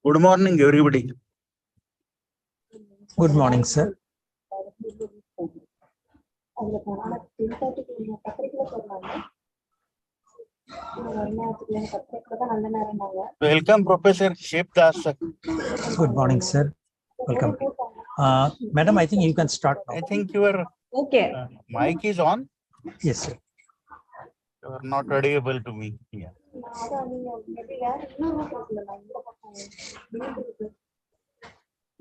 Good morning, everybody. Good morning, sir. Welcome, Professor Shepdas. Good morning, sir. Welcome. Madam, I think you can start now. I think your mic is on. Yes, sir. You are not audible to me. Yeah.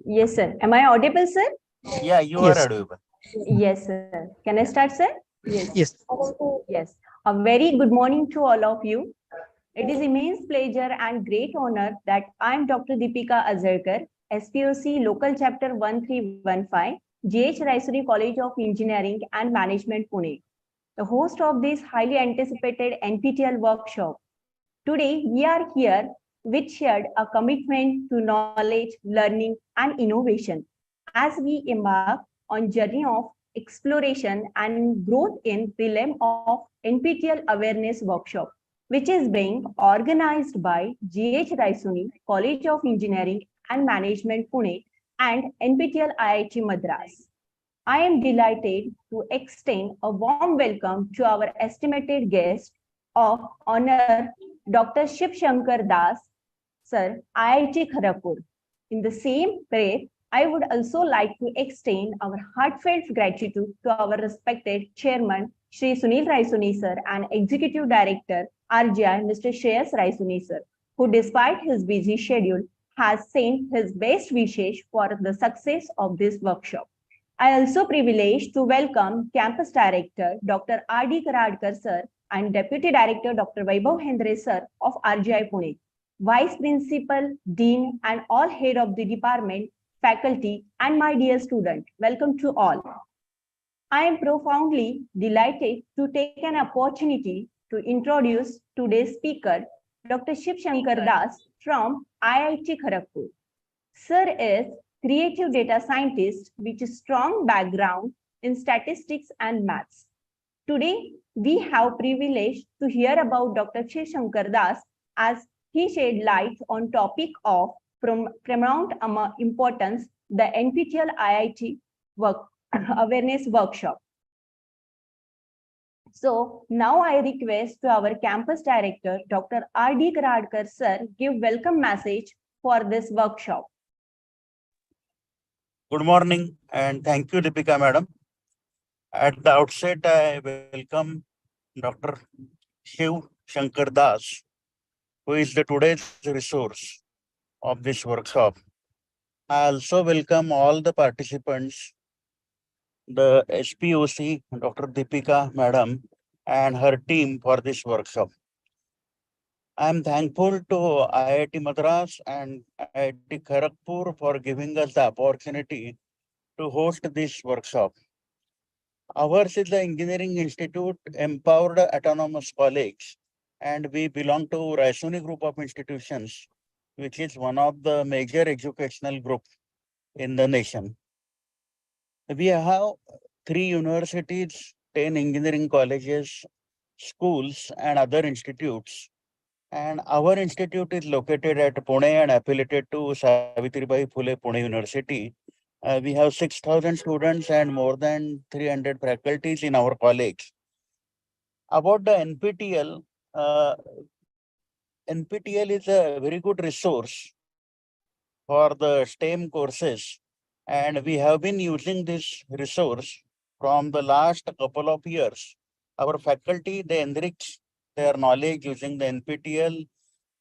Yes, sir. Am I audible, sir? Yeah, you Yes. are audible. Yes, sir. Can I start, sir? Yes. Yes. Yes. A very good morning to all of you. It is immense pleasure and great honor that I am Dr. Deepika Azarkar, SPOC Local Chapter 1315, GH Raisoni College of Engineering and Management, Pune, the host of this highly anticipated NPTEL workshop. Today, we are here with shared a commitment to knowledge, learning, and innovation as we embark on journey of exploration and growth in the realm of NPTEL Awareness Workshop, which is being organized by GH Raisoni College of Engineering and Management, Pune, and NPTEL IIT Madras. I am delighted to extend a warm welcome to our estimated guest of honor, Dr. Shiv Shankar Das, Sir, IIT Kharagpur. In the same breath, I would also like to extend our heartfelt gratitude to our respected Chairman, Shri Sunil Raisoni Sir, and Executive Director, RGI, Mr. Shreyas Raisoni Sir, who despite his busy schedule, has sent his best wishes for the success of this workshop. I also privileged to welcome Campus Director, Dr. R.D. Karadkar Sir, and Deputy Director, Dr. Vaibhav Hendre Sir of RGI Pune, Vice Principal, Dean, and all head of the department, faculty, and my dear student. Welcome to all. I am profoundly delighted to take an opportunity to introduce today's speaker, Dr. Shiv Shankar Das from IIT Kharagpur. Sir is creative data scientist with a strong background in statistics and maths. Today, we have privilege to hear about Dr. Shiv Shankar Das as he shed light on topic of paramount importance, the NPTEL IIT Awareness Workshop. So now I request to our campus director, Dr. R.D. Karadkar Sir, give welcome message for this workshop. Good morning and thank you, Deepika Madam. At the outset, I welcome Dr. Shiv Shankar Das, who is the today's resource of this workshop. I also welcome all the participants, the SPOC, Dr. Deepika Madam, and her team for this workshop. I am thankful to IIT Madras and IIT Kharagpur for giving us the opportunity to host this workshop. Ours is the Engineering Institute Empowered Autonomous College, and we belong to Raisoni Group of Institutions, which is one of the major educational groups in the nation. We have 3 universities, 10 engineering colleges, schools, and other institutes. And our institute is located at Pune and affiliated to Savitribai Phule Pune University. We have 6,000 students and more than 300 faculties in our college. About the NPTEL, NPTEL is a very good resource for the STEM courses. And we have been using this resource from the last couple of years. Our faculty, they enrich their knowledge using the NPTEL.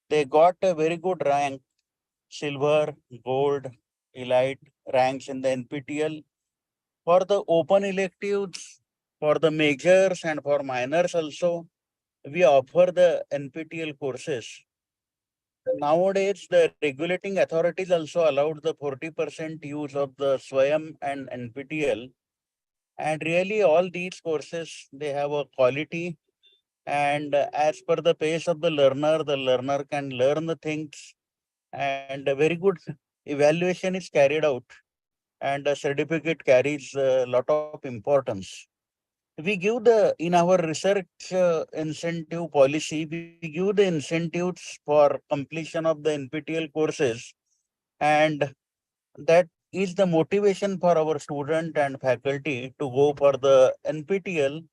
They got a very good rank, silver, gold, elite ranks in the NPTEL. For the open electives, for the majors and for minors also, we offer the NPTEL courses. Nowadays, the regulating authorities also allowed the 40% use of the SWAYAM and NPTEL. And really all these courses, they have a quality, and as per the pace of the learner can learn the things, and a very good evaluation is carried out, and a certificate carries a lot of importance. We give in our research incentive policy, we give the incentives for completion of the NPTEL courses and that is the motivation for our student and faculty to go for the NPTEL.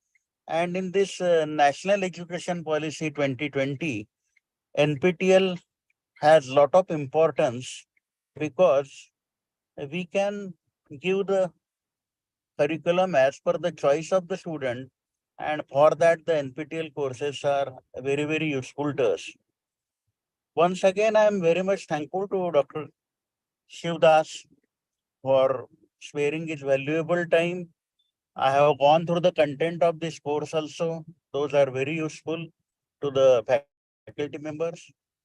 And in this National Education Policy 2020, NPTEL has lot of importance because we can give the curriculum as per the choice of the student, and for that the NPTEL courses are very, very useful to us. Once again, I am very much thankful to Dr. Shivdas for sparing his valuable time. I have gone through the content of this course also. Those are very useful to the faculty members,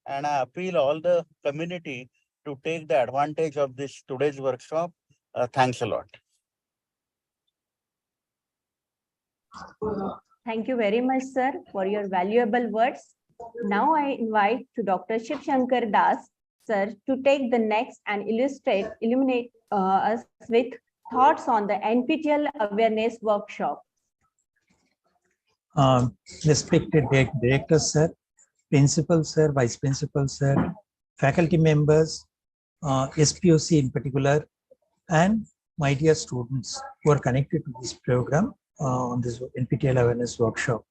and I appeal all the community to take the advantage of this today's workshop. Thanks a lot. Thank you very much, sir, for your valuable words. Now I invite to Dr. Shiv Shankar Das, sir, to take the next and illuminate us with thoughts on the NPTEL awareness workshop. Respected director, sir, principal, sir, vice principal, sir, faculty members, SPOC in particular, and my dear students who are connected to this program on this NPTEL awareness workshop.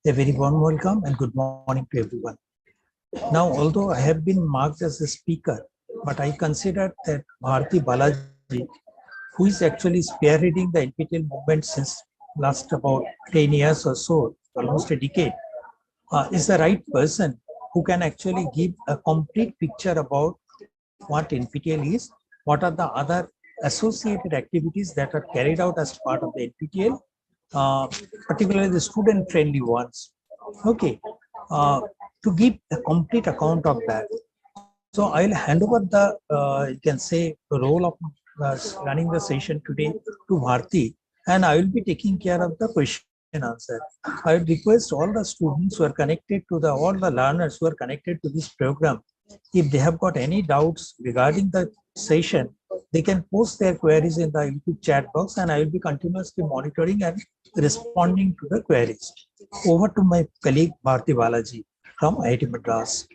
A very warm welcome and good morning to everyone. Now, although I have been marked as a speaker, but I consider that Bharti Balaji, who is actually spearheading the NPTEL movement since last about 10 years or so, almost a decade, is the right person who can actually give a complete picture about what NPTEL is, what are the other associated activities that are carried out as part of the NPTEL, particularly the student-friendly ones. Okay, to give a complete account of that. So I'll hand over the, you can say, the role of running the session today to Bharti, and I will be taking care of the question and answer. I would request all the students who are connected to all the learners who are connected to this program, if they have got any doubts regarding the session, they can post their queries in the YouTube chat box, and I will be continuously monitoring and responding to the queries. Over to my colleague Bharti Balaji from IIT Madras.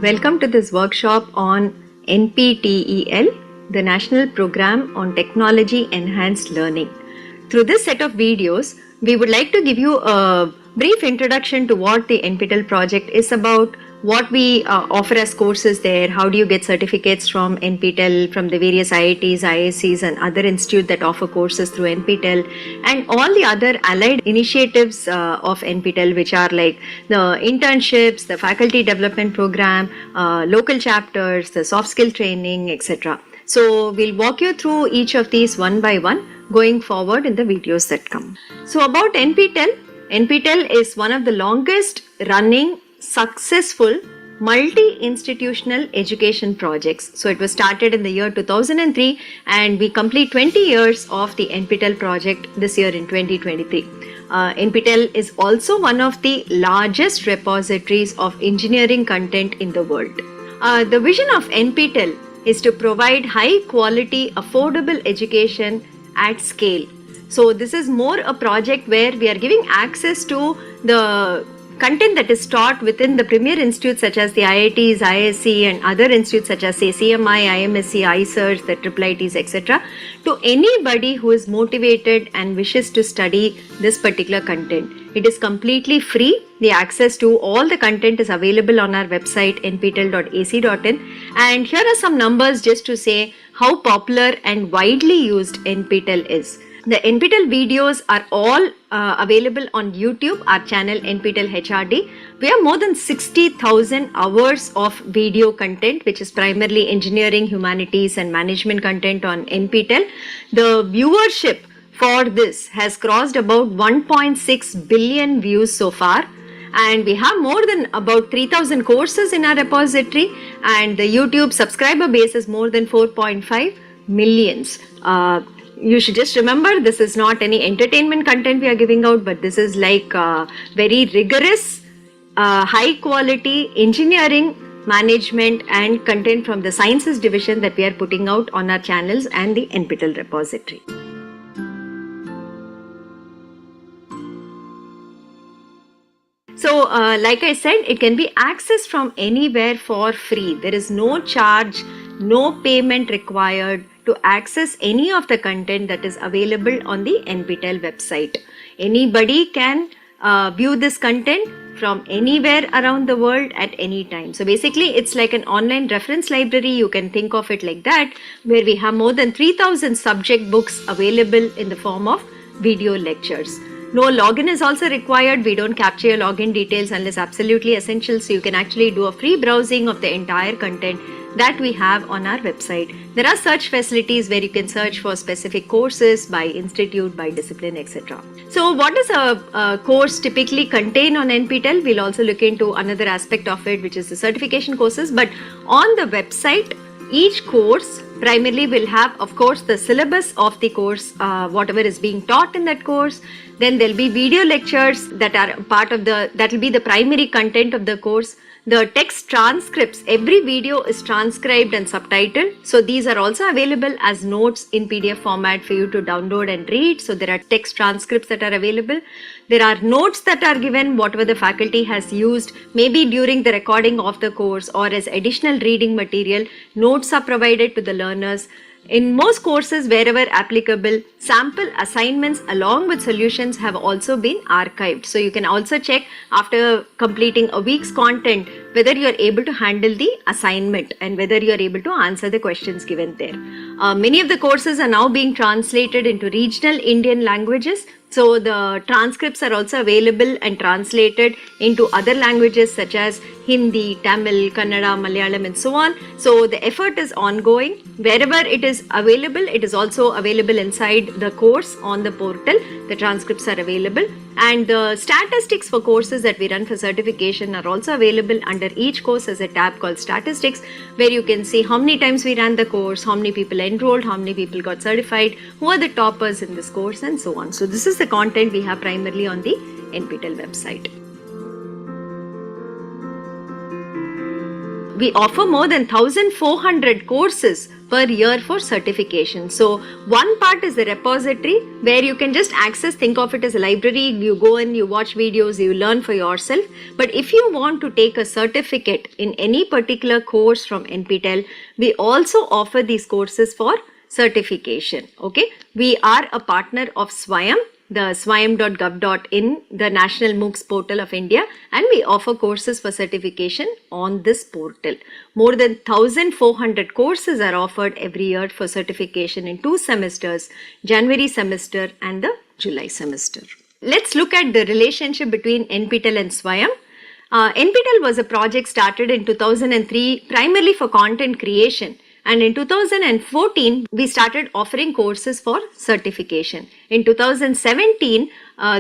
Welcome to this workshop on NPTEL, the National Program on Technology Enhanced Learning. Through this set of videos, we would like to give you a brief introduction to what the NPTEL project is about, what we offer as courses there, how do you get certificates from NPTEL, from the various IITs, IIScs and other institutes that offer courses through NPTEL, and all the other allied initiatives of NPTEL, which are like the internships, the faculty development program, local chapters, the soft skill training, etc. So we'll walk you through each of these one by one going forward in the videos that come. So about NPTEL, NPTEL is one of the longest running successful multi-institutional education projects. So it was started in the year 2003 and we complete 20 years of the NPTEL project this year in 2023. NPTEL is also one of the largest repositories of engineering content in the world. The vision of NPTEL is to provide high quality, affordable education at scale. So this is more a project where we are giving access to the content that is taught within the premier institutes such as the IITs, IISc and other institutes such as say CMI, IMSc, ICERS, the IIITs, etc. to anybody who is motivated and wishes to study this particular content. It is completely free. The access to all the content is available on our website nptel.ac.in, and here are some numbers just to say how popular and widely used NPTEL is. The NPTEL videos are all available on YouTube, our channel NPTEL HRD. We have more than 60,000 hours of video content, which is primarily engineering, humanities and management content on NPTEL. The viewership for this has crossed about 1.6 billion views so far. And we have more than about 3,000 courses in our repository, and the YouTube subscriber base is more than 4.5 millions. You should just remember, this is not any entertainment content we are giving out, but this is like very rigorous high quality engineering, management and content from the sciences division that we are putting out on our channels and the NPTEL repository. So like I said, it can be accessed from anywhere for free. There is no charge, no payment required to access any of the content that is available on the NPTEL website. Anybody can view this content from anywhere around the world at any time. So basically it's like an online reference library, you can think of it like that, where we have more than 3,000 subject books available in the form of video lectures. No login is also required. We don't capture your login details unless absolutely essential. So you can actually do a free browsing of the entire content that we have on our website. There are search facilities where you can search for specific courses by institute, by discipline, etc. So what does a course typically contain on NPTEL? We'll also look into another aspect of it, which is the certification courses. But on the website, each course primarily will have, of course, the syllabus of the course, whatever is being taught in that course. Then there'll be video lectures that are part of that will be the primary content of the course. The text transcripts, every video is transcribed and subtitled. So these are also available as notes in PDF format for you to download and read. So there are text transcripts that are available. There are notes that are given, whatever the faculty has used, maybe during the recording of the course or as additional reading material. Notes are provided to the learners. In most courses, wherever applicable, sample assignments along with solutions have also been archived. So you can also check after completing a week's content whether you are able to handle the assignment and whether you are able to answer the questions given there. Many of the courses are now being translated into regional Indian languages. So the transcripts are also available and translated into other languages such as Hindi, Tamil, Kannada, Malayalam and so on. So the effort is ongoing. Wherever it is available, it is also available inside the course on the portal. The transcripts are available. And the statistics for courses that we run for certification are also available under each course as a tab called statistics, where you can see how many times we ran the course, how many people enrolled, how many people got certified, who are the toppers in this course and so on. So this is the content we have primarily on the NPTEL website. We offer more than 1,400 courses per year for certification. So one part is the repository where you can just access, think of it as a library, you go in, you watch videos, you learn for yourself. But if you want to take a certificate in any particular course from NPTEL, we also offer these courses for certification. Okay, we are a partner of SWAYAM, the swayam.gov.in, the National MOOCs portal of India, and we offer courses for certification on this portal. More than 1,400 courses are offered every year for certification in 2 semesters, January semester and the July semester. Let's look at the relationship between NPTEL and SWAYAM. NPTEL was a project started in 2003 primarily for content creation. And in 2014, we started offering courses for certification. In 2017,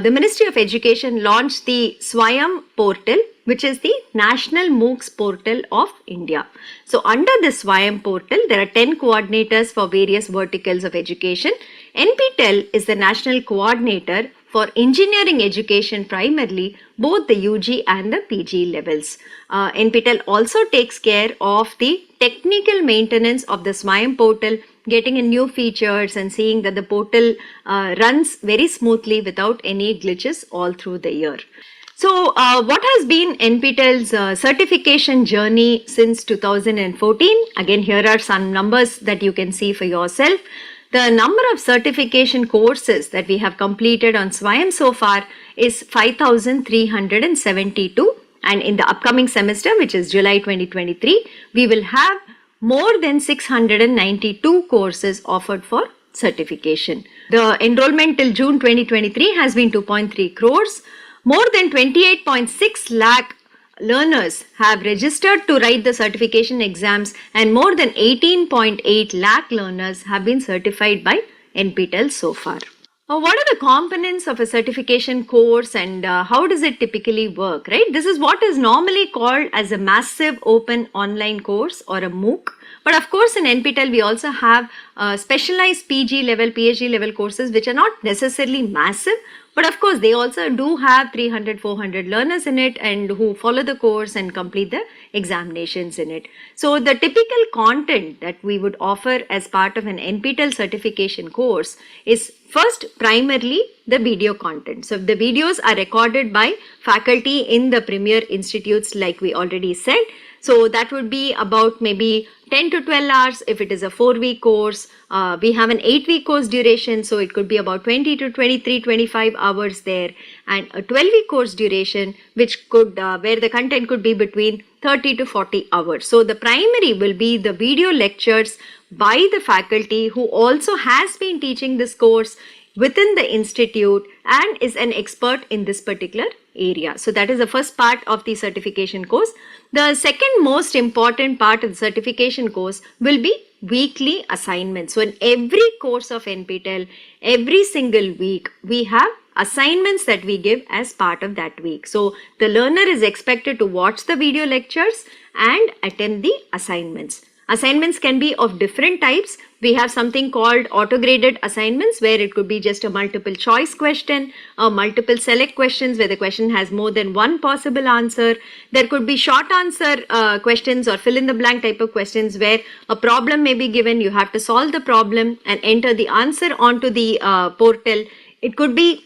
the Ministry of Education launched the SWAYAM portal, which is the National MOOCs portal of India. So under the SWAYAM portal, there are 10 coordinators for various verticals of education. NPTEL is the national coordinator for engineering education primarily, both the UG and the PG levels. NPTEL also takes care of the technical maintenance of the SWAYAM portal, getting in new features and seeing that the portal runs very smoothly without any glitches all through the year. So what has been NPTEL's certification journey since 2014? Again, here are some numbers that you can see for yourself. The number of certification courses that we have completed on SWAYAM so far is 5,372, and in the upcoming semester, which is July 2023, we will have more than 692 courses offered for certification. The enrollment till June 2023 has been 2.3 crores. More than 28.6 lakh learners have registered to write the certification exams, and more than 18.8 lakh learners have been certified by NPTEL so far. What are the components of a certification course and how does it typically work, right? This is what is normally called as a massive open online course or a MOOC. But of course in NPTEL we also have specialized PG level, PhD level courses which are not necessarily massive. But of course, they also do have 300, 400 learners in it and who follow the course and complete the examinations in it. So the typical content that we would offer as part of an NPTEL certification course is first primarily the video content. So the videos are recorded by faculty in the premier institutes like we already said. So that would be about maybe 10 to 12 hours if it is a 4-week course. We have an 8-week course duration, so it could be about 20 to 23, 25 hours there, and a 12-week course duration which could, where the content could be between 30 to 40 hours. So the primary will be the video lectures by the faculty who also has been teaching this course within the institute and is an expert in this particular area. So that is the first part of the certification course. The second most important part of the certification course will be weekly assignments. So in every course of NPTEL, every single week, we have assignments that we give as part of that week. So the learner is expected to watch the video lectures and attend the assignments. Assignments can be of different types. We have something called auto-graded assignments where it could be just a multiple choice question or multiple select questions where the question has more than one possible answer. There could be short answer questions or fill in the blank type of questions where a problem may be given, you have to solve the problem and enter the answer onto the portal. It could be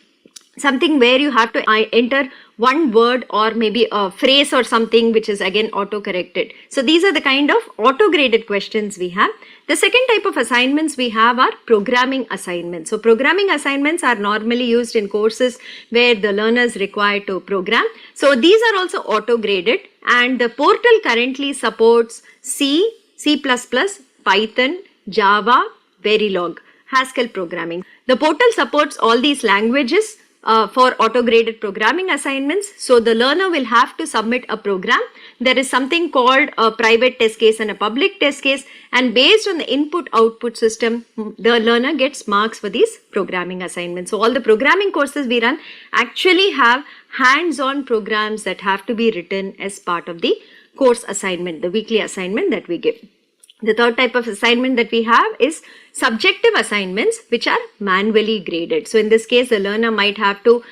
something where you have to enter one word or maybe a phrase or something which is again auto-corrected. So these are the kind of auto-graded questions we have. The second type of assignments we have are programming assignments. So programming assignments are normally used in courses where the learner is required to program. So these are also auto-graded, and the portal currently supports C, C++, Python, Java, Verilog, Haskell programming. The portal supports all these languages for auto-graded programming assignments. So the learner will have to submit a program. There is something called a private test case and a public test case, and based on the input-output system, the learner gets marks for these programming assignments. So all the programming courses we run actually have hands-on programs that have to be written as part of the course assignment, the weekly assignment that we give. The third type of assignment that we have is subjective assignments which are manually graded. So in this case, the learner might have to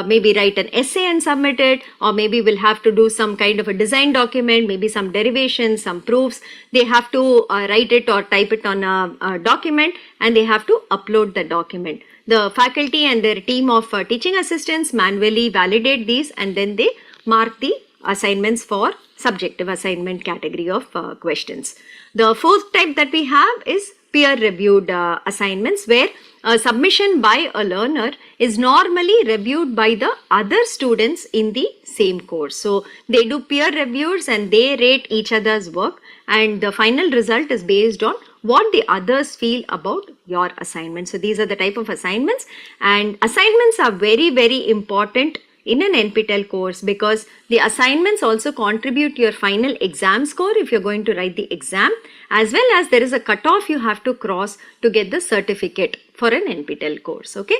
maybe write an essay and submit it, or maybe will have to do some kind of a design document, maybe some derivations, some proofs. They have to write it or type it on a document, and they have to upload the document. The faculty and their team of teaching assistants manually validate these, and then they mark the assignments for subjective assignment category of questions. The fourth type that we have is peer-reviewed assignments, where a submission by a learner is normally reviewed by the other students in the same course. So they do peer reviews and they rate each other's work, and the final result is based on what the others feel about your assignment. So these are the type of assignments, and assignments are very, very important in an NPTEL course because the assignments also contribute to your final exam score if you're going to write the exam, as well as there is a cutoff you have to cross to get the certificate for an NPTEL course. Okay.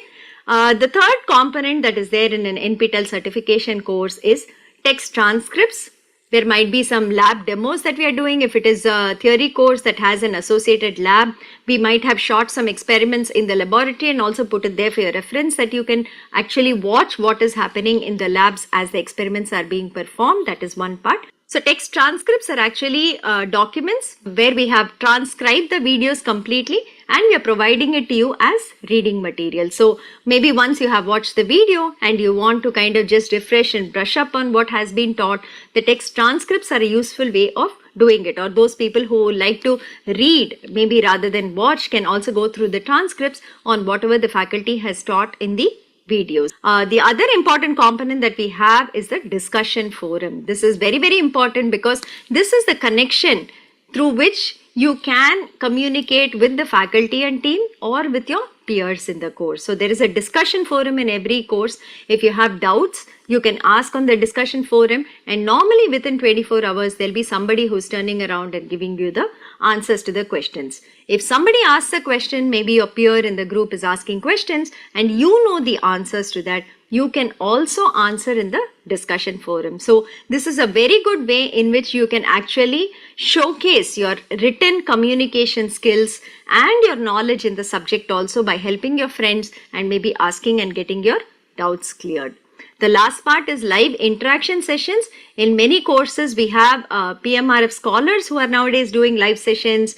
The third component that is there in an NPTEL certification course is text transcripts. There might be some lab demos that we are doing. If it is a theory course that has an associated lab, we might have shot some experiments in the laboratory and also put it there for your reference, that you can actually watch what is happening in the labs as the experiments are being performed. That is one part. So text transcripts are actually documents where we have transcribed the videos completely and we are providing it to you as reading material. So maybe once you have watched the video and you want to kind of just refresh and brush up on what has been taught, the text transcripts are a useful way of doing it. Or those people who like to read maybe rather than watch can also go through the transcripts on whatever the faculty has taught in the videos. The other important component that we have is the discussion forum. This is very, very important because this is the connection through which you can communicate with the faculty and team or with your peers in the course. So there is a discussion forum in every course. If you have doubts, you can ask on the discussion forum, and normally within 24 hours, there'll be somebody who's turning around and giving you the answers to the questions. If somebody asks a question, maybe your peer in the group is asking questions and you know the answers to that, you can also answer in the discussion forum. So this is a very good way in which you can actually showcase your written communication skills and your knowledge in the subject also by helping your friends and maybe asking and getting your doubts cleared. The last part is live interaction sessions. In many courses, we have PMRF scholars who are nowadays doing live sessions,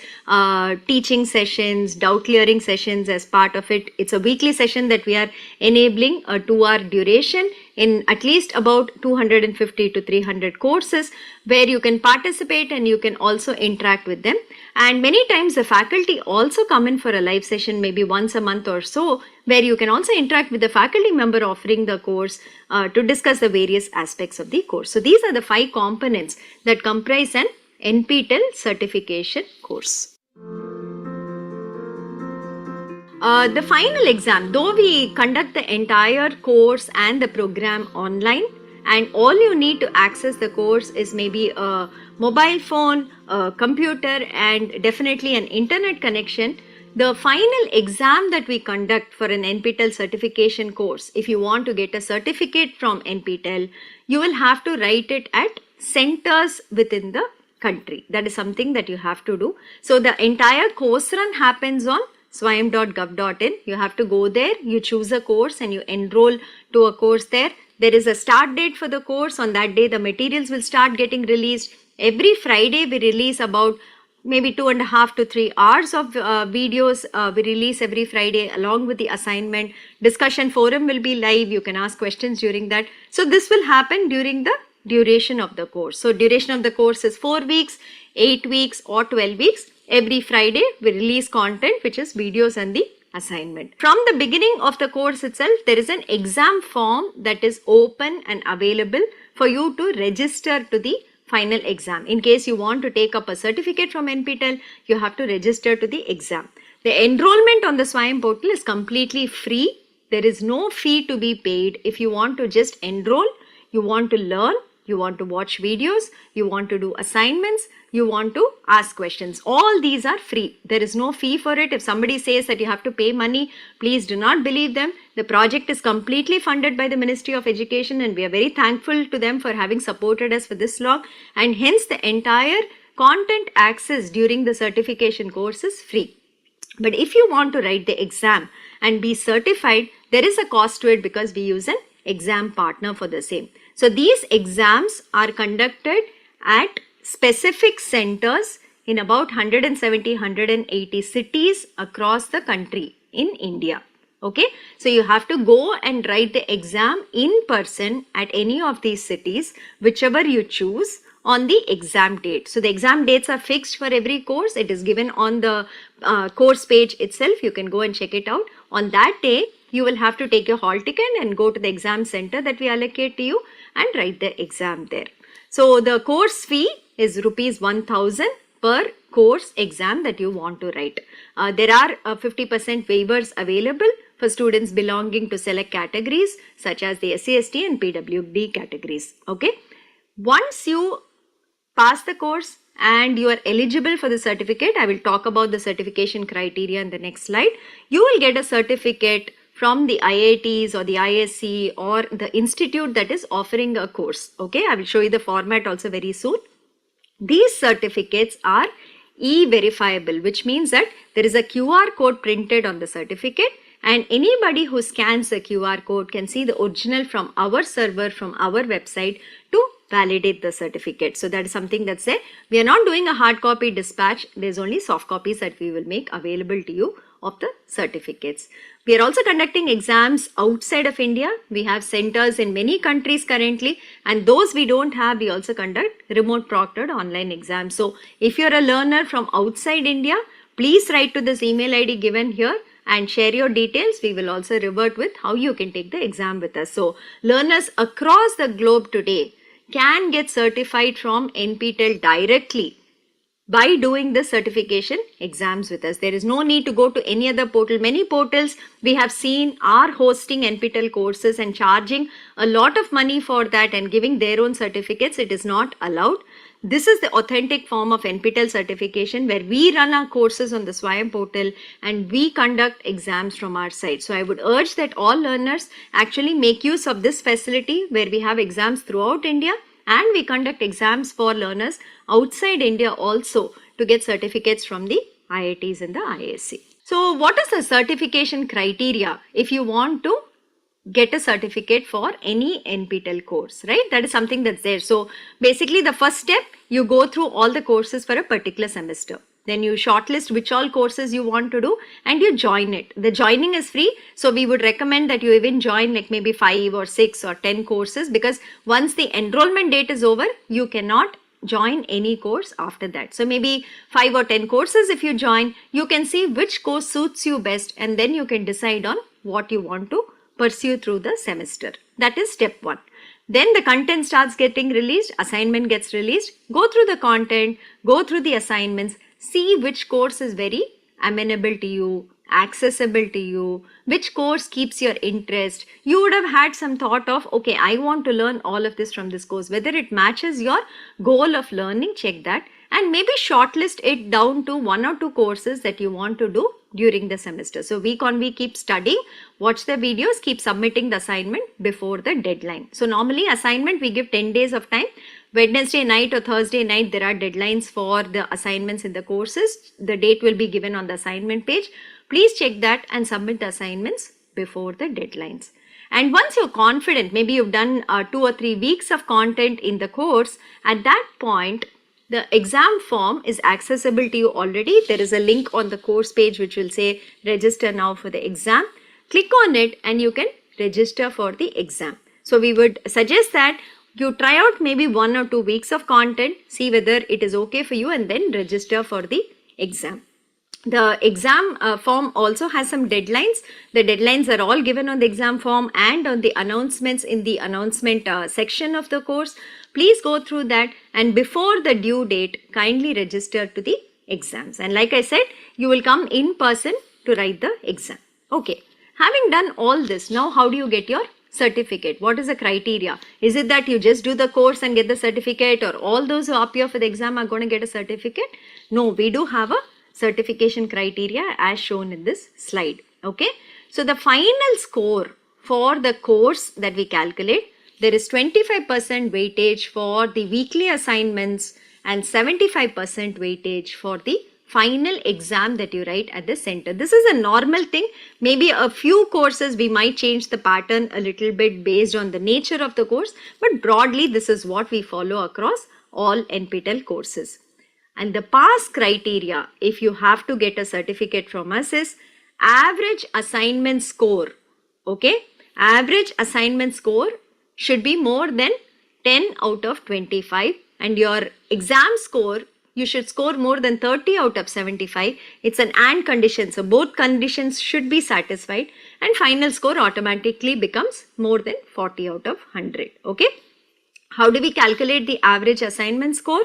teaching sessions, doubt clearing sessions as part of it. It's a weekly session that we are enabling, a 2-hour duration in at least about 250 to 300 courses, where you can participate and you can also interact with them. And many times the faculty also come in for a live session maybe once a month or so, where you can also interact with the faculty member offering the course to discuss the various aspects of the course. So these are the 5 components that comprise an NPTEL certification course. The final exam, though we conduct the entire course and the program online, and all you need to access the course is maybe a mobile phone, a computer, and definitely an internet connection. The final exam that we conduct for an NPTEL certification course, if you want to get a certificate from NPTEL, you will have to write it at centers within the country. That is something that you have to do. So the entire course run happens on swayam.gov.in. You have to go there, you choose a course and you enroll to a course there. There is a start date for the course. On that day, the materials will start getting released. Every Friday, we release about maybe 2.5 to 3 hours of videos. We release every Friday along with the assignment. Discussion forum will be live. You can ask questions during that. So this will happen during the duration of the course. So duration of the course is 4 weeks, 8 weeks or 12 weeks. Every Friday, we release content which is videos and the assignment. From the beginning of the course itself, there is an exam form that is open and available for you to register to the final exam. In case you want to take up a certificate from NPTEL, you have to register to the exam. The enrollment on the Swayam portal is completely free. There is no fee to be paid. If you want to just enroll, you want to learn, you want to watch videos, you want to do assignments, you want to ask questions. All these are free. There is no fee for it. If somebody says that you have to pay money, please do not believe them. The project is completely funded by the Ministry of Education and we are very thankful to them for having supported us for this long, and hence the entire content access during the certification course is free. But if you want to write the exam and be certified, there is a cost to it because we use an exam partner for the same. So these exams are conducted at specific centers in about 170-180 cities across the country in India. Okay, so you have to go and write the exam in person at any of these cities, whichever you choose, on the exam date. So the exam dates are fixed for every course. It is given on the course page itself. You can go and check it out. On that day, you will have to take your hall ticket and go to the exam center that we allocate to you and write the exam there. So the course fee is rupees 1000 per course exam that you want to write. There are 50% waivers available for students belonging to select categories such as the SC/ST and PWD categories. Okay. Once you pass the course and you are eligible for the certificate, I will talk about the certification criteria in the next slide. You will get a certificate from the IITs or the ISC or the institute that is offering a course. Okay, I will show you the format also very soon. These certificates are e-verifiable, which means that there is a QR code printed on the certificate and anybody who scans the QR code can see the original from our server, from our website to validate the certificate. So that is something that's there. We are not doing a hard copy dispatch. There's only soft copies that we will make available to you of the certificates. We are also conducting exams outside of India. We have centers in many countries currently, and those we don't have, we also conduct remote proctored online exams. So if you're a learner from outside India, please write to this email ID given here and share your details. We will also revert with how you can take the exam with us. So learners across the globe today can get certified from NPTEL directly by doing the certification exams with us. There is no need to go to any other portal. Many portals we have seen are hosting NPTEL courses and charging a lot of money for that and giving their own certificates. It is not allowed. This is the authentic form of NPTEL certification where we run our courses on the Swayam portal and we conduct exams from our side. So I would urge that all learners actually make use of this facility where we have exams throughout India and we conduct exams for learners outside India also to get certificates from the IITs and the ISC. So what is the certification criteria if you want to get a certificate for any NPTEL course, right? That is something that's there. So basically the first step, you go through all the courses for a particular semester. Then you shortlist which all courses you want to do and you join it. The joining is free. So we would recommend that you even join like maybe 5 or 6 or 10 courses, because once the enrollment date is over, you cannot join any course after that. So maybe 5 or 10 courses if you join, you can see which course suits you best, and then you can decide on what you want to pursue through the semester. That is step 1. Then the content starts getting released, assignment gets released, go through the content, go through the assignments, see which course is very amenable to you, accessible to you, which course keeps your interest. You would have had some thought of, okay, I want to learn all of this from this course. Whether it matches your goal of learning, check that, and maybe shortlist it down to 1 or 2 courses that you want to do during the semester. So week on week keep studying, watch the videos, keep submitting the assignment before the deadline. So normally assignment we give 10 days of time. Wednesday night or Thursday night there are deadlines for the assignments in the courses. The date will be given on the assignment page. Please check that and submit the assignments before the deadlines. And once you're confident, maybe you've done 2 or 3 weeks of content in the course, at that point the exam form is accessible to you already. There is a link on the course page which will say register now for the exam. Click on it and you can register for the exam. So we would suggest that you try out maybe 1 or 2 weeks of content, see whether it is okay for you, and then register for the exam. The exam form also has some deadlines. The deadlines are all given on the exam form and on the announcements in the announcement section of the course. Please go through that, and before the due date, kindly register to the exams. And like I said, you will come in person to write the exam. Okay, having done all this, now how do you get your certificate? What is the criteria? Is it that you just do the course and get the certificate, or all those who appear for the exam are going to get a certificate? No, we do have a certification criteria as shown in this slide. Okay, so the final score for the course that we calculate, there is 25% weightage for the weekly assignments and 75% weightage for the final exam that you write at the center. This is a normal thing. Maybe a few courses we might change the pattern a little bit based on the nature of the course, but broadly this is what we follow across all NPTEL courses. And the pass criteria, if you have to get a certificate from us, is average assignment score. Okay, average assignment score should be more than 10 out of 25, and your exam score, you should score more than 30 out of 75. It's an and condition, so both conditions should be satisfied, and final score automatically becomes more than 40 out of 100. Okay, how do we calculate the average assignment score?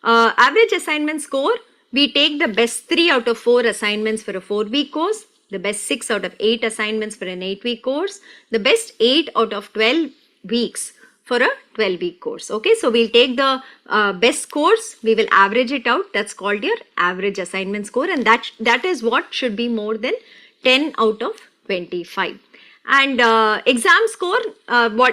Average assignment score, we take the best 3 out of 4 assignments for a 4-week course, the best 6 out of 8 assignments for an 8-week course, the best 8 out of 12 weeks for a 12-week course. Okay, so we'll take the best scores, we will average it out. That's called your average assignment score, and that is what should be more than 10 out of 25. And exam score,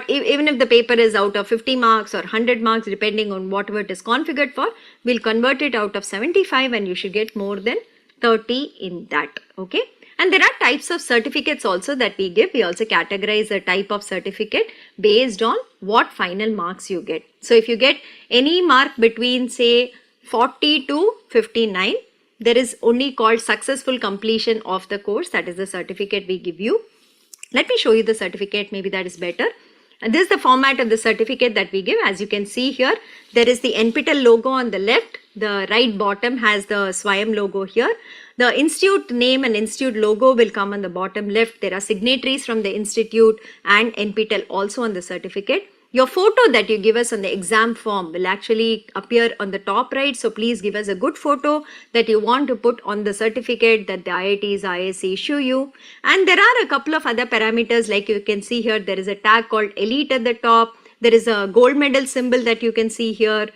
even if the paper is out of 50 marks or 100 marks, depending on whatever it is configured for, we'll convert it out of 75, and you should get more than 30 in that. Okay, and there are types of certificates also that we give. We also categorize a type of certificate based on what final marks you get. So if you get any mark between say 40 to 59, there is only called successful completion of the course. That is the certificate we give you. Let me show you the certificate, maybe that is better. And this is the format of the certificate that we give. As you can see here, there is the NPTEL logo on the left. The right bottom has the SWAYAM logo here. The institute name and institute logo will come on the bottom left. There are signatories from the institute and NPTEL also on the certificate. Your photo that you give us on the exam form will actually appear on the top right. So please give us a good photo that you want to put on the certificate that the IITs, IISc issue you. And there are a couple of other parameters, like you can see here. There is a tag called elite at the top. There is a gold medal symbol that you can see here.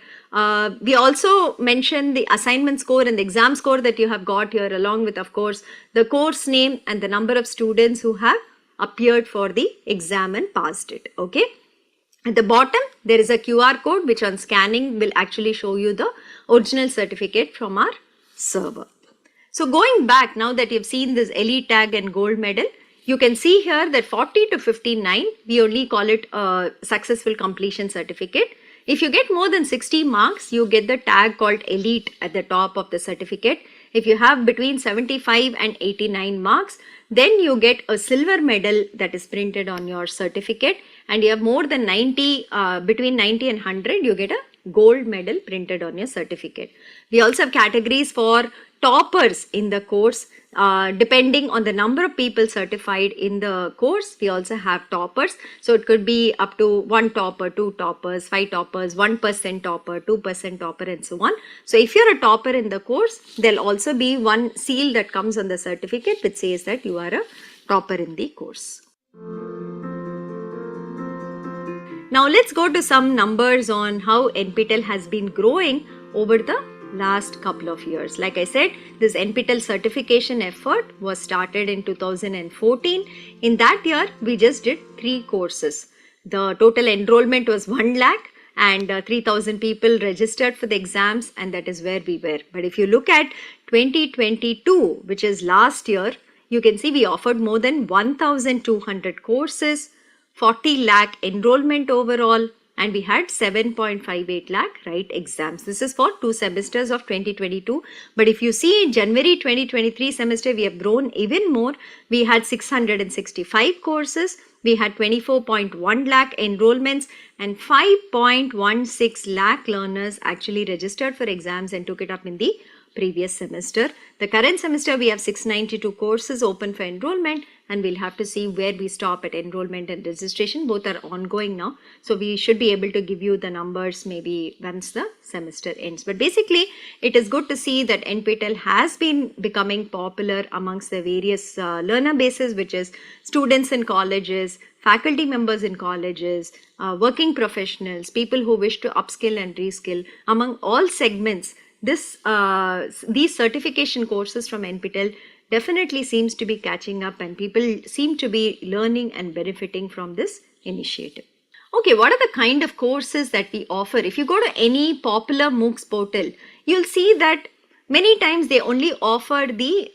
We also mention the assignment score and the exam score that you have got here, along with, of course, the course name and the number of students who have appeared for the exam and passed it. Okay. At the bottom, there is a QR code which on scanning will actually show you the original certificate from our server. So going back, now that you've seen this elite tag and gold medal, You can see here that 40 to 59, we only call it a successful completion certificate. If you get more than 60 marks, you get the tag called elite at the top of the certificate. If you have between 75 and 89 marks, then you get a silver medal that is printed on your certificate, and you have more than 90, between 90 and 100, you get a gold medal printed on your certificate. We also have categories for toppers in the course. Depending on the number of people certified in the course, we also have toppers. So it could be up to 1 topper, 2 toppers, 5 toppers, 1% topper, 2% topper, and so on. So if you're a topper in the course, there'll also be one seal that comes on the certificate which says that you are a topper in the course. Now let's go to some numbers on how NPTEL has been growing over the last couple of years. Like I said, this NPTEL certification effort was started in 2014. In that year, we just did 3 courses. The total enrollment was 1 lakh and 3,000 people registered for the exams, and that is where we were. But if you look at 2022, which is last year, you can see we offered more than 1,200 courses, 40 lakh enrollment overall, and we had 7.58 lakh write exams. This is for 2 semesters of 2022. But if you see in January 2023 semester, we have grown even more. We had 665 courses. We had 24.1 lakh enrollments and 5.16 lakh learners actually registered for exams and took it up in the previous semester. The current semester, we have 692 courses open for enrollment, and we'll have to see where we stop at enrollment and registration. Both are ongoing now, so we should be able to give you the numbers maybe once the semester ends. But basically, it is good to see that NPTEL has been becoming popular amongst the various learner bases, which is students in colleges, faculty members in colleges, working professionals, people who wish to upskill and reskill. Among all segments, these certification courses from NPTEL definitely seems to be catching up, and people seem to be learning and benefiting from this initiative. Okay, what are the kind of courses that we offer? If you go to any popular MOOCs portal, you'll see that many times they only offer the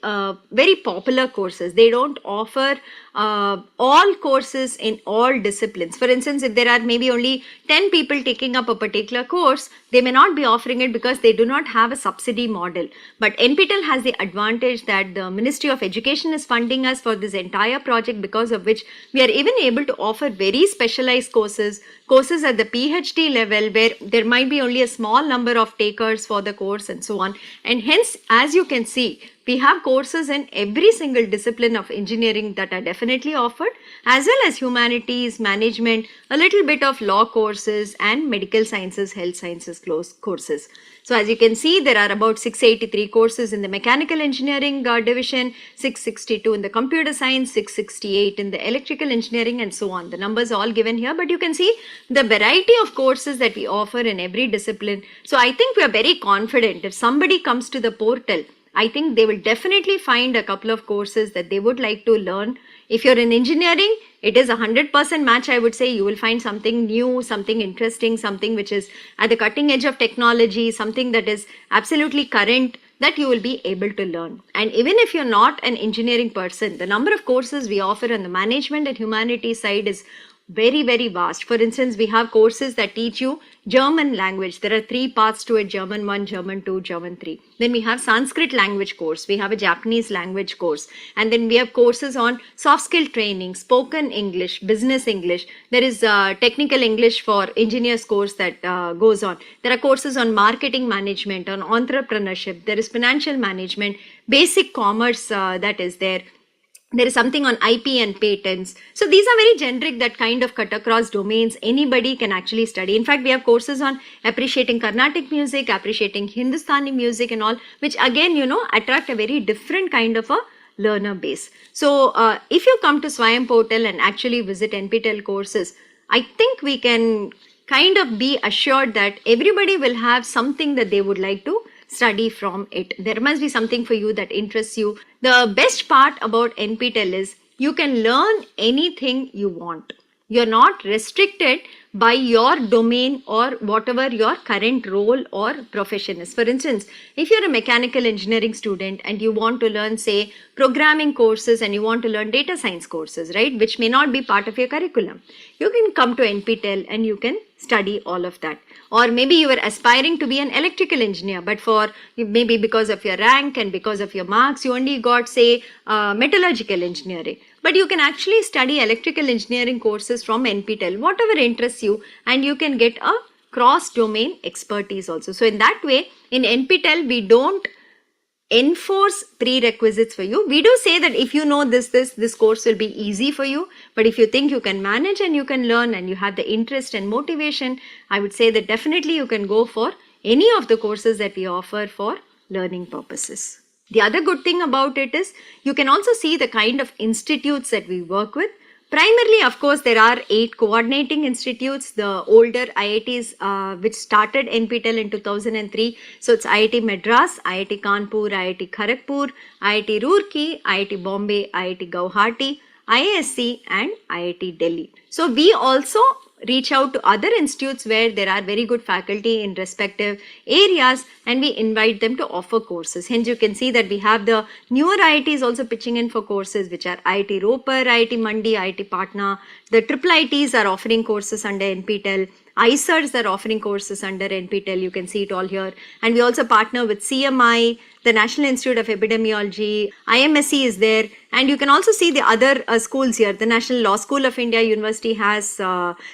very popular courses. They don't offer all courses in all disciplines. For instance, if there are maybe only 10 people taking up a particular course, they may not be offering it because they do not have a subsidy model. But NPTEL has the advantage that the Ministry of Education is funding us for this entire project, because of which we are even able to offer very specialized courses at the PhD level, where there might be only a small number of takers for the course and so on. And hence, as you can see, we have courses in every single discipline of engineering that are definitely offered, as well as humanities, management, a little bit of law courses, and medical sciences, health sciences courses. So as you can see, there are about 683 courses in the mechanical engineering division, 662 in the computer science, 668 in the electrical engineering, and so on. The numbers are all given here, but you can see the variety of courses that we offer in every discipline. So I think we are very confident if somebody comes to the portal, I think they will definitely find a couple of courses that they would like to learn. If you're in engineering, it is a 100% match. I would say you will find something new, something interesting, something which is at the cutting edge of technology, something that is absolutely current, that you will be able to learn. And even if you're not an engineering person, the number of courses we offer on the management and humanities side is very, very vast. For instance, we have courses that teach you German language. There are 3 parts to it: German 1, German 2, German 3. Then we have Sanskrit language course. We have a Japanese language course. And then we have courses on soft skill training, spoken English, business English. There is technical English for engineers course that goes on. There are courses on marketing management, on entrepreneurship. There is financial management, basic commerce that is there. There is something on IP and patents. So these are very generic, that kind of cut across domains. Anybody can actually study. In fact, we have courses on appreciating Carnatic music, appreciating Hindustani music and all, which again, attract a very different kind of a learner base. So if you come to Swayam portal and actually visit NPTEL courses, I think we can kind of be assured that everybody will have something that they would like to study from it. There must be something for you that interests you. The best part about NPTEL is you can learn anything you want. You're not restricted by your domain or whatever your current role or profession is. For instance, if you're a mechanical engineering student and you want to learn, say, programming courses and you want to learn data science courses, right, which may not be part of your curriculum, you can come to NPTEL and you can study all of that. Or maybe you were aspiring to be an electrical engineer, but for maybe because of your rank and because of your marks, you only got, say, metallurgical engineering. But you can actually study electrical engineering courses from NPTEL, whatever interests you, and you can get a cross-domain expertise also. So in that way, in NPTEL, we don't enforce prerequisites for you. We do say that if you know this course will be easy for you, but if you think you can manage and you can learn and you have the interest and motivation, I would say that definitely you can go for any of the courses that we offer for learning purposes. The other good thing about it is you can also see the kind of institutes that we work with. Primarily, of course, there are 8 coordinating institutes, the older IITs which started NPTEL in 2003. So it's IIT Madras, IIT Kanpur, IIT Kharagpur, IIT Roorkee, IIT Bombay, IIT Guwahati, IISc and IIT Delhi. So we also reach out to other institutes where there are very good faculty in respective areas and we invite them to offer courses. Hence you can see that we have the newer IITs also pitching in for courses which are IIT Ropar, IIT Mandi, IIT Patna. The triple IITs are offering courses under NPTEL. ICERs are offering courses under NPTEL. You can see it all here. And we also partner with CMI, the National Institute of Epidemiology, IMSC is there. And you can also see the other schools here. The National Law School of India University has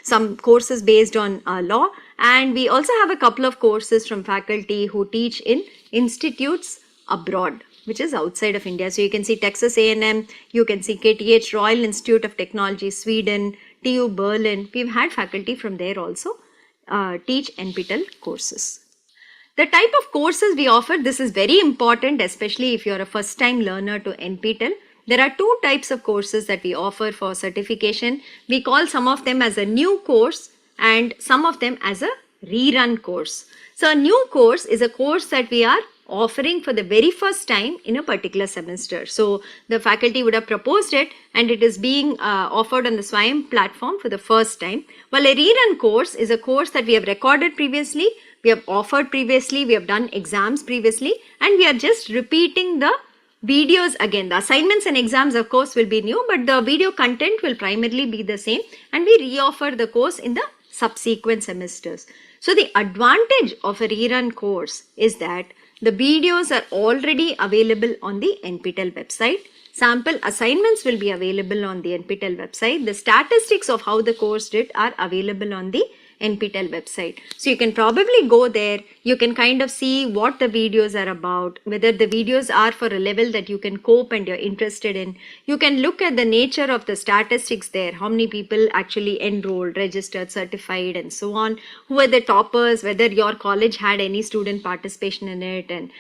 some courses based on law. And we also have a couple of courses from faculty who teach in institutes abroad, which is outside of India. So you can see Texas A&M, you can see KTH, Royal Institute of Technology, Sweden, TU Berlin. We've had faculty from there also teach NPTEL courses. The type of courses we offer, this is very important, especially if you're a first time learner to NPTEL. There are 2 types of courses that we offer for certification. We call some of them as a new course and some of them as a rerun course. So a new course is a course that we are offering for the very first time in a particular semester. So the faculty would have proposed it and it is being offered on the SWAYAM platform for the first time. While a rerun course is a course that we have recorded previously, we have offered previously, we have done exams previously, and we are just repeating the videos again. The assignments and exams of course will be new, but the video content will primarily be the same and we reoffer the course in the subsequent semesters. So the advantage of a rerun course is that the videos are already available on the NPTEL website. Sample assignments will be available on the NPTEL website. The statistics of how the course did are available on the NPTEL website. So you can probably go there, you can kind of see what the videos are about, whether the videos are for a level that you can cope and you're interested in. You can look at the nature of the statistics there, how many people actually enrolled, registered, certified and so on, who are the toppers, whether your college had any student participation in it, and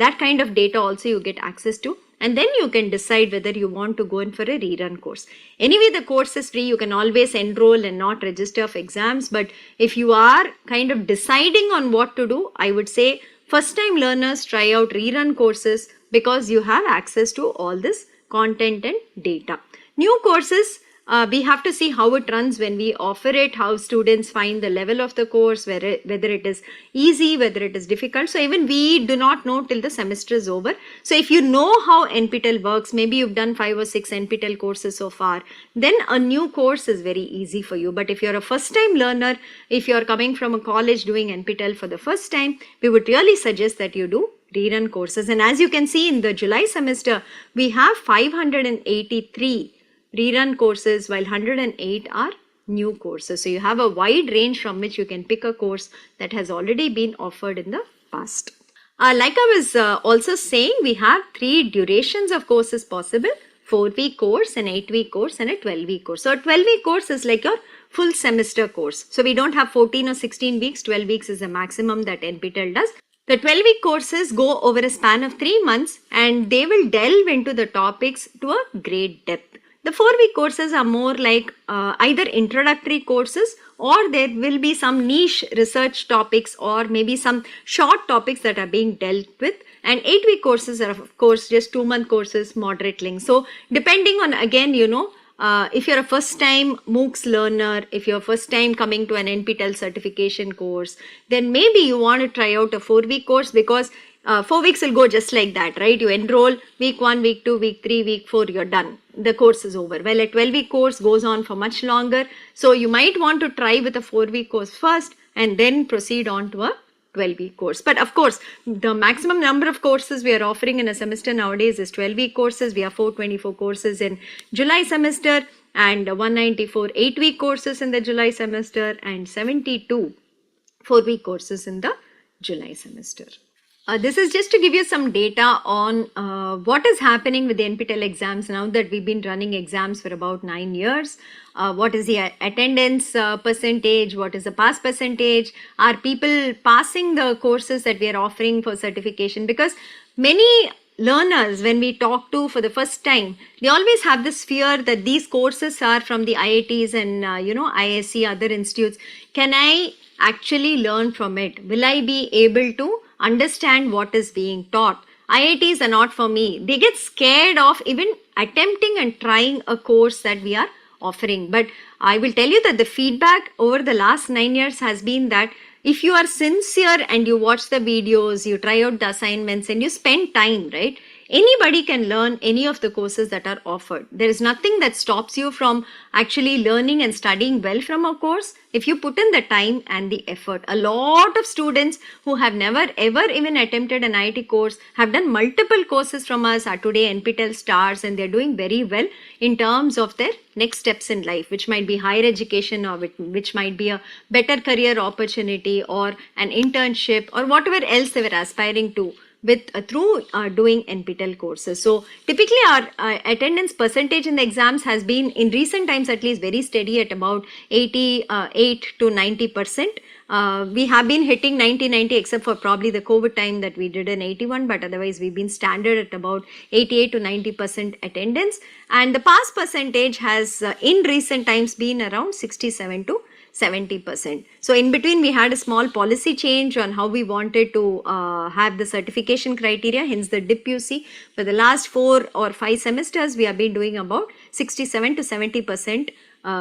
that kind of data also you get access to. And then you can decide whether you want to go in for a rerun course. Anyway, the course is free. You can always enroll and not register for exams. But if you are kind of deciding on what to do, I would say first time learners try out rerun courses because you have access to all this content and data. New courses, we have to see how it runs when we offer it, how students find the level of the course, whether it is easy, whether it is difficult. So even we do not know till the semester is over. So if you know how NPTEL works, maybe you've done 5 or 6 NPTEL courses so far, then a new course is very easy for you. But if you're a first time learner, if you're coming from a college doing NPTEL for the first time, we would really suggest that you do rerun courses. And as you can see in the July semester, we have 583 rerun courses while 108 are new courses. So you have a wide range from which you can pick a course that has already been offered in the past. Like I was also saying, we have 3 durations of courses possible: 4-week course, an 8-week course and a 12-week course. So a 12-week course is like your full semester course. So we don't have 14 or 16 weeks, 12 weeks is the maximum that NPTEL does. The 12-week courses go over a span of 3 months and they will delve into the topics to a great depth. The 4-week courses are more like either introductory courses or there will be some niche research topics or maybe some short topics that are being dealt with. And 8-week courses are of course just 2-month courses, moderate length. So depending on again, if you're a first time MOOCs learner, if you're first time coming to an NPTEL certification course, then maybe you want to try out a 4-week course, because 4 weeks will go just like that, right? You enroll week 1, week 2, week 3, week 4, you're done. The course is over. Well, a 12-week course goes on for much longer. So you might want to try with a 4-week course first and then proceed on to a 12-week course. But of course, the maximum number of courses we are offering in a semester nowadays is 12-week courses. We have 424 courses in July semester and 194 8-week courses in the July semester and 72 4-week courses in the July semester. This is just to give you some data on what is happening with the NPTEL exams now that we've been running exams for about 9 years. What is the attendance percentage? What is the pass percentage? Are people passing the courses that we are offering for certification? Because many learners, when we talk to for the first time, they always have this fear that these courses are from the IITs and ISC, other institutes. Can I actually learn from it? Will I be able to understand what is being taught? IITs are not for me. They get scared of even attempting and trying a course that we are offering. But I will tell you that the feedback over the last 9 years has been that if you are sincere and you watch the videos, you try out the assignments and you spend time, right? Anybody can learn any of the courses that are offered. There is nothing that stops you from actually learning and studying well from a course if you put in the time and the effort. A lot of students who have never ever even attempted an IIT course have done multiple courses from us, are today NPTEL stars, and they're doing very well in terms of their next steps in life, which might be higher education or which might be a better career opportunity or an internship or whatever else they were aspiring to with through doing NPTEL courses. So typically our attendance percentage in the exams has been in recent times at least very steady at about 88 to 90%. We have been hitting 90 except for probably the COVID time that we did in 81, but otherwise we've been standard at about 88 to 90% attendance, and the pass percentage has in recent times been around 67 to 70%. So in between we had a small policy change on how we wanted to have the certification criteria, hence the dip you see. For the last 4 or 5 semesters we have been doing about 67 to 70%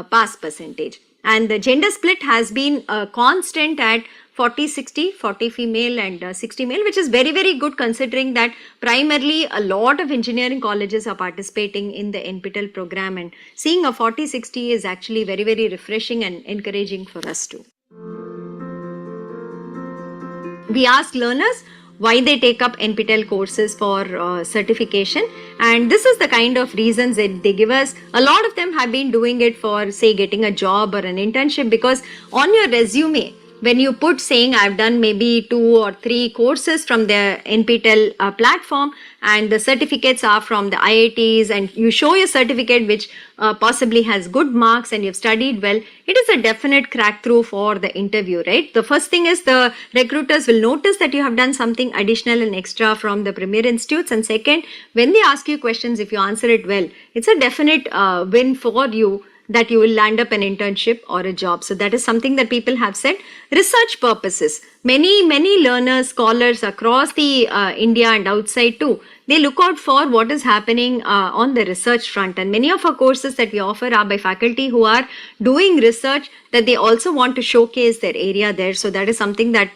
pass percentage. And the gender split has been constant at 40-60, 40 female and 60 male, which is very, very good considering that primarily a lot of engineering colleges are participating in the NPTEL program, and seeing a 40-60 is actually very, very refreshing and encouraging for us too. We ask learners why they take up NPTEL courses for certification, and this is the kind of reasons that they give us. A lot of them have been doing it for, say, getting a job or an internship, because on your resume, when you put saying I've done maybe 2 or 3 courses from the NPTEL platform and the certificates are from the IITs, and you show your certificate which possibly has good marks and you've studied well, it is a definite crack through for the interview, right? The first thing is the recruiters will notice that you have done something additional and extra from the premier institutes, and second, when they ask you questions, if you answer it well, it's a definite win for you that you will land up an internship or a job. So that is something that people have said. Research purposes. Many learners, scholars across the India and outside too, they look out for what is happening on the research front. And many of our courses that we offer are by faculty who are doing research that they also want to showcase their area there. So that is something that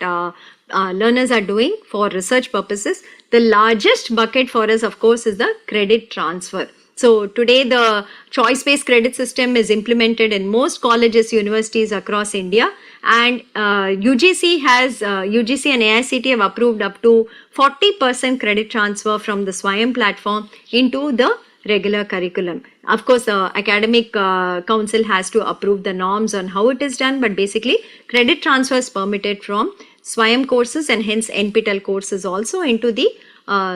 learners are doing for research purposes. The largest bucket for us, of course, is the credit transfer. So today the choice-based credit system is implemented in most colleges, universities across India, and UGC and AICTE have approved up to 40% credit transfer from the SWAYAM platform into the regular curriculum. Of course, the academic council has to approve the norms on how it is done, but basically credit transfer is permitted from SWAYAM courses and hence NPTEL courses also into the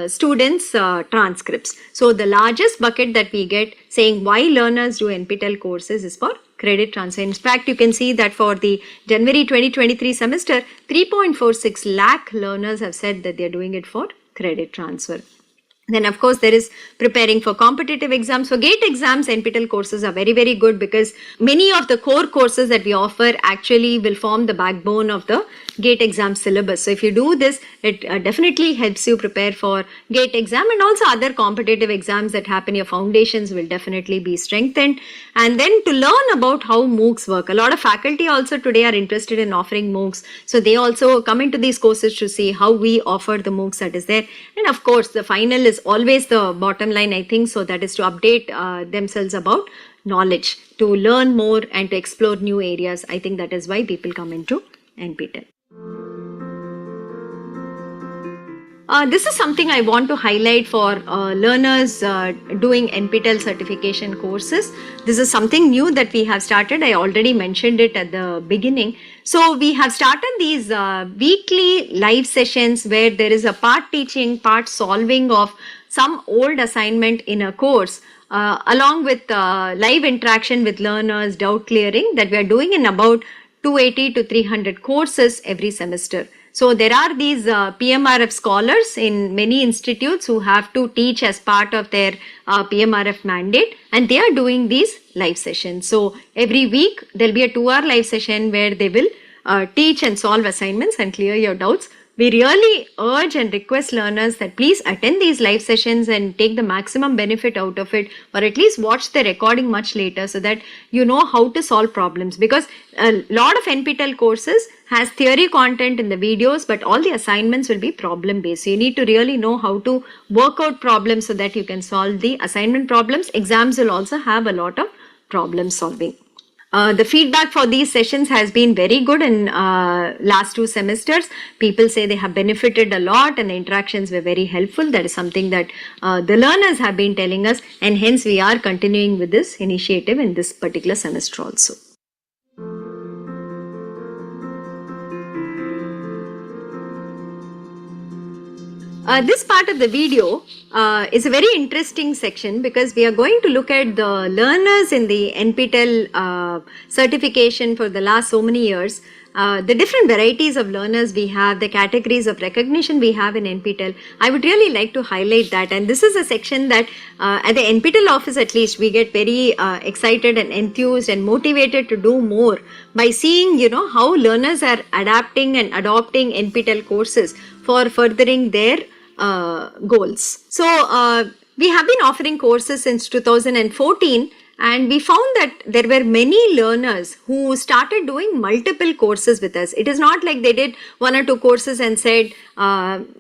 students' transcripts. So the largest bucket that we get saying why learners do NPTEL courses is for credit transfer. In fact, you can see that for the January 2023 semester, 3.46 lakh learners have said that they are doing it for credit transfer. Then of course there is preparing for competitive exams. For GATE exams, NPTEL courses are very, very good because many of the core courses that we offer actually will form the backbone of the GATE exam syllabus. So if you do this, it definitely helps you prepare for GATE exam, and also other competitive exams that happen. Your foundations will definitely be strengthened. And then to learn about how MOOCs work, a lot of faculty also today are interested in offering MOOCs. So they also come into these courses to see how we offer the MOOCs that is there. And of course, the final is always the bottom line, I think. So that is to update themselves about knowledge, to learn more and to explore new areas. I think that is why people come into NPTEL. This is something I want to highlight for learners doing NPTEL certification courses. This is something new that we have started. I already mentioned it at the beginning. So we have started these weekly live sessions where there is a part teaching, part solving of some old assignment in a course, along with live interaction with learners, doubt clearing, that we are doing in about 280 to 300 courses every semester. So there are these PMRF scholars in many institutes who have to teach as part of their PMRF mandate, and they are doing these live sessions. So every week there will be a 2-hour live session where they will teach and solve assignments and clear your doubts. We really urge and request learners that please attend these live sessions and take the maximum benefit out of it, or at least watch the recording much later so that you know how to solve problems, because a lot of NPTEL courses has theory content in the videos, but all the assignments will be problem based. So you need to really know how to work out problems so that you can solve the assignment problems. Exams will also have a lot of problem solving. The feedback for these sessions has been very good in last 2 semesters. People say they have benefited a lot and the interactions were very helpful. That is something that the learners have been telling us, and hence we are continuing with this initiative in this particular semester also. This part of the video is a very interesting section because we are going to look at the learners in the NPTEL certification for the last so many years, the different varieties of learners we have, the categories of recognition we have in NPTEL. I would really like to highlight that, and this is a section that at the NPTEL office at least we get very excited and enthused and motivated to do more by seeing, you know, how learners are adapting and adopting NPTEL courses for furthering their goals. So we have been offering courses since 2014, and we found that there were many learners who started doing multiple courses with us. It is not like they did 1 or 2 courses and said,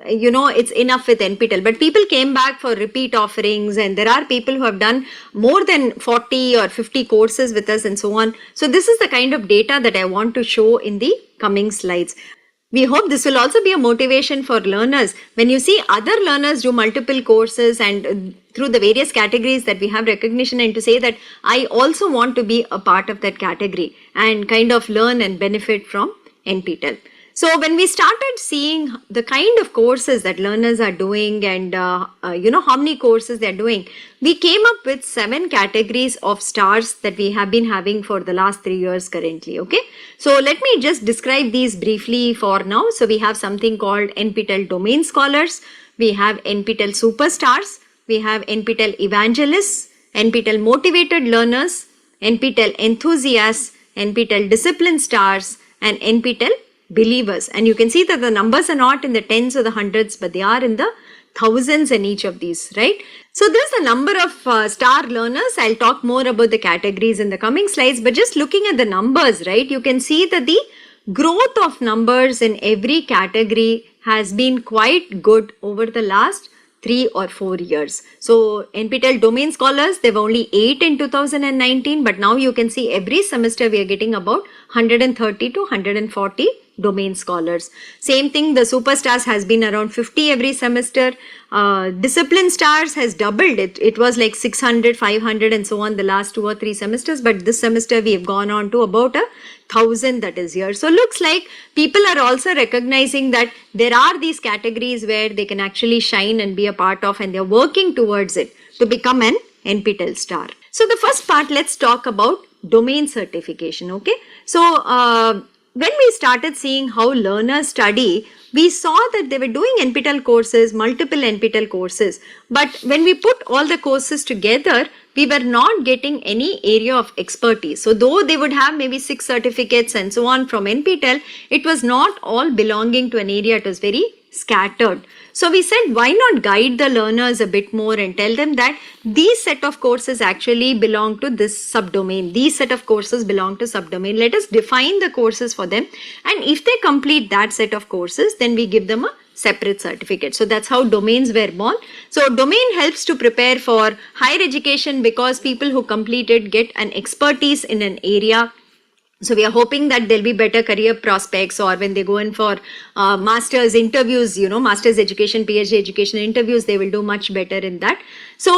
you know, it's enough with NPTEL, but people came back for repeat offerings, and there are people who have done more than 40 or 50 courses with us and so on. So this is the kind of data that I want to show in the coming slides. We hope this will also be a motivation for learners. When you see other learners do multiple courses and through the various categories that we have recognition, and to say that I also want to be a part of that category and kind of learn and benefit from NPTEL. So when we started seeing the kind of courses that learners are doing and you know, how many courses they're doing, we came up with 7 categories of stars that we have been having for the last 3 years currently. Okay, so let me just describe these briefly for now. So we have something called NPTEL Domain Scholars, we have NPTEL Superstars, we have NPTEL Evangelists, NPTEL Motivated Learners, NPTEL Enthusiasts, NPTEL Discipline Stars, and NPTEL Believers. And you can see that the numbers are not in the tens or the hundreds, but they are in the thousands in each of these, right? So there's a number of star learners. I'll talk more about the categories in the coming slides, but just looking at the numbers, right, you can see that the growth of numbers in every category has been quite good over the last 3 or 4 years. So NPTEL Domain Scholars, there were only 8 in 2019, but now you can see every semester we are getting about 130 to 140 domain scholars. Same thing, the Superstars has been around 50 every semester. Discipline Stars has doubled it. It was like 600, 500 and so on the last 2 or 3 semesters, but this semester we have gone on to about 1,000 that is here. So looks like people are also recognizing that there are these categories where they can actually shine and be a part of, and they're working towards it to become an NPTEL star. So the first part, let's talk about domain certification. Okay, so when we started seeing how learners study, we saw that they were doing NPTEL courses, multiple NPTEL courses. But when we put all the courses together, we were not getting any area of expertise. So though they would have maybe 6 certificates and so on from NPTEL, it was not all belonging to an area. It was very scattered. So we said, why not guide the learners a bit more and tell them that these set of courses actually belong to this subdomain. These set of courses belong to subdomain. Let us define the courses for them. And if they complete that set of courses, then we give them a separate certificate. So that's how domains were born. So domain helps to prepare for higher education because people who complete it get an expertise in an area. So we are hoping that there'll be better career prospects, or when they go in for master's interviews, master's education, PhD education interviews, they will do much better in that. So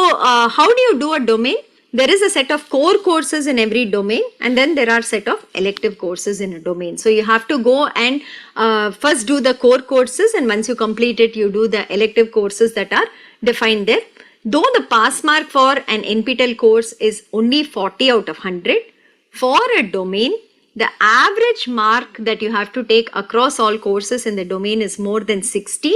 how do you do a domain? There is a set of core courses in every domain, and then there are set of elective courses in a domain. So you have to go and first do the core courses, and once you complete it, you do the elective courses that are defined there. Though the pass mark for an NPTEL course is only 40 out of 100, for a domain, the average mark that you have to take across all courses in the domain is more than 60,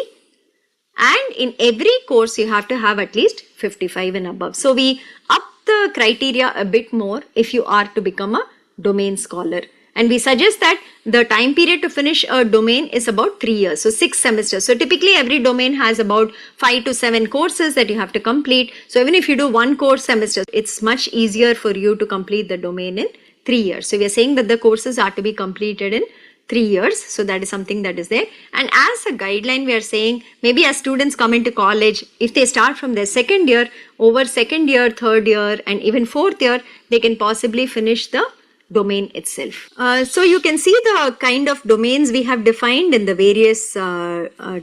and in every course you have to have at least 55 and above. So we up the criteria a bit more if you are to become a domain scholar. And we suggest that the time period to finish a domain is about 3 years, so 6 semesters. So typically every domain has about 5 to 7 courses that you have to complete. So even if you do 1 course semester, it's much easier for you to complete the domain in 3 years. So we are saying that the courses are to be completed in 3 years. So that is something that is there. And as a guideline, we are saying maybe as students come into college, if they start from their second year, over second year, third year, and even fourth year, they can possibly finish the domain itself. So you can see the kind of domains we have defined in the various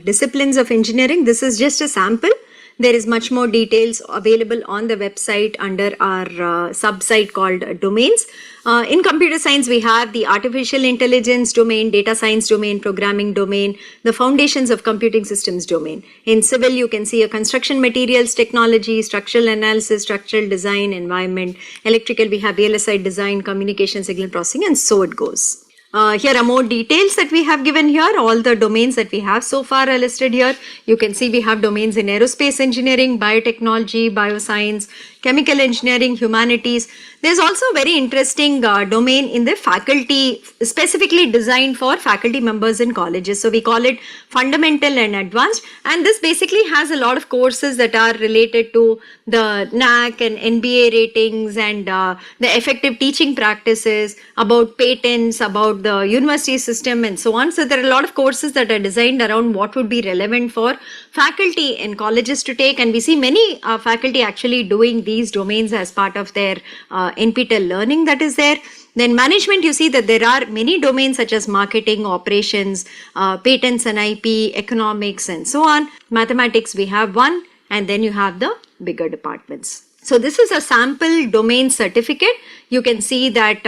disciplines of engineering. This is just a sample. There is much more details available on the website under our sub-site called domains. In computer science, we have the artificial intelligence domain, data science domain, programming domain, the foundations of computing systems domain. In civil, you can see a construction materials technology, structural analysis, structural design, environment. Electrical, we have VLSI design, communication, signal processing, and so it goes. Here are more details that we have given here. All the domains that we have so far are listed here. You can see we have domains in aerospace engineering, biotechnology, bioscience, chemical engineering, humanities. There's also a very interesting domain in the faculty, specifically designed for faculty members in colleges. So we call it fundamental and advanced, and this basically has a lot of courses that are related to the NAC and NBA ratings and the effective teaching practices, about patents, about the university system, and so on. So there are a lot of courses that are designed around what would be relevant for faculty in colleges to take, and we see many faculty actually doing these domains as part of their NPTEL learning that is there. Then management, you see that there are many domains such as marketing, operations, patents and IP, economics, and so on. Mathematics, we have one, and then you have the bigger departments. So this is a sample domain certificate. You can see that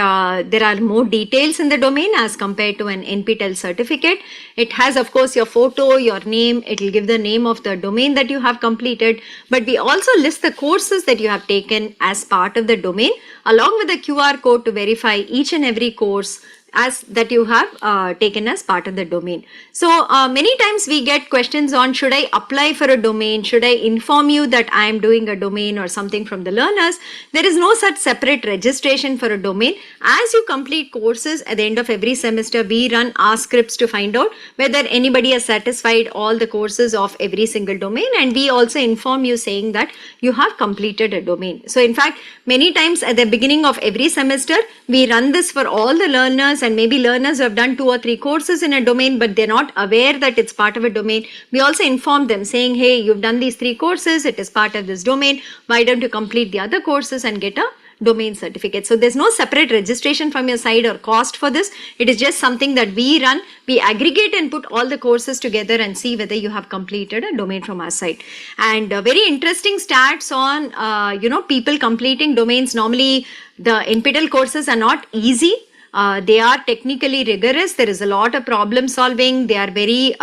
there are more details in the domain as compared to an NPTEL certificate. It has, of course, your photo, your name. It will give the name of the domain that you have completed. But we also list the courses that you have taken as part of the domain, along with the QR code to verify each and every course as that you have taken as part of the domain. So many times we get questions on, should I apply for a domain? Should I inform you that I am doing a domain or something from the learners? There is no such separate registration for a domain. As you complete courses at the end of every semester, we run our scripts to find out whether anybody has satisfied all the courses of every single domain, and we also inform you saying that you have completed a domain. So in fact, many times at the beginning of every semester, we run this for all the learners, and maybe learners who have done 2 or 3 courses in a domain, but they're not aware that it's part of a domain. We also inform them saying, hey, you've done these 3 courses, it is part of this domain. Why don't you complete the other courses and get a domain certificate? So there's no separate registration from your side or cost for this. It is just something that we run. We aggregate and put all the courses together and see whether you have completed a domain from our side. And very interesting stats on, people completing domains. Normally, the NPTEL courses are not easy. They are technically rigorous. There is a lot of problem solving. They are very,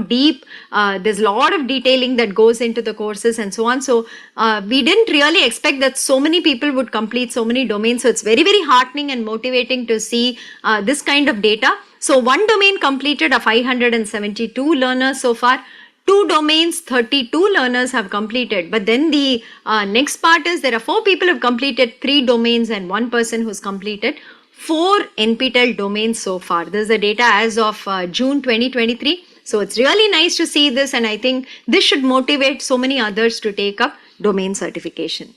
deep. There's a lot of detailing that goes into the courses and so on. So we didn't really expect that so many people would complete so many domains. So it's very, very heartening and motivating to see this kind of data. So one domain completed are 572 learners so far. 2 domains, 32 learners have completed. But then the next part is there are 4 people who have completed 3 domains and 1 person who's completed 4 NPTEL domains so far. This is the data as of June 2023. So it's really nice to see this, and I think this should motivate so many others to take up domain certification.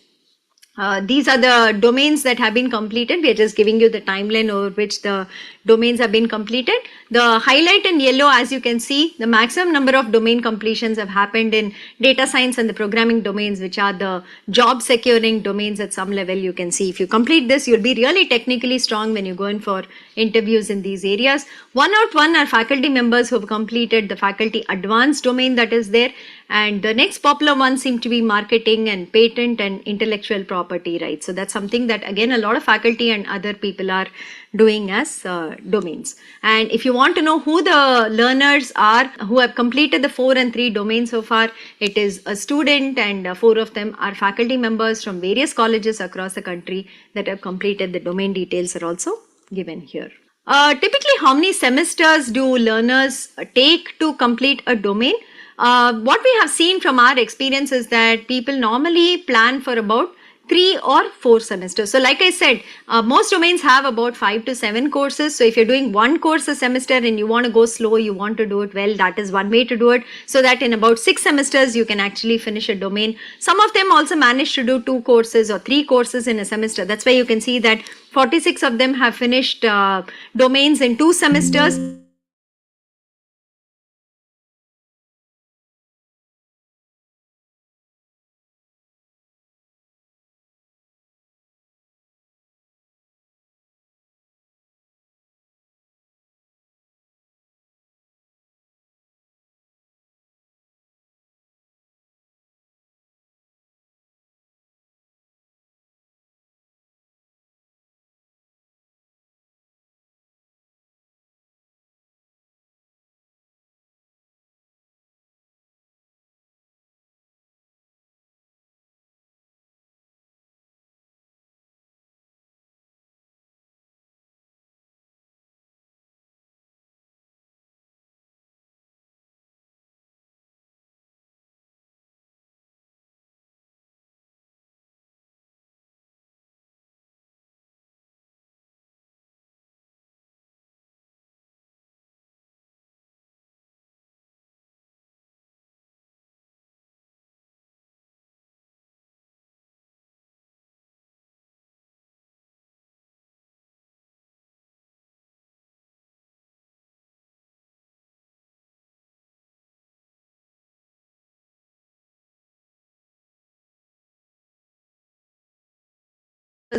These are the domains that have been completed. We are just giving you the timeline over which the domains have been completed. The highlight in yellow, as you can see, the maximum number of domain completions have happened in data science and the programming domains, which are the job securing domains at some level. You can see if you complete this, you'll be really technically strong when you go in for interviews in these areas. 101 are faculty members who have completed the faculty advanced domain that is there. And the next popular ones seem to be marketing and patent and intellectual property rights. So that's something that again a lot of faculty and other people are doing as domains. And if you want to know who the learners are who have completed the 4 and 3 domains so far, it is a student, and 4 of them are faculty members from various colleges across the country that have completed. The domain details are also given here. Typically, how many semesters do learners take to complete a domain? What we have seen from our experience is that people normally plan for about 3 or 4 semesters. So like I said, most domains have about 5 to 7 courses. So if you're doing 1 course a semester and you want to go slow, you want to do it well, that is one way to do it, so that in about 6 semesters you can actually finish a domain. Some of them also manage to do 2 courses or 3 courses in a semester. That's why you can see that 46 of them have finished domains in 2 semesters.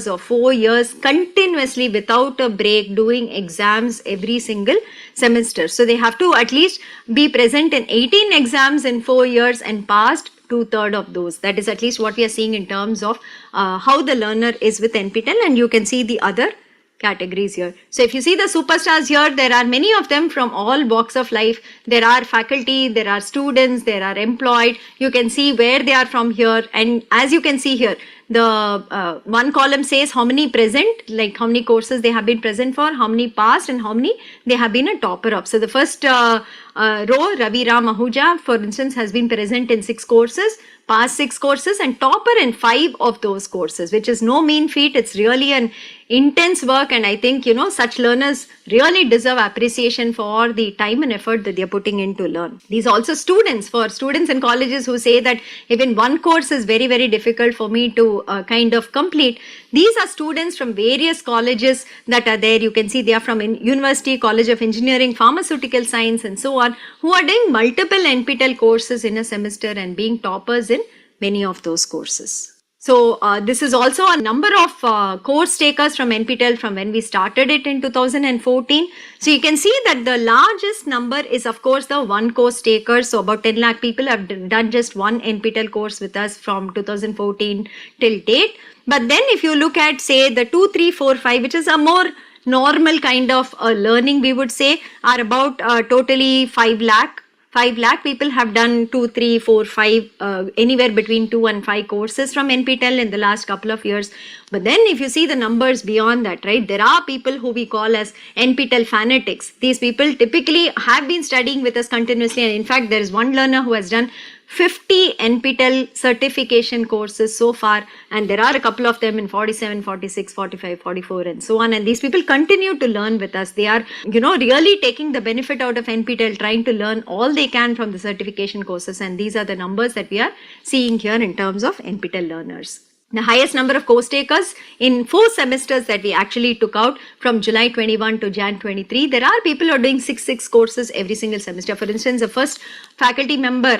Or 4 years continuously without a break, doing exams every single semester. So they have to at least be present in 18 exams in 4 years and passed 2/3 of those. That is at least what we are seeing in terms of how the learner is with NPTEL, and you can see the other categories here. So if you see the superstars here, there are many of them from all walks of life. There are faculty, there are students, there are employed. You can see where they are from here, and as you can see here, the one column says how many present, like how many courses they have been present for, how many passed, and how many they have been a topper of. So the first row, Ravi Ram Ahuja, for instance, has been present in 6 courses, passed 6 courses, and topper in 5 of those courses, which is no mean feat. It's really an intense work, and I think, such learners really deserve appreciation for the time and effort that they're putting in to learn. These also students, for students in colleges who say that even one course is very, very difficult for me to kind of complete. These are students from various colleges that are there. You can see they are from University, College of Engineering, Pharmaceutical Science, and so on, who are doing multiple NPTEL courses in a semester and being toppers in many of those courses. So this is also a number of course takers from NPTEL from when we started it in 2014. So you can see that the largest number is of course the one course takers. So about 10 lakh people have done just one NPTEL course with us from 2014 till date. But then if you look at say the 2, 3, 4, 5, which is a more normal kind of learning, we would say, are about totally 5 lakh. 5 lakh people have done 2, 3, 4, 5, anywhere between 2 and 5 courses from NPTEL in the last couple of years. But then if you see the numbers beyond that, right, there are people who we call as NPTEL fanatics. These people typically have been studying with us continuously, and in fact, there is one learner who has done 50 NPTEL certification courses so far, and there are a couple of them in 47, 46, 45, 44 and so on, and these people continue to learn with us. They are, really taking the benefit out of NPTEL, trying to learn all they can from the certification courses, and these are the numbers that we are seeing here in terms of NPTEL learners. The highest number of course takers in 4 semesters that we actually took out from July 21 to Jan 23. There are people who are doing 6 courses every single semester. For instance, the first faculty member,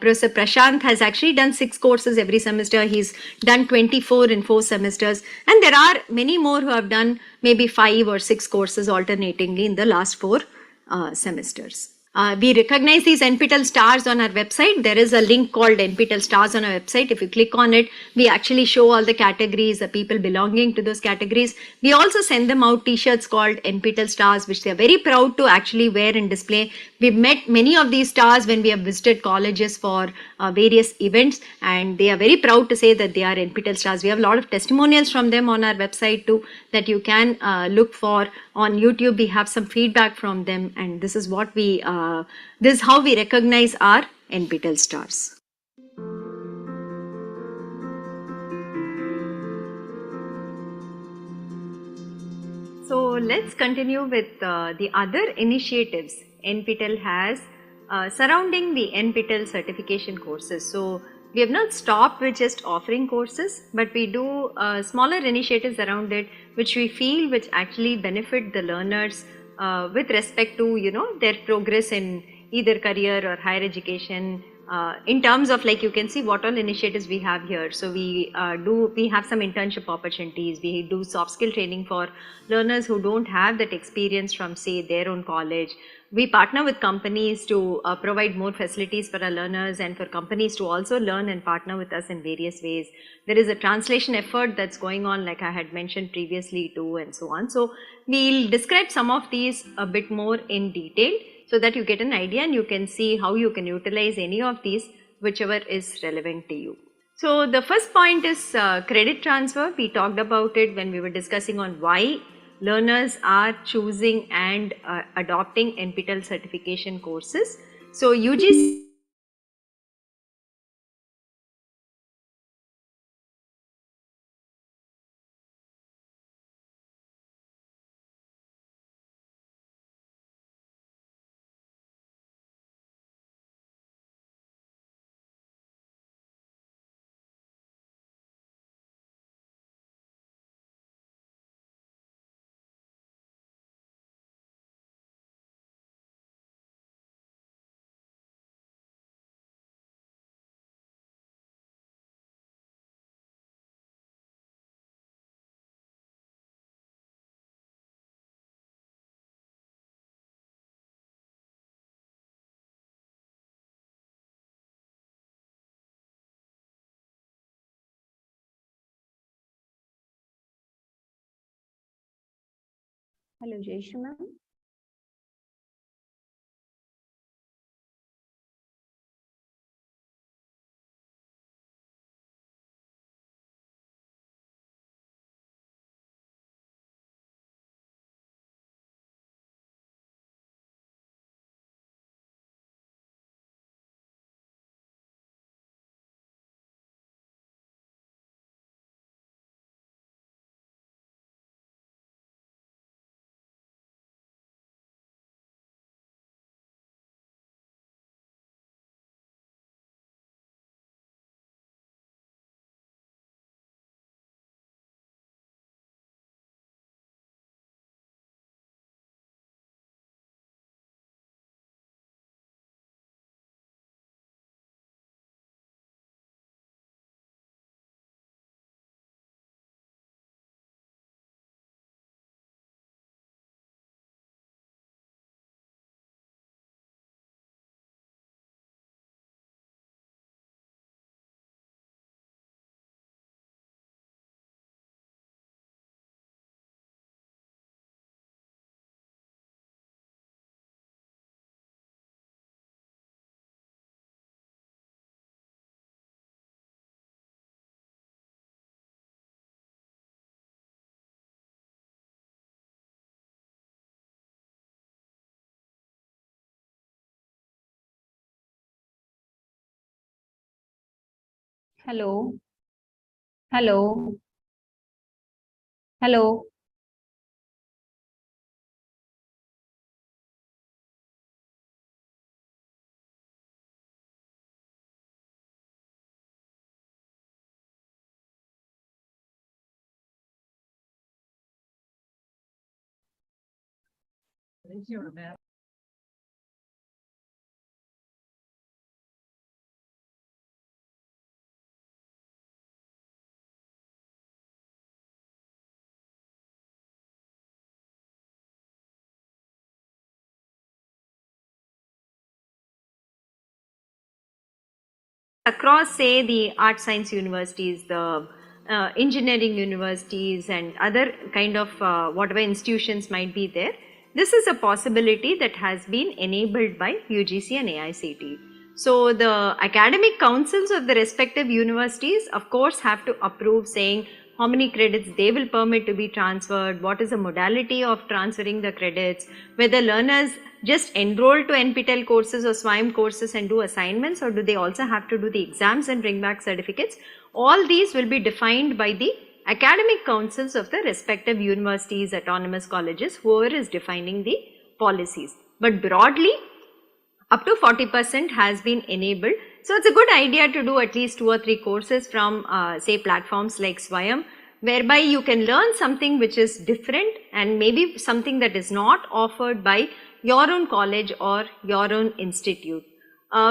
Professor Prashant, has actually done 6 courses every semester. He's done 24 in 4 semesters. And there are many more who have done maybe 5 or 6 courses alternatingly in the last 4 semesters. We recognize these NPTEL stars on our website. There is a link called NPTEL stars on our website. If you click on it, we actually show all the categories, the people belonging to those categories. We also send them out t-shirts called NPTEL stars, which they are very proud to actually wear and display. We've met many of these stars when we have visited colleges for various events, and they are very proud to say that they are NPTEL stars. We have a lot of testimonials from them on our website too that you can look for. On YouTube, we have some feedback from them, and this is what we this is how we recognize our NPTEL stars. So let's continue with the other initiatives NPTEL has surrounding the NPTEL certification courses. So we have not stopped with just offering courses, but we do smaller initiatives around it, which we feel which actually benefit the learners with respect to their progress in either career or higher education. In terms of, like, you can see what all initiatives we have here. So we have some internship opportunities. We do soft skill training for learners who don't have that experience from, say, their own college. We partner with companies to provide more facilities for our learners, and for companies to also learn and partner with us in various ways. There is a translation effort that's going on, like I had mentioned previously too, and so on. So we'll describe some of these a bit more in detail, so that you get an idea and you can see how you can utilize any of these, whichever is relevant to you. So the first point is credit transfer. We talked about it when we were discussing on why learners are choosing and adopting NPTEL certification courses. So UGC Hello, Jayshree ma'am. Hello. Hello. Hello. Across, say, the art science universities, the engineering universities, and other kind of whatever institutions might be there, this is a possibility that has been enabled by UGC and AICTE. So the academic councils of the respective universities of course have to approve, saying how many credits they will permit to be transferred, what is the modality of transferring the credits, whether learners just enroll to NPTEL courses or SWIME courses and do assignments, or do they also have to do the exams and bring back certificates. All these will be defined by the academic councils of the respective universities, autonomous colleges, whoever is defining the policies. But broadly, up to 40% has been enabled. So it's a good idea to do at least 2 or 3 courses from say platforms like SWIME, whereby you can learn something which is different and maybe something that is not offered by your own college or your own institute.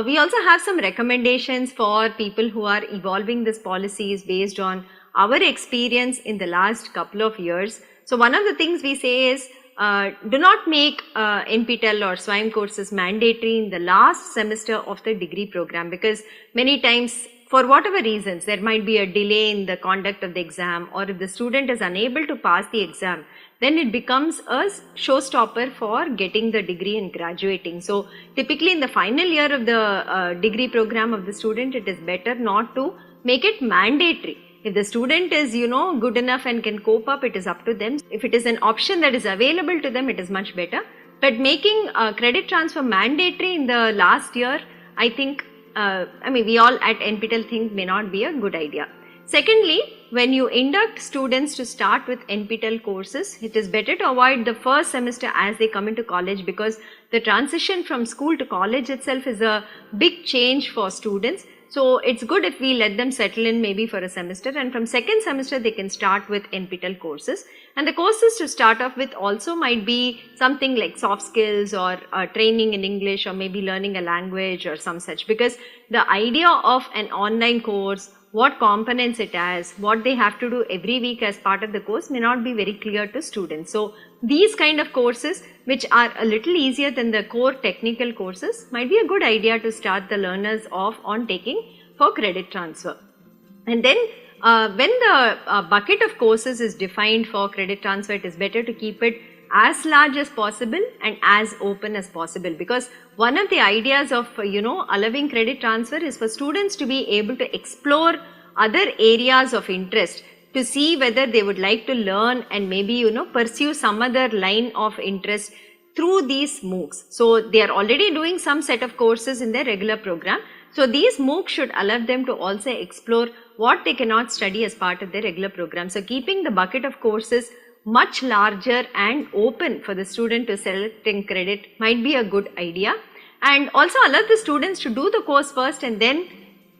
We also have some recommendations for people who are evolving these policies based on our experience in the last couple of years. So one of the things we say is, do not make NPTEL or SWIME courses mandatory in the last semester of the degree program, because many times for whatever reasons there might be a delay in the conduct of the exam, or if the student is unable to pass the exam, then it becomes a showstopper for getting the degree and graduating. So typically in the final year of the degree program of the student, it is better not to make it mandatory. If the student is, good enough and can cope up, it is up to them. If it is an option that is available to them, it is much better. But making credit transfer mandatory in the last year, I think, we all at NPTEL think may not be a good idea. Secondly, when you induct students to start with NPTEL courses, it is better to avoid the first semester as they come into college, because the transition from school to college itself is a big change for students. So it's good if we let them settle in maybe for a semester, and from second semester they can start with NPTEL courses. And the courses to start off with also might be something like soft skills or training in English, or maybe learning a language or some such, because the idea of an online course, what components it has, what they have to do every week as part of the course may not be very clear to students. So these kind of courses, which are a little easier than the core technical courses, might be a good idea to start the learners off on taking for credit transfer. And then when the bucket of courses is defined for credit transfer, it is better to keep it as large as possible and as open as possible, because one of the ideas of allowing credit transfer is for students to be able to explore other areas of interest, to see whether they would like to learn and maybe pursue some other line of interest through these MOOCs. So they are already doing some set of courses in their regular program. So these MOOCs should allow them to also explore what they cannot study as part of their regular program. So keeping the bucket of courses much larger and open for the student to select and credit might be a good idea, and also allow the students to do the course first and then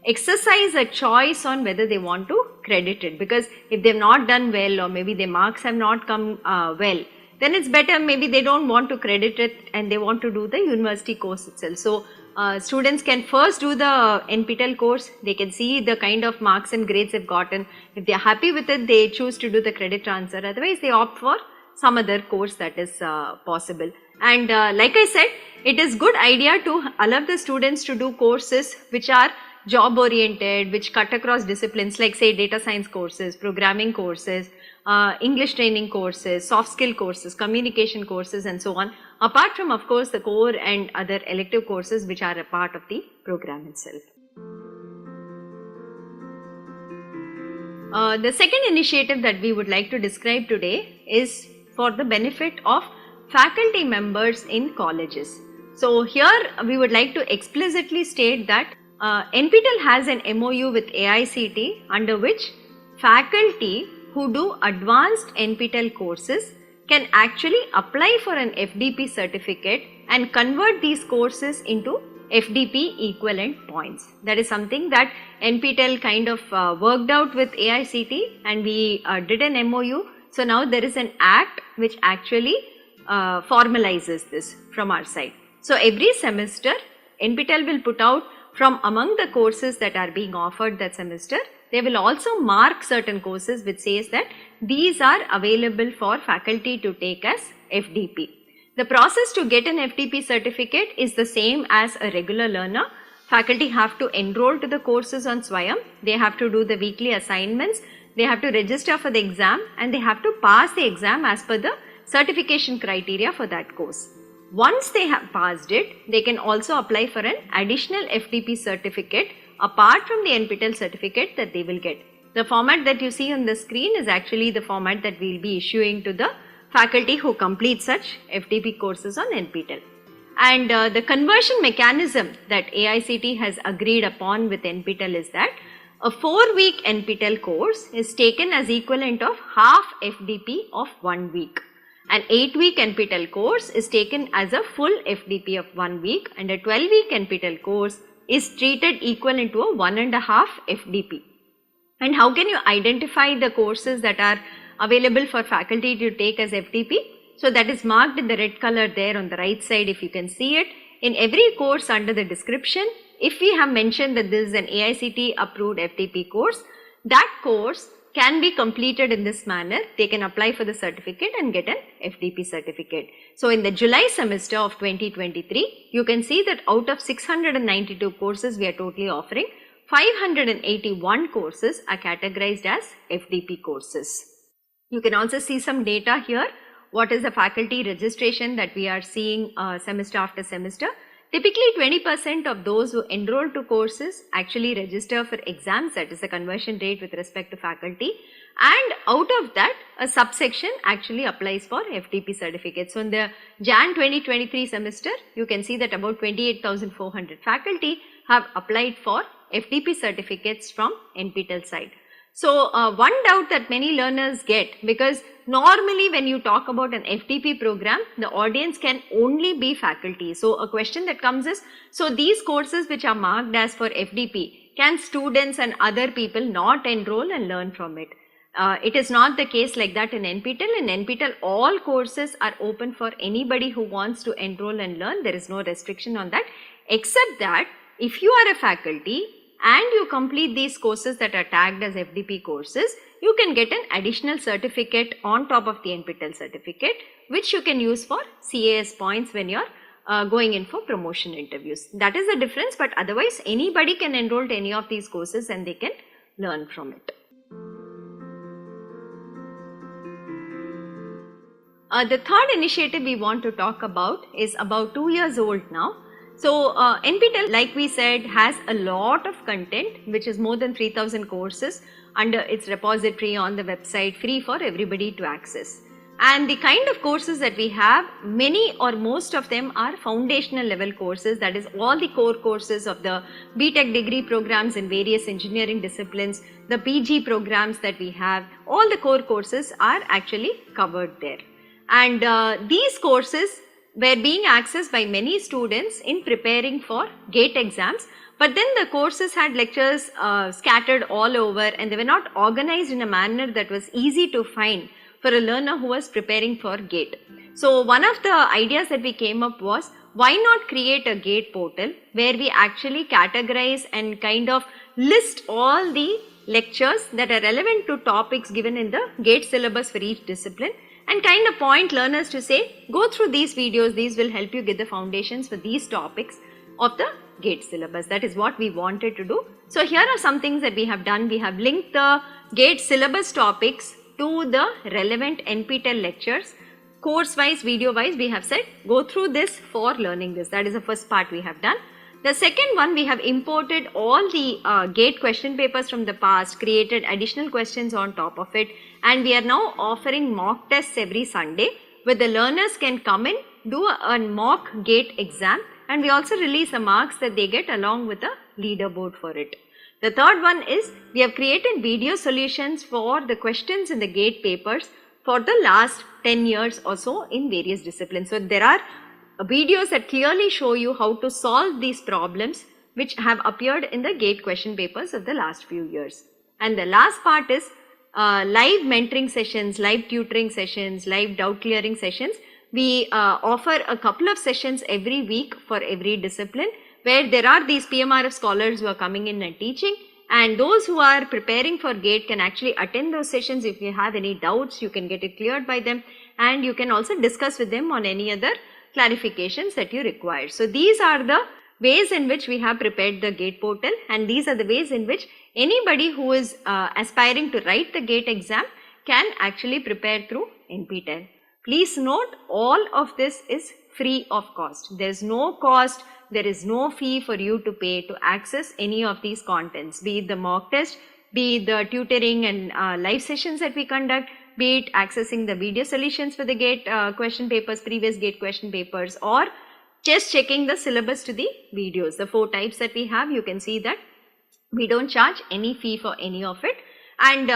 exercise a choice on whether they want to credit it, because if they've not done well, or maybe their marks have not come well, then it's better maybe they don't want to credit it and they want to do the university course itself. So students can first do the NPTEL course, they can see the kind of marks and grades they've gotten. If they are happy with it, they choose to do the credit transfer, otherwise they opt for some other course that is possible. And like I said, it is good idea to allow the students to do courses which are job oriented, which cut across disciplines, like say data science courses, programming courses, English training courses, soft skill courses, communication courses, and so on, apart from of course the core and other elective courses which are a part of the program itself. The second initiative that we would like to describe today is for the benefit of faculty members in colleges. So here we would like to explicitly state that NPTEL has an MOU with AICTE under which faculty who do advanced NPTEL courses can actually apply for an FDP certificate and convert these courses into FDP equivalent points. That is something that NPTEL kind of worked out with AICTE, and we did an MOU. So now there is an act which actually formalizes this from our side. So every semester NPTEL will put out from among the courses that are being offered that semester, they will also mark certain courses which says that these are available for faculty to take as FDP. The process to get an FDP certificate is the same as a regular learner. Faculty have to enroll to the courses on Swayam, they have to do the weekly assignments, they have to register for the exam, and they have to pass the exam as per the certification criteria for that course. Once they have passed it, they can also apply for an additional FDP certificate apart from the NPTEL certificate that they will get. The format that you see on the screen is actually the format that we will be issuing to the faculty who complete such FDP courses on NPTEL. And the conversion mechanism that AICTE has agreed upon with NPTEL is that a 4-week NPTEL course is taken as equivalent of half FDP of 1 week. An 8-week NPTEL course is taken as a full FDP of 1 week, and a 12-week NPTEL course is treated equivalent to a 1.5 FDP. And how can you identify the courses that are available for faculty to take as FDP? So that is marked in the red color there on the right side, if you can see it. In every course under the description, if we have mentioned that this is an AICTE approved FDP course, that course can be completed in this manner. They can apply for the certificate and get an FDP certificate. So in the July semester of 2023, you can see that out of 692 courses we are totally offering, 581 courses are categorized as FDP courses. You can also see some data here. What is the faculty registration that we are seeing semester after semester? Typically 20% of those who enroll to courses actually register for exams, that is the conversion rate with respect to faculty, and out of that a subsection actually applies for FDP certificates. So in the Jan 2023 semester, you can see that about 28,400 faculty have applied for FDP certificates from NPTEL side. So one doubt that many learners get, because normally when you talk about an FDP program, the audience can only be faculty. So a question that comes is, so these courses which are marked as for FDP, can students and other people not enroll and learn from it? It is not the case like that in NPTEL. In NPTEL, all courses are open for anybody who wants to enroll and learn. There is no restriction on that, except that if you are a faculty and you complete these courses that are tagged as FDP courses, you can get an additional certificate on top of the NPTEL certificate, which you can use for CAS points when you are going in for promotion interviews. That is the difference, but otherwise anybody can enroll to any of these courses and they can learn from it. The third initiative we want to talk about is about 2 years old now. So NPTEL, like we said, has a lot of content, which is more than 3,000 courses under its repository on the website, free for everybody to access. And the kind of courses that we have, many or most of them are foundational level courses, that is all the core courses of the BTech degree programs in various engineering disciplines, the PG programs that we have, all the core courses are actually covered there. And these courses were being accessed by many students in preparing for GATE exams, but then the courses had lectures scattered all over and they were not organized in a manner that was easy to find for a learner who was preparing for GATE. So one of the ideas that we came up was, why not create a GATE portal where we actually categorize and kind of list all the lectures that are relevant to topics given in the GATE syllabus for each discipline, and kind of point learners to say, go through these videos, these will help you get the foundations for these topics of the GATE syllabus. That is what we wanted to do. So here are some things that we have done. We have linked the GATE syllabus topics to the relevant NPTEL lectures. Course wise, video wise, we have said, go through this for learning this. That is the first part we have done. The second one, we have imported all the GATE question papers from the past, created additional questions on top of it, and we are now offering mock tests every Sunday where the learners can come in, do a mock GATE exam, and we also release the marks that they get along with a leaderboard for it. The third one is we have created video solutions for the questions in the GATE papers for the last 10 years or so in various disciplines. So there are videos that clearly show you how to solve these problems which have appeared in the GATE question papers of the last few years. And the last part is live mentoring sessions, live tutoring sessions, live doubt clearing sessions. We offer a couple of sessions every week for every discipline, where there are these PMRF scholars who are coming in and teaching, and those who are preparing for GATE can actually attend those sessions. If you have any doubts, you can get it cleared by them, and you can also discuss with them on any other clarifications that you require. So these are the ways in which we have prepared the GATE portal, and these are the ways in which anybody who is aspiring to write the GATE exam can actually prepare through NPTEL. Please note, all of this is free of cost. There is no cost, there is no fee for you to pay to access any of these contents, be it the mock test, be it the tutoring and live sessions that we conduct, be it accessing the video solutions for the GATE question papers, previous GATE question papers, or just checking the syllabus to the videos. The 4 types that we have, you can see that we don't charge any fee for any of it. And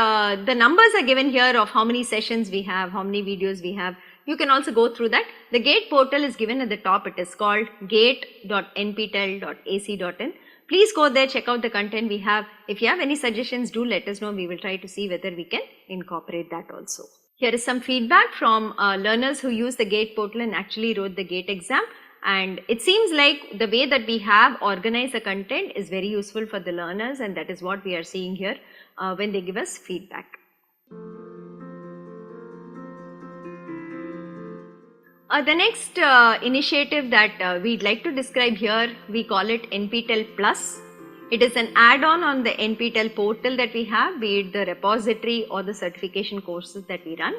the numbers are given here of how many sessions we have, how many videos we have. You can also go through that. The GATE portal is given at the top. It is called gate.nptel.ac.in. Please go there, check out the content we have. If you have any suggestions, do let us know. We will try to see whether we can incorporate that also. Here is some feedback from learners who use the GATE portal and actually wrote the GATE exam. And it seems like the way that we have organized the content is very useful for the learners, and that is what we are seeing here when they give us feedback. The next initiative that we'd like to describe here, we call it NPTEL Plus. It is an add-on on the NPTEL portal that we have, be it the repository or the certification courses that we run.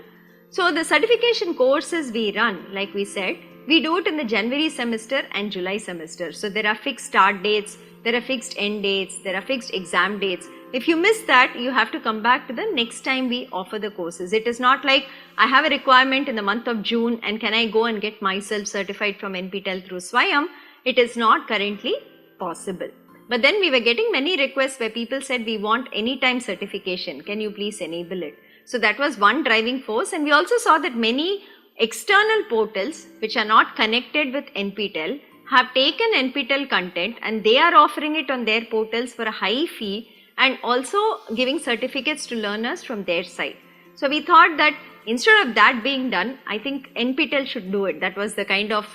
So the certification courses we run, like we said, we do it in the January semester and July semester. So there are fixed start dates, there are fixed end dates, there are fixed exam dates. If you miss that, you have to come back to the next time we offer the courses. It is not like I have a requirement in the month of June and can I go and get myself certified from NPTEL through SWAYAM. It is not currently possible. But then we were getting many requests where people said we want anytime certification. Can you please enable it? So that was one driving force, and we also saw that many external portals which are not connected with NPTEL have taken NPTEL content and they are offering it on their portals for a high fee and also giving certificates to learners from their side. So we thought that instead of that being done, I think NPTEL should do it. That was the kind of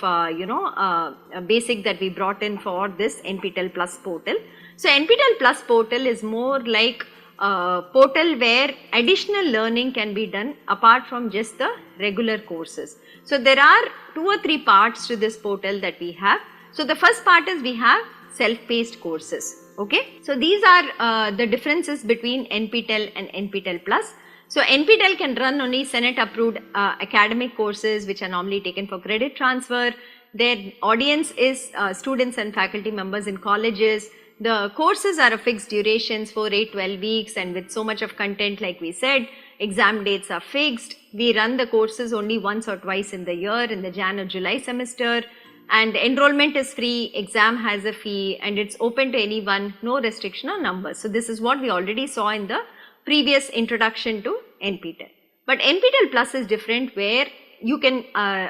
basic that we brought in for this NPTEL Plus portal. So NPTEL Plus portal is more like a portal where additional learning can be done apart from just the regular courses. So there are 2 or 3 parts to this portal that we have. So the first part is we have self-paced courses. Okay, so these are the differences between NPTEL and NPTEL Plus. So NPTEL can run only Senate approved academic courses which are normally taken for credit transfer. Their audience is students and faculty members in colleges. The courses are of fixed durations, 4, 8, 12 weeks, and with so much of content, like we said. Exam dates are fixed. We run the courses only once or twice in the year, in the Jan or July semester. And the enrollment is free, exam has a fee, and it's open to anyone, no restriction on numbers. So this is what we already saw in the previous introduction to NPTEL. But NPTEL Plus is different, where you can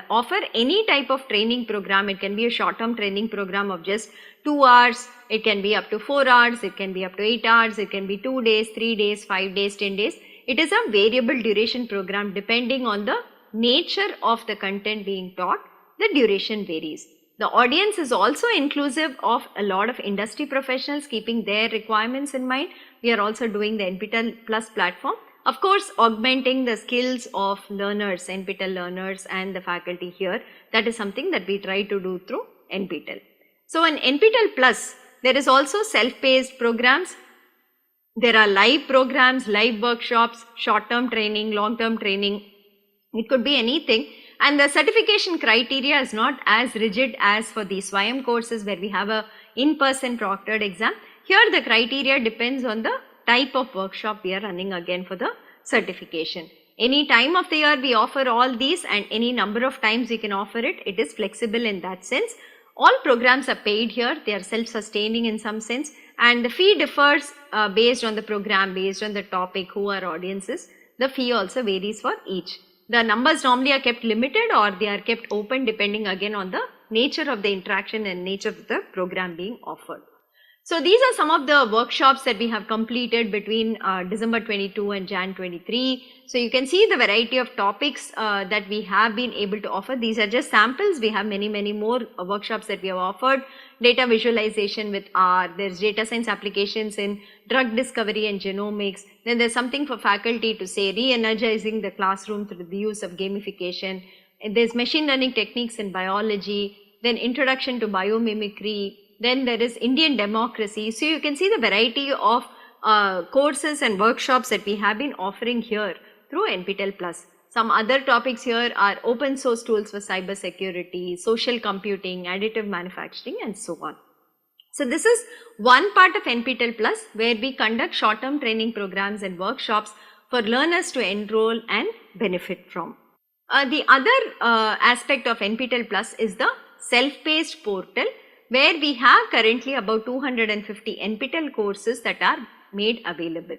offer any type of training program. It can be a short-term training program of just 2 hours, it can be up to 4 hours, it can be up to 8 hours, it can be 2 days, 3 days, 5 days, 10 days. It is a variable duration program depending on the nature of the content being taught. The duration varies. The audience is also inclusive of a lot of industry professionals, keeping their requirements in mind. We are also doing the NPTEL Plus platform. Of course, augmenting the skills of learners, NPTEL learners and the faculty here. That is something that we try to do through NPTEL. So in NPTEL Plus, there is also self-paced programs. There are live programs, live workshops, short-term training, long-term training. It could be anything. And the certification criteria is not as rigid as for the SWAYAM courses where we have a in-person proctored exam. Here the criteria depends on the type of workshop we are running again for the certification. Any time of the year we offer all these, and any number of times we can offer it. It is flexible in that sense. All programs are paid here, they are self-sustaining in some sense, and the fee differs based on the program, based on the topic, who our audience is. The fee also varies for each. The numbers normally are kept limited or they are kept open depending again on the nature of the interaction and nature of the program being offered. So these are some of the workshops that we have completed between December 22 and Jan 23. So you can see the variety of topics that we have been able to offer. These are just samples. We have many more workshops that we have offered. Data visualization with R, there's data science applications in drug discovery and genomics. Then there's something for faculty to say re-energizing the classroom through the use of gamification. And there's machine learning techniques in biology, then introduction to biomimicry. Then there is Indian democracy. So you can see the variety of courses and workshops that we have been offering here through NPTEL Plus. Some other topics here are open source tools for cyber security, social computing, additive manufacturing, and so on. So this is one part of NPTEL Plus where we conduct short-term training programs and workshops for learners to enroll and benefit from. The other aspect of NPTEL Plus is the self-paced portal, where we have currently about 250 NPTEL courses that are made available.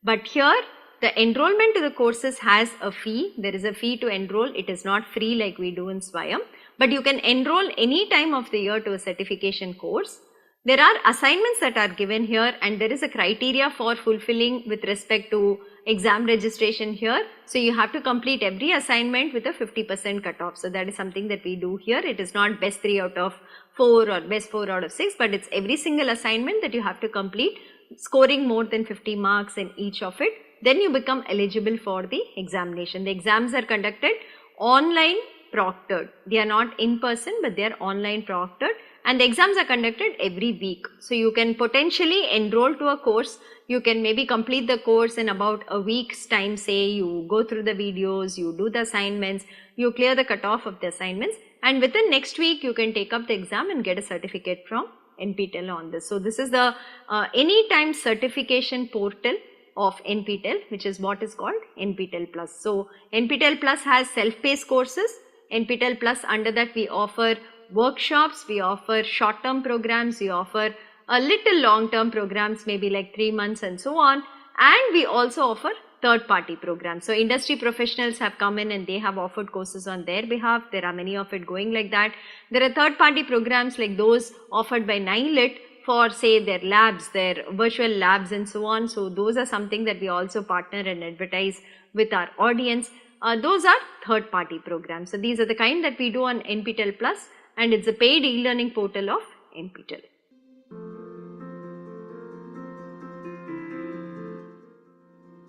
But here the enrollment to the courses has a fee. There is a fee to enroll. It is not free like we do in Swayam, but you can enroll any time of the year to a certification course. There are assignments that are given here and there is a criteria for fulfilling with respect to exam registration here. So you have to complete every assignment with a 50% cutoff. So that is something that we do here. It is not best 3 out of 4 or best 4 out of 6, but it's every single assignment that you have to complete, scoring more than 50 marks in each of it. Then you become eligible for the examination. The exams are conducted online proctored. They are not in person, but they are online proctored, and the exams are conducted every week. So you can potentially enroll to a course. You can maybe complete the course in about a week's time. Say you go through the videos, you do the assignments, you clear the cutoff of the assignments, and within next week you can take up the exam and get a certificate from NPTEL on this. So this is the anytime certification portal of NPTEL, which is what is called NPTEL Plus. So NPTEL Plus has self-paced courses. NPTEL Plus, under that we offer workshops, we offer short-term programs, we offer a little long-term programs, maybe like 3 months and so on, and we also offer third-party programs. So industry professionals have come in and they have offered courses on their behalf. There are many of it going like that. There are third-party programs like those offered by 9LIT for say their labs, their virtual labs and so on. So those are something that we also partner and advertise with our audience. Those are third-party programs. So these are the kind that we do on NPTEL Plus, and it's a paid e-learning portal of NPTEL.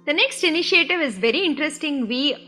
The next initiative is very interesting, we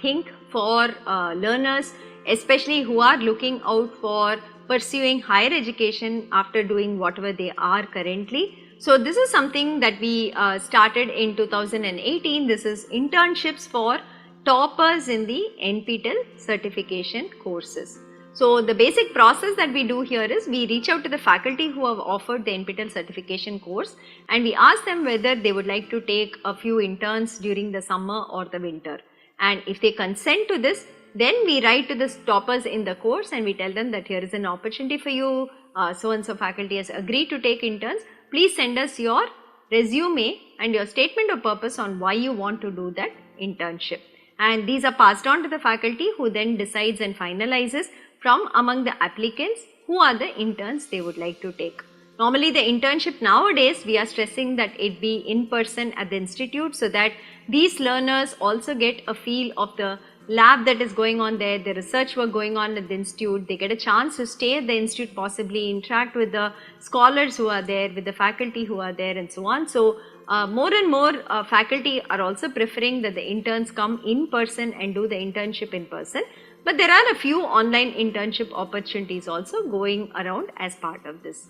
think, for learners, especially who are looking out for pursuing higher education after doing whatever they are currently. So this is something that we started in 2018. This is internships for toppers in the NPTEL certification courses. So the basic process that we do here is we reach out to the faculty who have offered the NPTEL certification course, and we ask them whether they would like to take a few interns during the summer or the winter. And if they consent to this, then we write to the toppers in the course and we tell them that here is an opportunity for you, so and so faculty has agreed to take interns. Please send us your resume and your statement of purpose on why you want to do that internship. And these are passed on to the faculty, who then decides and finalizes from among the applicants who are the interns they would like to take. Normally the internship nowadays, we are stressing that it be in person at the institute, so that these learners also get a feel of the lab that is going on there, the research work going on at the institute. They get a chance to stay at the institute, possibly interact with the scholars who are there, with the faculty who are there and so on. So more and more faculty are also preferring that the interns come in person and do the internship in person. But there are a few online internship opportunities also going around as part of this.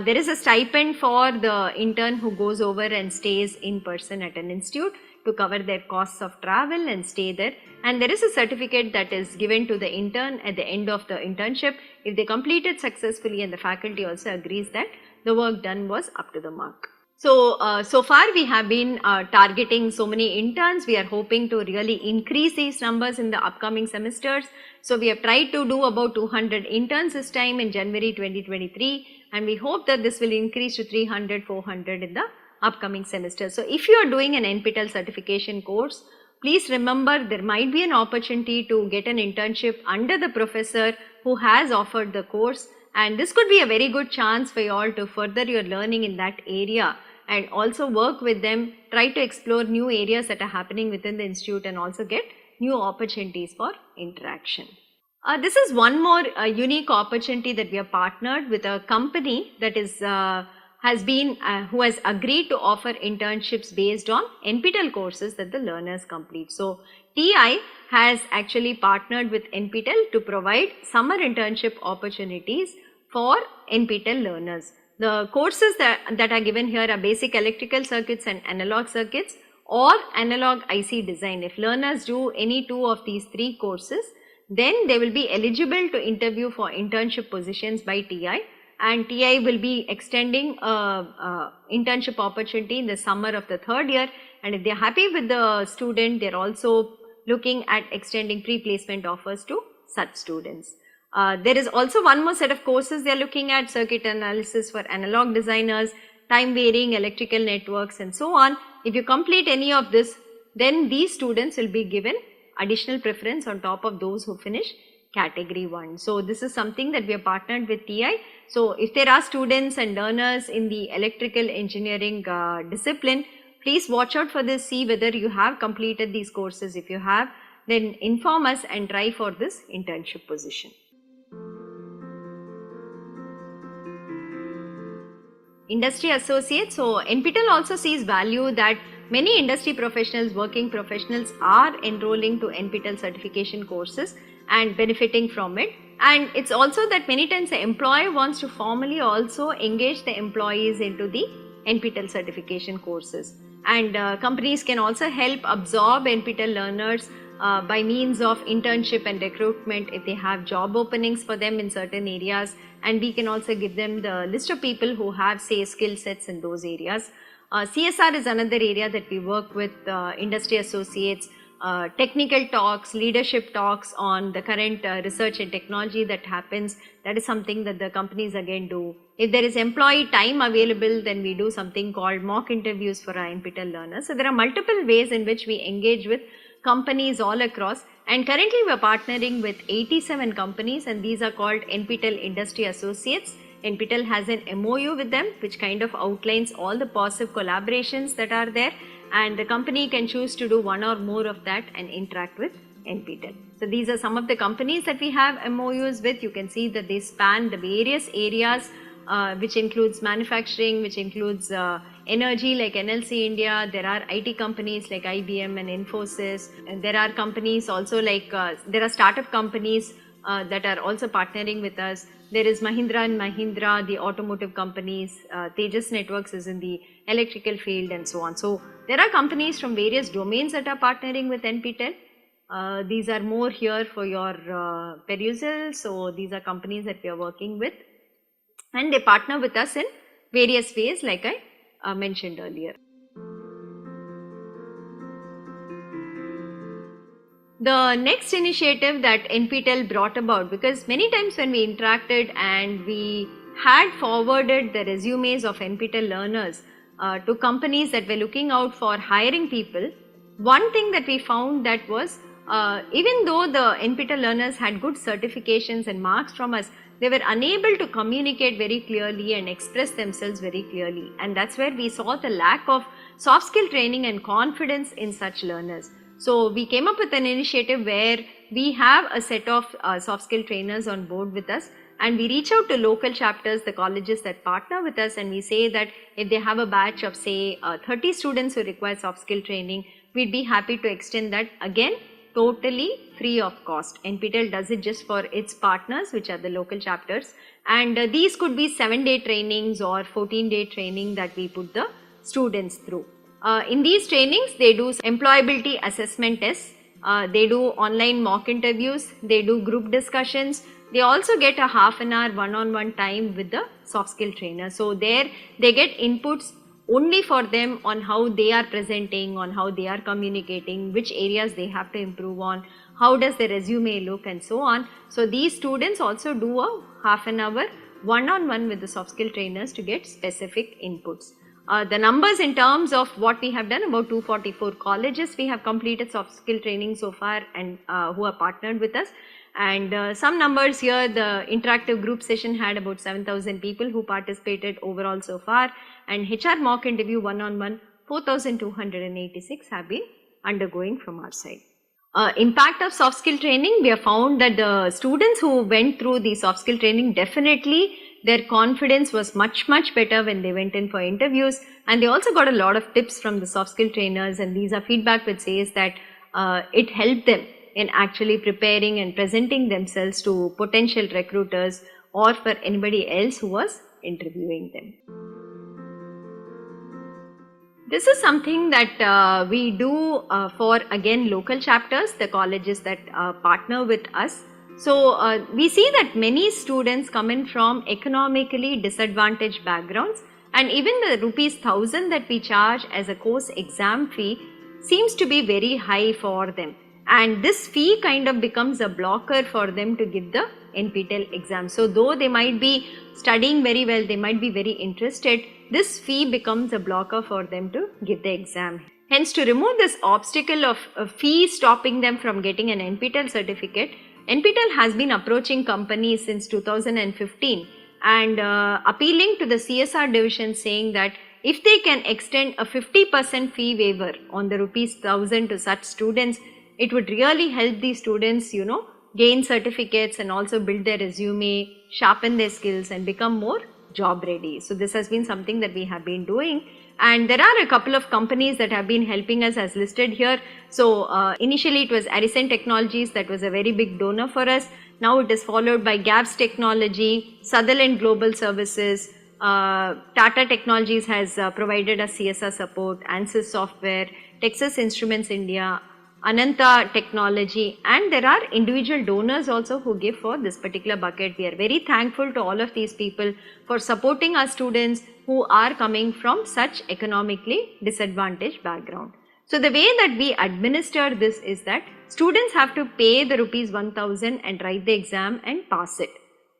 There is a stipend for the intern who goes over and stays in person at an institute to cover their costs of travel and stay there. And there is a certificate that is given to the intern at the end of the internship if they complete it successfully and the faculty also agrees that the work done was up to the mark. So far we have been targeting so many interns. We are hoping to really increase these numbers in the upcoming semesters. So we have tried to do about 200 interns this time in January 2023, and we hope that this will increase to 300, 400 in the upcoming semester. So if you are doing an NPTEL certification course, please remember there might be an opportunity to get an internship under the professor who has offered the course, and this could be a very good chance for you all to further your learning in that area and also work with them, try to explore new areas that are happening within the institute and also get new opportunities for interaction. This is one more unique opportunity that we have partnered with a company that is who has agreed to offer internships based on NPTEL courses that the learners complete. So TI has actually partnered with NPTEL to provide summer internship opportunities for NPTEL learners. The courses that are given here are basic electrical circuits and analog circuits or analog IC design. If learners do any two of these three courses, then they will be eligible to interview for internship positions by TI, and TI will be extending internship opportunity in the summer of the third year, and if they are happy with the student, they are also looking at extending pre-placement offers to such students. There is also one more set of courses they are looking at: circuit analysis for analog designers, time varying electrical networks, and so on. If you complete any of this, then these students will be given additional preference on top of those who finish category 1. So this is something that we have partnered with TI. So if there are students and learners in the electrical engineering discipline, please watch out for this, see whether you have completed these courses. If you have, then inform us and try for this internship position. Industry associates. So NPTEL also sees value that many industry professionals, working professionals are enrolling to NPTEL certification courses and benefiting from it. And it's also that many times the employer wants to formally also engage the employees into the NPTEL certification courses. And companies can also help absorb NPTEL learners by means of internship and recruitment if they have job openings for them in certain areas, and we can also give them the list of people who have, say, skill sets in those areas. CSR is another area that we work with industry associates, technical talks, leadership talks on the current research and technology that happens. That is something that the companies again do. If there is employee time available, then we do something called mock interviews for our NPTEL learners. So there are multiple ways in which we engage with companies all across, and currently we are partnering with 87 companies, and these are called NPTEL Industry Associates. NPTEL has an MOU with them which kind of outlines all the possible collaborations that are there, and the company can choose to do one or more of that and interact with NPTEL. So these are some of the companies that we have MOUs with. You can see that they span the various areas which includes manufacturing, which includes energy like NLC India. There are IT companies like IBM and Infosys, and there are companies also like there are startup companies that are also partnering with us. There is Mahindra and Mahindra, the automotive companies, Tejas Networks is in the electrical field, and so on. So there are companies from various domains that are partnering with NPTEL. These are more here for your perusal. So these are companies that we are working with, and they partner with us in various ways like I mentioned earlier. The next initiative that NPTEL brought about, because many times when we interacted and we had forwarded the resumes of NPTEL learners to companies that were looking out for hiring people, one thing that we found that was even though the NPTEL learners had good certifications and marks from us, they were unable to communicate very clearly and express themselves very clearly, and that's where we saw the lack of soft skill training and confidence in such learners. So we came up with an initiative where we have a set of soft skill trainers on board with us, and we reach out to local chapters, the colleges that partner with us, and we say that if they have a batch of say 30 students who require soft skill training, we'd be happy to extend that again totally free of cost. NPTEL does it just for its partners, which are the local chapters, and these could be 7-day trainings or 14-day training that we put the students through. In these trainings, they do employability assessment tests, they do online mock interviews, they do group discussions, they also get a half an hour one-on-one time with the soft skill trainer. So there they get inputs only for them on how they are presenting, on how they are communicating, which areas they have to improve on, how does the resume look and so on. So these students also do a half an hour one-on-one with the soft skill trainers to get specific inputs. The numbers in terms of what we have done, about 244 colleges we have completed soft skill training so far, and who are partnered with us. And some numbers here, the interactive group session had about 7,000 people who participated overall so far, and HR mock interview one-on-one 4,286 have been undergoing from our side. Impact of soft skill training, we have found that the students who went through the soft skill training, definitely their confidence was much better when they went in for interviews, and they also got a lot of tips from the soft skill trainers, and these are feedback which says that it helped them in actually preparing and presenting themselves to potential recruiters or for anybody else who was interviewing them. This is something that we do for, again, local chapters, the colleges that partner with us. So we see that many students come in from economically disadvantaged backgrounds, and even the ₹1,000 that we charge as a course exam fee seems to be very high for them. And this fee kind of becomes a blocker for them to give the NPTEL exam. So though they might be studying very well, they might be very interested, this fee becomes a blocker for them to give the exam. Hence, to remove this obstacle of a fee stopping them from getting an NPTEL certificate, NPTEL has been approaching companies since 2015 and appealing to the CSR division, saying that if they can extend a 50% fee waiver on the ₹1,000 to such students, it would really help these students, gain certificates and also build their resume, sharpen their skills and become more job ready. So this has been something that we have been doing, and there are a couple of companies that have been helping us as listed here. So initially it was Arisen Technologies that was a very big donor for us. Now it is followed by Gaps Technology, Sutherland Global Services, Tata Technologies has provided us CSR support, Ansys Software, Texas Instruments India, Ananta Technology, and there are individual donors also who give for this particular bucket. We are very thankful to all of these people for supporting our students who are coming from such economically disadvantaged background. So the way that we administer this is that students have to pay the ₹1,000 and write the exam and pass it.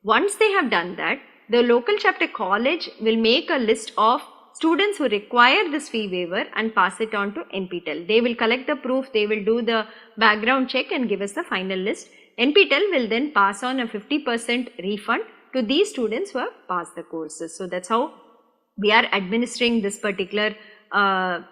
Once they have done that, the local chapter college will make a list of students who require this fee waiver and pass it on to NPTEL. They will collect the proof, they will do the background check and give us the final list. NPTEL will then pass on a 50% refund to these students who have passed the courses. So that's how we are administering this particular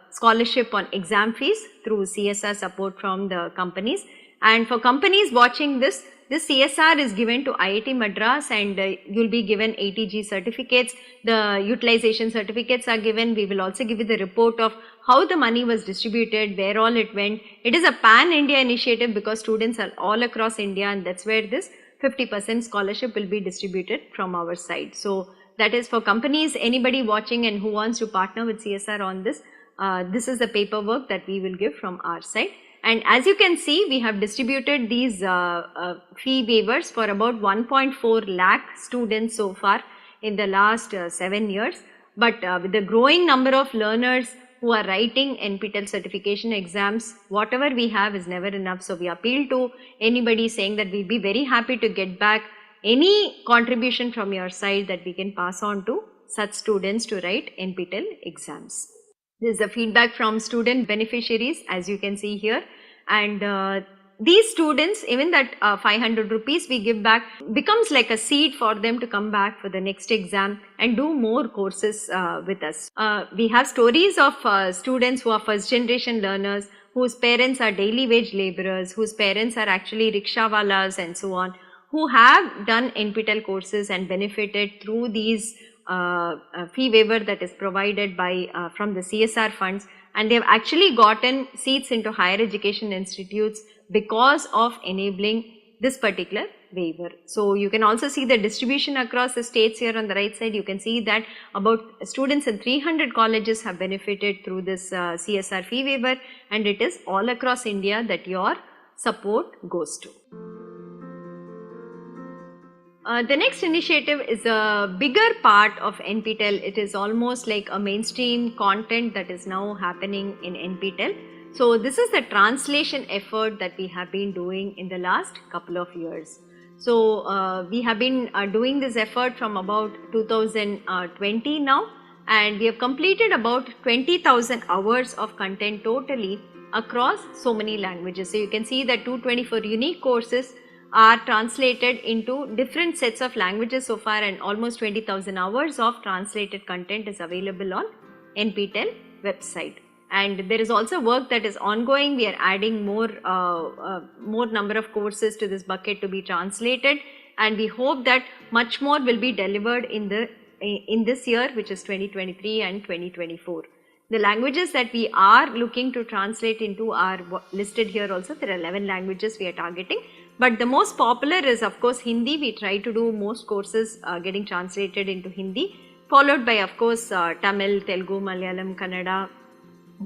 scholarship on exam fees through CSR support from the companies. And for companies watching this CSR is given to IIT Madras, and you will be given ATG certificates. The utilization certificates are given. We will also give you the report of how the money was distributed, where all it went. It is a pan-India initiative because students are all across India, and that's where this 50% scholarship will be distributed from our side. So that is for companies, anybody watching and who wants to partner with CSR on this, this is the paperwork that we will give from our side. And as you can see, we have distributed these fee waivers for about 1.4 lakh students so far in the last 7 years. But with the growing number of learners who are writing NPTEL certification exams, whatever we have is never enough. So we appeal to anybody saying that we'll be very happy to get back any contribution from your side that we can pass on to such students to write NPTEL exams. This is the feedback from student beneficiaries, as you can see here, and these students, even that 500 rupees we give back becomes like a seed for them to come back for the next exam and do more courses with us. We have stories of students who are first generation learners, whose parents are daily wage laborers, whose parents are actually rickshawalas and so on, who have done NPTEL courses and benefited through these fee waiver that is provided by from the CSR funds, and they have actually gotten seats into higher education institutes because of enabling this particular waiver. So you can also see the distribution across the states here on the right side. You can see that about students in 300 colleges have benefited through this CSR fee waiver, and it is all across India that your support goes to. The next initiative is a bigger part of NPTEL. It is almost like a mainstream content that is now happening in NPTEL. So this is the translation effort that we have been doing in the last couple of years. So we have been doing this effort from about 2020 now, and we have completed about 20,000 hours of content totally across so many languages. So you can see that 224 unique courses are translated into different sets of languages so far, and almost 20,000 hours of translated content is available on NPTEL website. And there is also work that is ongoing. We are adding more number of courses to this bucket to be translated, and we hope that much more will be delivered in this year, which is 2023 and 2024. The languages that we are looking to translate into are listed here also. There are 11 languages we are targeting, but the most popular is of course Hindi. We try to do most courses getting translated into Hindi, followed by of course Tamil, Telugu, Malayalam, Kannada,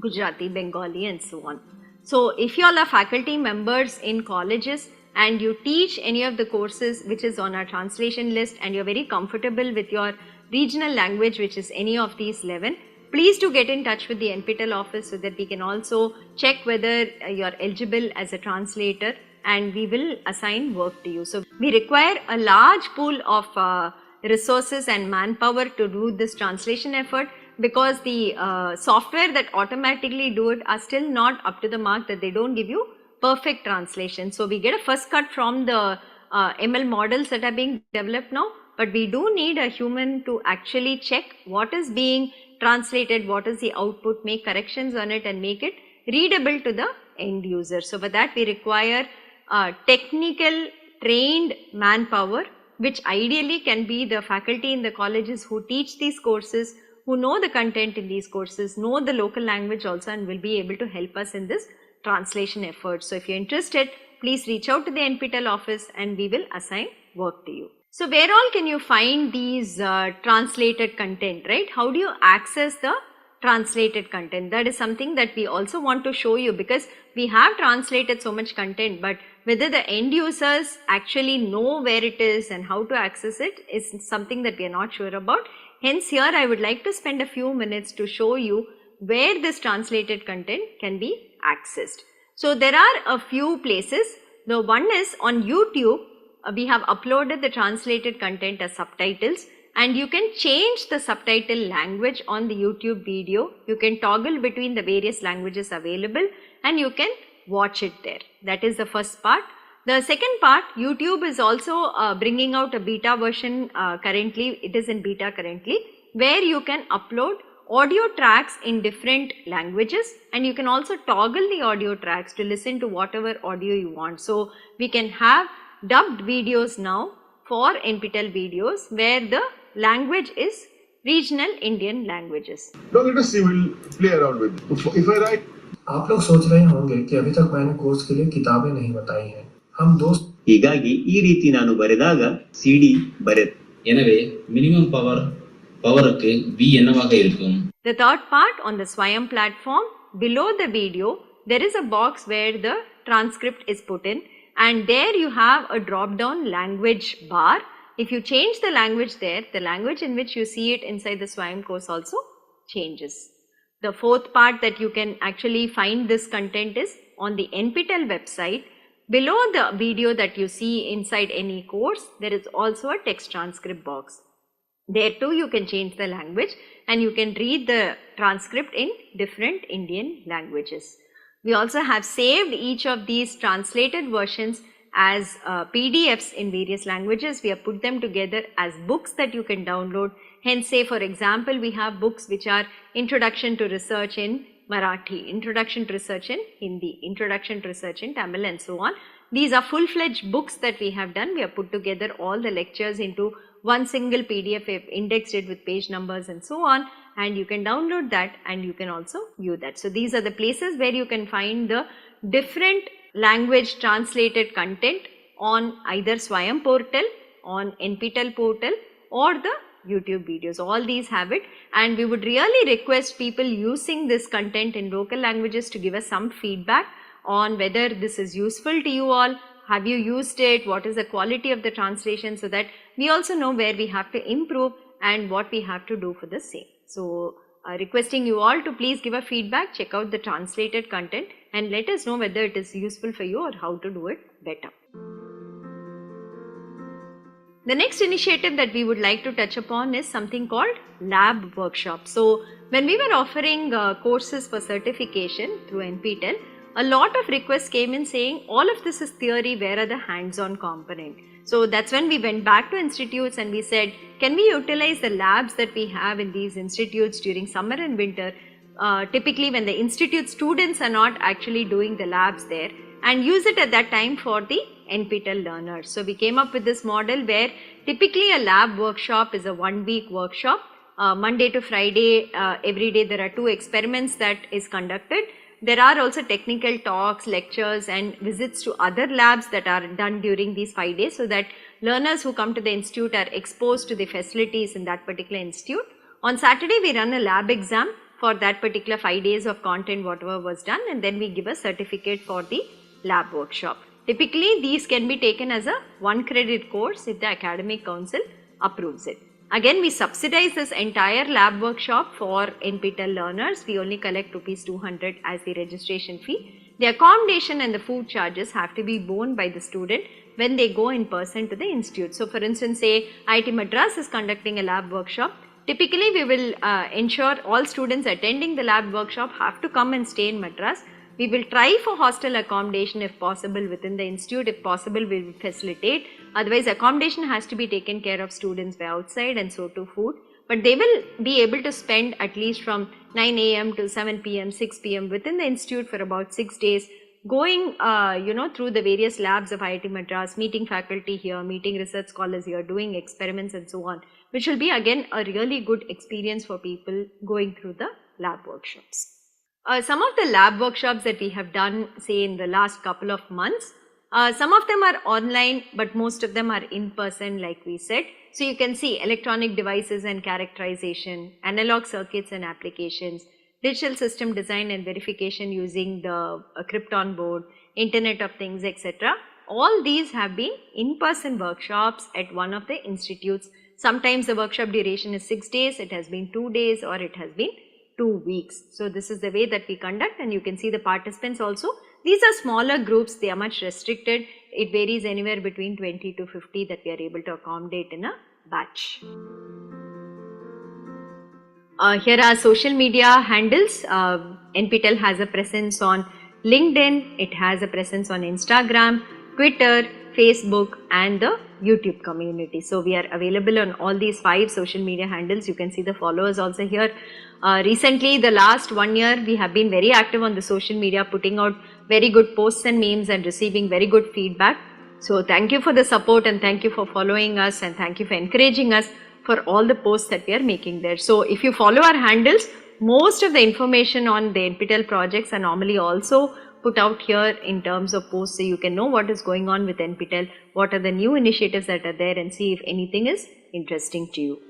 Gujarati, Bengali and so on. So if you all are faculty members in colleges and you teach any of the courses which is on our translation list, and you're very comfortable with your regional language, which is any of these 11, please do get in touch with the NPTEL office so that we can also check whether you're eligible as a translator, and we will assign work to you. So we require a large pool of resources and manpower to do this translation effort, because the software that automatically do it are still not up to the mark, that they don't give you perfect translation. So we get a first cut from the ML models that are being developed now, but we do need a human to actually check what is being translated, what is the output, make corrections on it and make it readable to the end user. So for that we require technical trained manpower, which ideally can be the faculty in the colleges who teach these courses, who know the content in these courses, know the local language also, and will be able to help us in this translation effort. So if you're interested, please reach out to the NPTEL office and we will assign work to you. So where all can you find these translated content, right? How do you access the translated content? That is something that we also want to show you, because we have translated so much content, but whether the end users actually know where it is and how to access it is something that we are not sure about. Hence here I would like to spend a few minutes to show you where this translated content can be accessed. So there are a few places. The one is on YouTube. We have uploaded the translated content as subtitles, and you can change the subtitle language on the YouTube video. You can toggle between the various languages available and you can watch it there. That is the first part. The second part, YouTube is also bringing out a beta version currently. It is in beta currently, where you can upload audio tracks in different languages, and you can also toggle the audio tracks to listen to whatever audio you want. So we can have dubbed videos now for NPTEL videos where the language is regional Indian languages. Now let us see, we'll play around with it. If I write, आप लोग सोच रहे होंगे कि अभी तक मैंने course के लिए किताबें नहीं बताई हैं. हम दोस्त ಹೀಗಾಗಿ ಈ ರೀತಿ ನಾನು ಬರೆದಾಗ CD ಬರೆದು, எனவே மினிமம் பவருக்கு V என்னவாக இருக்கும்? The third part, on the Swayam platform, below the video there is a box where the transcript is put in, and there you have a drop down language bar. If you change the language there, the language in which you see it inside the Swayam course also changes. The fourth part that you can actually find this content is on the NPTEL website. Below the video that you see inside any course, there is also a text transcript box. There too you can change the language and you can read the transcript in different Indian languages. We also have saved each of these translated versions as PDFs in various languages. We have put them together as books that you can download. Hence, say for example, we have books which are Introduction to Research in Marathi, Introduction to Research in Hindi, Introduction to Research in Tamil and so on. These are full-fledged books that we have done. We have put together all the lectures into one single PDF, we have indexed it with page numbers and so on, and you can download that and you can also view that. So these are the places where you can find the different language translated content on either Swayam portal, on NPTEL portal or the YouTube videos. All these have it, and we would really request people using this content in local languages to give us some feedback on whether this is useful to you all, have you used it, what is the quality of the translation, so that we also know where we have to improve and what we have to do for the same. So requesting you all to please give a feedback, check out the translated content and let us know whether it is useful for you or how to do it better. The next initiative that we would like to touch upon is something called lab workshop. So when we were offering courses for certification through NPTEL, a lot of requests came in saying all of this is theory, where are the hands-on component? So that's when we went back to institutes and we said, can we utilize the labs that we have in these institutes during summer and winter, typically when the institute students are not actually doing the labs there, and use it at that time for the NPTEL learners. So we came up with this model where typically a lab workshop is a 1-week workshop. Monday to Friday, every day there are 2 experiments that is conducted. There are also technical talks, lectures and visits to other labs that are done during these 5 days, so that learners who come to the institute are exposed to the facilities in that particular institute. On Saturday we run a lab exam for that particular 5 days of content whatever was done, and then we give a certificate for the lab workshop. Typically these can be taken as a 1 credit course if the academic council approves it. Again, we subsidize this entire lab workshop for NPTEL learners. We only collect ₹200 as the registration fee. The accommodation and the food charges have to be borne by the student when they go in person to the institute. So for instance, say IIT Madras is conducting a lab workshop. Typically we will ensure all students attending the lab workshop have to come and stay in Madras. We will try for hostel accommodation if possible within the institute. If possible, we will facilitate. Otherwise, accommodation has to be taken care of students by outside, and so to food. But they will be able to spend at least from 9 a.m. to 7 p.m., 6 p.m. within the institute for about 6 days, going through the various labs of IIT Madras, meeting faculty here, meeting research scholars here, doing experiments and so on, which will be again a really good experience for people going through the lab workshops. Some of the lab workshops that we have done, say in the last couple of months, some of them are online, but most of them are in person like we said. So you can see electronic devices and characterization, analog circuits and applications, digital system design and verification using the Krypton board, Internet of Things, etc. All these have been in-person workshops at one of the institutes. Sometimes the workshop duration is 6 days, it has been 2 days, or it has been 2 weeks. So this is the way that we conduct, and you can see the participants also. These are smaller groups, they are much restricted. It varies anywhere between 20 to 50 that we are able to accommodate in a batch. Here are social media handles. NPTEL has a presence on LinkedIn, it has a presence on Instagram, Twitter, Facebook and the YouTube community. So we are available on all these 5 social media handles. You can see the followers also here. Recently, the last 1 year, we have been very active on the social media, putting out very good posts and memes and receiving very good feedback. So thank you for the support, and thank you for following us, and thank you for encouraging us for all the posts that we are making there. So if you follow our handles, most of the information on the NPTEL projects are normally also put out here in terms of posts, so you can know what is going on with NPTEL, what are the new initiatives that are there, and see if anything is interesting to you.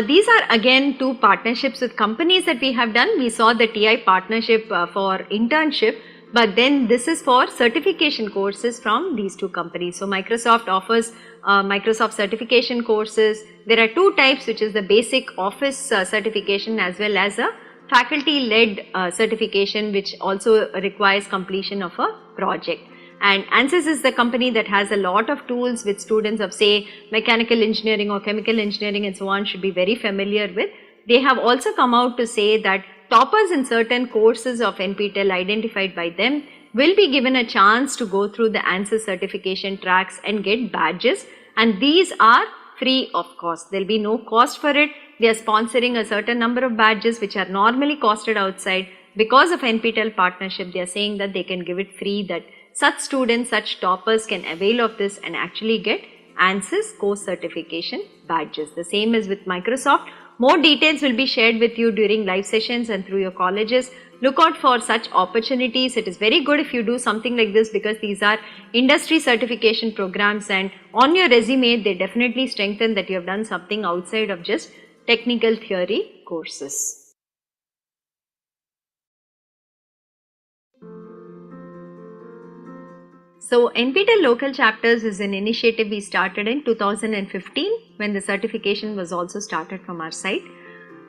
These are again 2 partnerships with companies that we have done. We saw the TI partnership for internship, but then this is for certification courses from these 2 companies. So Microsoft offers Microsoft certification courses. There are 2 types, which is the basic office certification as well as a faculty-led certification, which also requires completion of a project. And ANSYS is the company that has a lot of tools which students of say mechanical engineering or chemical engineering and so on should be very familiar with. They have also come out to say that toppers in certain courses of NPTEL identified by them will be given a chance to go through the ANSYS certification tracks and get badges, and these are free of cost. There will be no cost for it. They are sponsoring a certain number of badges which are normally costed outside. Because of NPTEL partnership, they are saying that they can give it free, that such students, such toppers can avail of this and actually get ANSYS course certification badges. The same is with Microsoft. More details will be shared with you during live sessions and through your colleges. Look out for such opportunities. It is very good if you do something like this, because these are industry certification programs, and on your resume they definitely strengthen that you have done something outside of just technical theory courses. So NPTEL local chapters is an initiative we started in 2015 when the certification was also started from our side.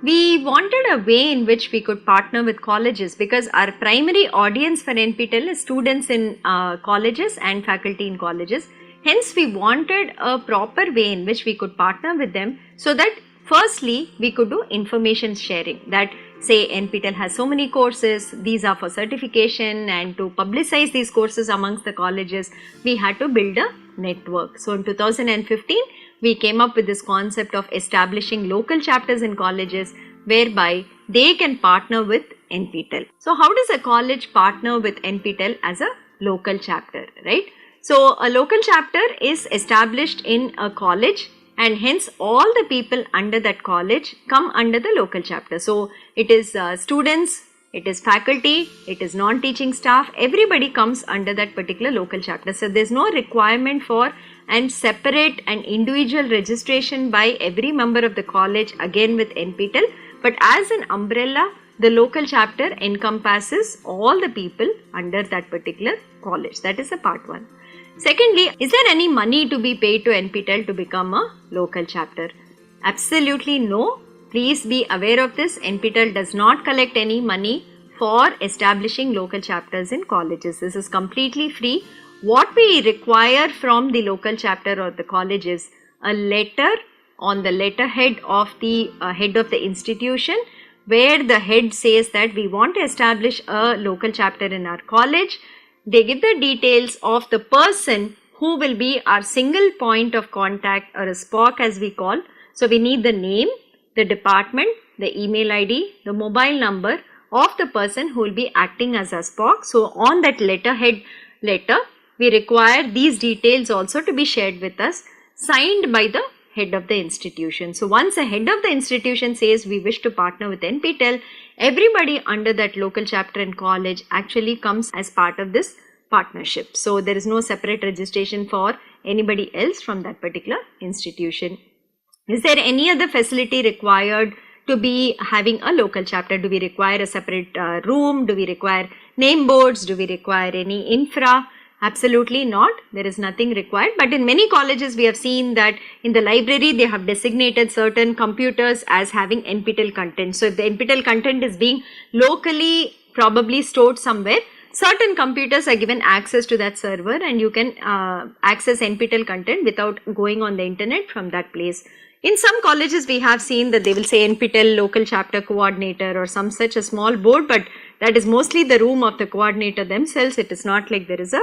We wanted a way in which we could partner with colleges, because our primary audience for NPTEL is students in colleges and faculty in colleges. Hence we wanted a proper way in which we could partner with them, so that firstly we could do information sharing, that say NPTEL has so many courses, these are for certification, and to publicize these courses amongst the colleges we had to build a network. So in 2015 we came up with this concept of establishing local chapters in colleges whereby they can partner with NPTEL. So how does a college partner with NPTEL as a local chapter, right? So a local chapter is established in a college, and hence all the people under that college come under the local chapter. So it is students, it is faculty, it is non-teaching staff, everybody comes under that particular local chapter. So there is no requirement for and separate and individual registration by every member of the college again with NPTEL, but as an umbrella the local chapter encompasses all the people under that particular college. That is the part 1. Secondly, is there any money to be paid to NPTEL to become a local chapter? Absolutely no. Please be aware of this. NPTEL does not collect any money for establishing local chapters in colleges. This is completely free. What we require from the local chapter or the college is a letter on the letterhead of the head of the institution, where the head says that we want to establish a local chapter in our college. They give the details of the person who will be our single point of contact, or a SPOC as we call. So we need the name, the department, the email ID, the mobile number of the person who will be acting as a SPOC. So on that letterhead letter, we require these details also to be shared with us, signed by the head of the institution. So once the head of the institution says we wish to partner with NPTEL, everybody under that local chapter in college actually comes as part of this partnership. So there is no separate registration for anybody else from that particular institution. Is there any other facility required to be having a local chapter? Do we require a separate room? Do we require name boards? Do we require any infra? Absolutely not. There is nothing required. But in many colleges we have seen that in the library they have designated certain computers as having NPTEL content. So if the NPTEL content is being locally probably stored somewhere, certain computers are given access to that server, and you can access NPTEL content without going on the internet from that place. In some colleges we have seen that they will say NPTEL local chapter coordinator or some such a small board, but that is mostly the room of the coordinator themselves. It is not like there is a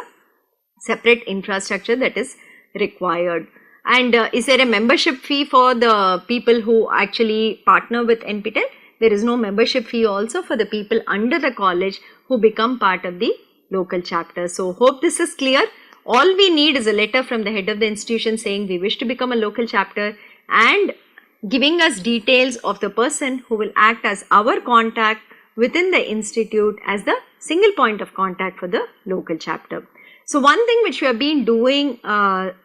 separate infrastructure that is required. And is there a membership fee for the people who actually partner with NPTEL? There is no membership fee also for the people under the college who become part of the local chapter. So hope this is clear. All we need is a letter from the head of the institution saying we wish to become a local chapter and giving us details of the person who will act as our contact within the institute as the single point of contact for the local chapter. So one thing which we have been doing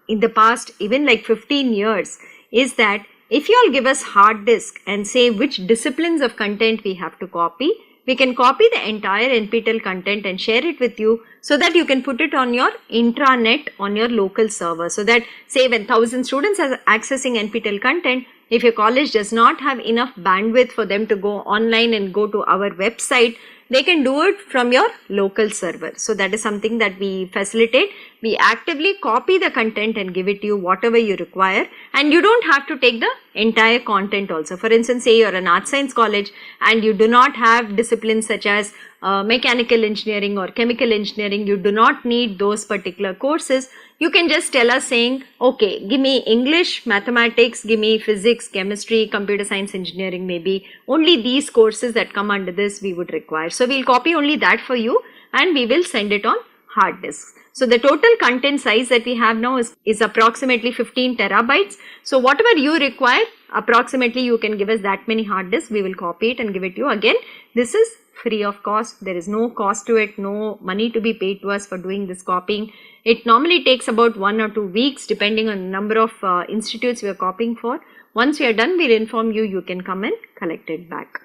in the past even like 15 years is that if you all give us hard disk and say which disciplines of content we have to copy, we can copy the entire NPTEL content and share it with you so that you can put it on your intranet on your local server. So that say when 1000 students are accessing NPTEL content, if your college does not have enough bandwidth for them to go online and go to our website, they can do it from your local server. So that is something that we facilitate. We actively copy the content and give it to you whatever you require, and you don't have to take the entire content also. For instance, say you're an art science college and you do not have disciplines such as mechanical engineering or chemical engineering, you do not need those particular courses. You can just tell us saying, okay, give me English, mathematics, give me physics, chemistry, computer science, engineering, maybe only these courses that come under this we would require. So we'll copy only that for you and we will send it on hard disks. So the total content size that we have now is approximately 15 terabytes. So whatever you require, approximately you can give us that many hard disks, we will copy it and give it to you. Again, this is free of cost. There is no cost to it, no money to be paid to us for doing this copying. It normally takes about 1 or 2 weeks depending on the number of institutes we are copying for. Once we are done, we'll inform you, you can come and collect it back.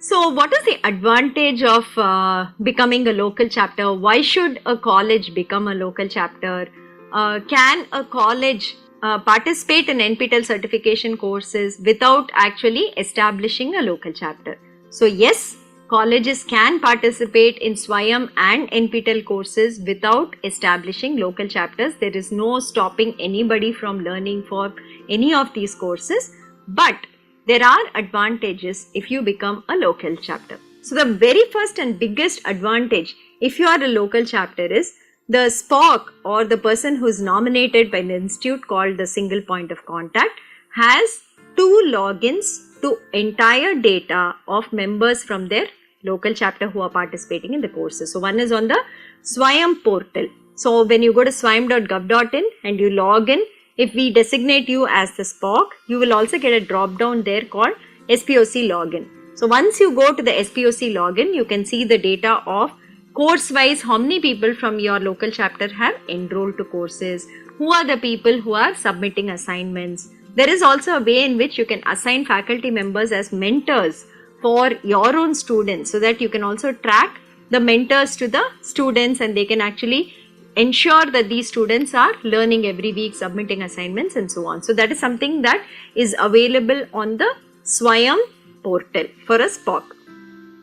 So what is the advantage of becoming a local chapter? Why should a college become a local chapter? Can a college participate in NPTEL certification courses without actually establishing a local chapter? So yes, colleges can participate in SWAYAM and NPTEL courses without establishing local chapters. There is no stopping anybody from learning for any of these courses, but there are advantages if you become a local chapter. So the very first and biggest advantage if you are a local chapter is the SPOC, or the person who is nominated by the institute called the single point of contact, has 2 logins to entire data of members from their local chapter who are participating in the courses. So one is on the SWAYAM portal. So when you go to swayam.gov.in and you log in, if we designate you as the SPOC, you will also get a drop down there called SPOC login. So once you go to the SPOC login, you can see the data of course wise how many people from your local chapter have enrolled to courses, who are the people who are submitting assignments. There is also a way in which you can assign faculty members as mentors for your own students, so that you can also track the mentors to the students and they can actually ensure that these students are learning every week, submitting assignments and so on. So that is something that is available on the SWAYAM portal for a SPOC.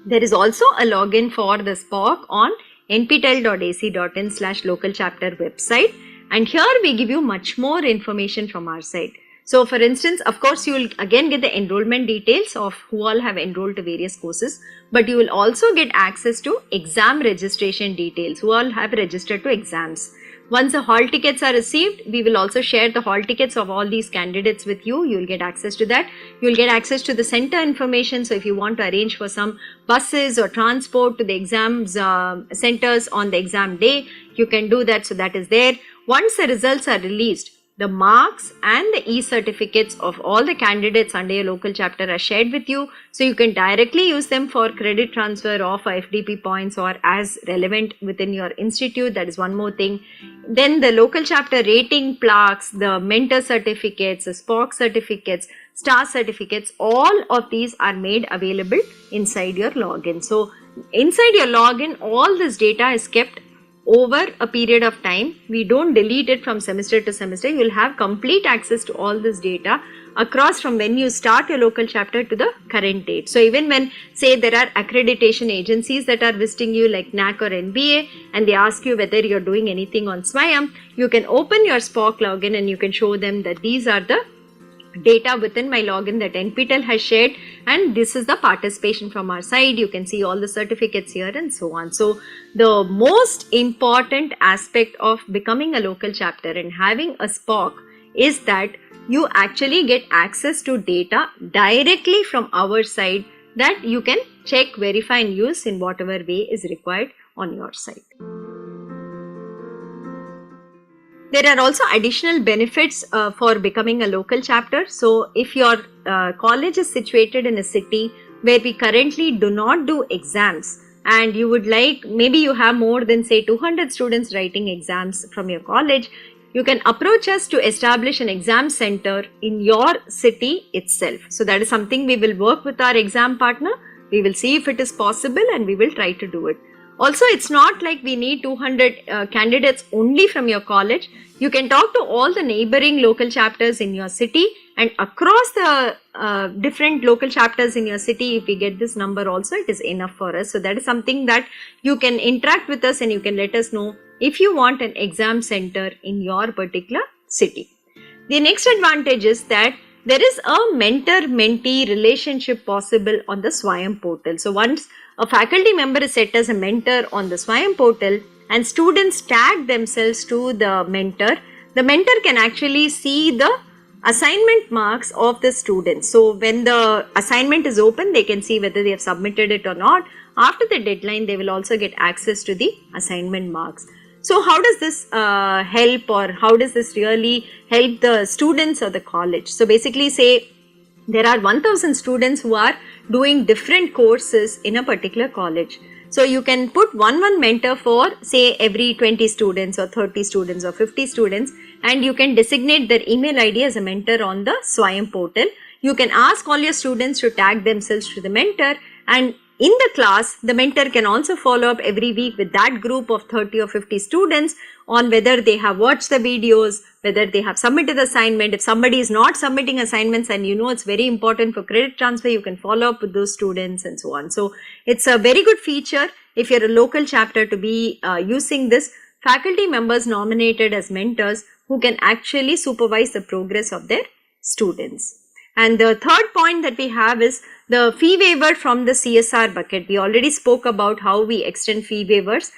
There is also a login for the SPOC on nptel.ac.in/local chapter website, and here we give you much more information from our side. So for instance, of course, you will again get the enrollment details of who all have enrolled to various courses, but you will also get access to exam registration details, who all have registered to exams. Once the hall tickets are received, we will also share the hall tickets of all these candidates with you. You will get access to that. You will get access to the center information. So if you want to arrange for some buses or transport to the exams centers on the exam day, you can do that. So that is there. Once the results are released, the marks and the e-certificates of all the candidates under your local chapter are shared with you. So you can directly use them for credit transfer or for FDP points or as relevant within your institute. That is one more thing. Then the local chapter rating plaques, the mentor certificates, the SPOC certificates, star certificates, all of these are made available inside your login. So inside your login, all this data is kept over a period of time. We don't delete it from semester to semester. You will have complete access to all this data across from when you start your local chapter to the current date. So even when, say, there are accreditation agencies that are visiting you like NAC or NBA and they ask you whether you're doing anything on SWAYAM, you can open your SPOC login and you can show them that these are the data within my login that NPTEL has shared, and this is the participation from our side. You can see all the certificates here and so on. So the most important aspect of becoming a local chapter and having a SPOC is that you actually get access to data directly from our side that you can check, verify and use in whatever way is required on your side. There are also additional benefits for becoming a local chapter. So if your college is situated in a city where we currently do not do exams and you would like, maybe you have more than say 200 students writing exams from your college, you can approach us to establish an exam center in your city itself. So that is something we will work with our exam partner. We will see if it is possible and we will try to do it. Also, it's not like we need 200 candidates only from your college. You can talk to all the neighboring local chapters in your city, and across the different local chapters in your city, if we get this number also, it is enough for us. So that is something that you can interact with us and you can let us know if you want an exam center in your particular city. The next advantage is that there is a mentor-mentee relationship possible on the Swayam portal. So once a faculty member is set as a mentor on the Swayam portal and students tag themselves to the mentor can actually see the assignment marks of the students. So when the assignment is open, they can see whether they have submitted it or not. After the deadline, they will also get access to the assignment marks. So how does this help, or how does this really help the students or the college? So basically, say there are 1000 students who are doing different courses in a particular college. So you can put one mentor for say every 20 students or 30 students or 50 students, and you can designate their email ID as a mentor on the Swayam portal. You can ask all your students to tag themselves to the mentor, and in the class, the mentor can also follow up every week with that group of 30 or 50 students on whether they have watched the videos, whether they have submitted the assignment. If somebody is not submitting assignments and you know it's very important for credit transfer, you can follow up with those students and so on. So it's a very good feature if you're a local chapter to be using this. Faculty members nominated as mentors who can actually supervise the progress of their students. And the third point that we have is the fee waiver from the CSR bucket. We already spoke about how we extend fee waivers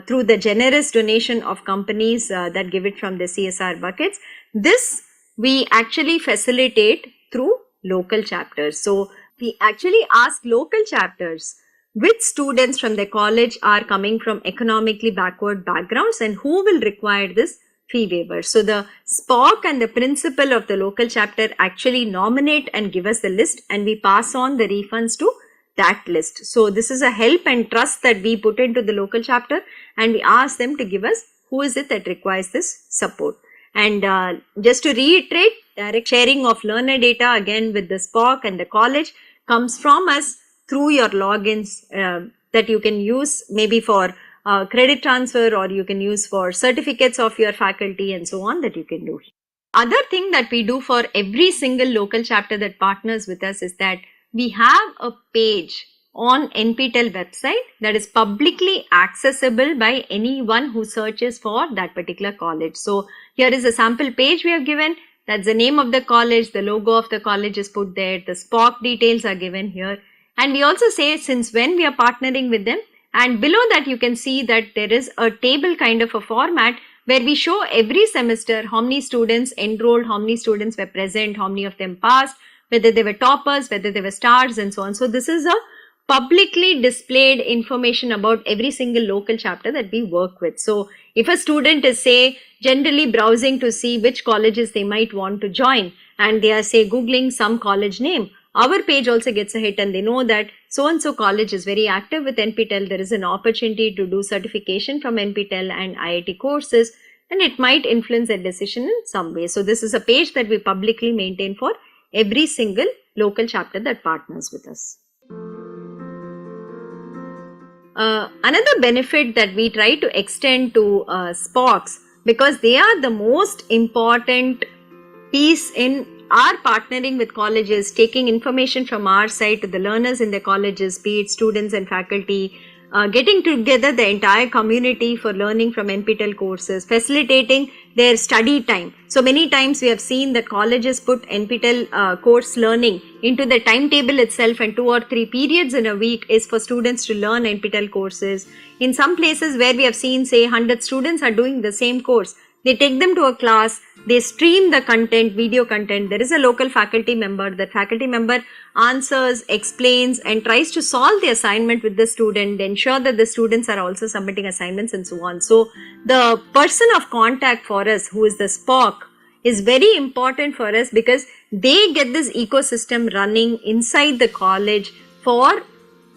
through the generous donation of companies that give it from the CSR buckets. This we actually facilitate through local chapters. So we actually ask local chapters which students from the college are coming from economically backward backgrounds and who will require this fee waiver. So the SPOC and the principal of the local chapter actually nominate and give us the list, and we pass on the refunds to that list. So this is a help and trust that we put into the local chapter, and we ask them to give us who is it that requires this support. And just to reiterate, direct sharing of learner data again with the SPOC and the college comes from us through your logins that you can use maybe for credit transfer, or you can use for certificates of your faculty and so on that you can do. Other thing that we do for every single local chapter that partners with us is that we have a page on NPTEL website that is publicly accessible by anyone who searches for that particular college. So here is a sample page we have given. That's the name of the college, the logo of the college is put there, the SPOC details are given here. And we also say since when we are partnering with them, and below that you can see that there is a table kind of a format where we show every semester how many students enrolled, how many students were present, how many of them passed, whether they were toppers, whether they were stars and so on. So this is a publicly displayed information about every single local chapter that we work with. So if a student is say generally browsing to see which colleges they might want to join, and they are say googling some college name, our page also gets a hit and they know that so and so college is very active with NPTEL. There is an opportunity to do certification from NPTEL and IIT courses, and it might influence their decision in some way. So this is a page that we publicly maintain for every single local chapter that partners with us. Another benefit that we try to extend to SPOCs, because they are the most important piece in our partnering with colleges, taking information from our side to the learners in the colleges, be it students and faculty, getting together the entire community for learning from NPTEL courses, facilitating their study time. So many times we have seen that colleges put NPTEL course learning into the timetable itself, and 2 or 3 periods in a week is for students to learn NPTEL courses. In some places where we have seen say 100 students are doing the same course, they take them to a class, they stream the content, video content. There is a local faculty member. That faculty member answers, explains and tries to solve the assignment with the student, ensure that the students are also submitting assignments and so on. So the person of contact for us, who is the SPOC, is very important for us because they get this ecosystem running inside the college for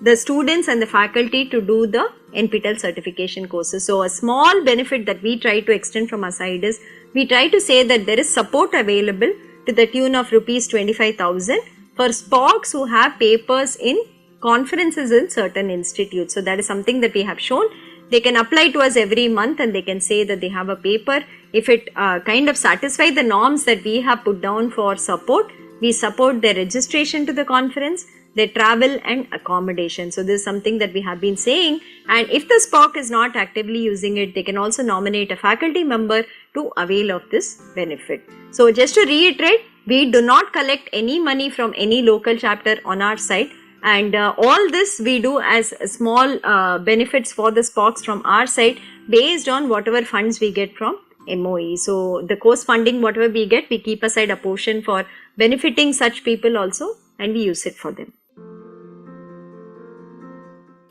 the students and the faculty to do the NPTEL certification courses. So a small benefit that we try to extend from our side is, we try to say that there is support available to the tune of rupees 25,000 for SPOCs who have papers in conferences in certain institutes. So that is something that we have shown. They can apply to us every month and they can say that they have a paper. If it kind of satisfies the norms that we have put down for support, we support their registration to the conference, their travel and accommodation. So this is something that we have been saying, and if the SPOC is not actively using it, they can also nominate a faculty member to avail of this benefit. So just to reiterate, we do not collect any money from any local chapter on our side, and all this we do as small benefits for the SPOCs from our side based on whatever funds we get from MOE. So the course funding, whatever we get, we keep aside a portion for benefiting such people also, and we use it for them.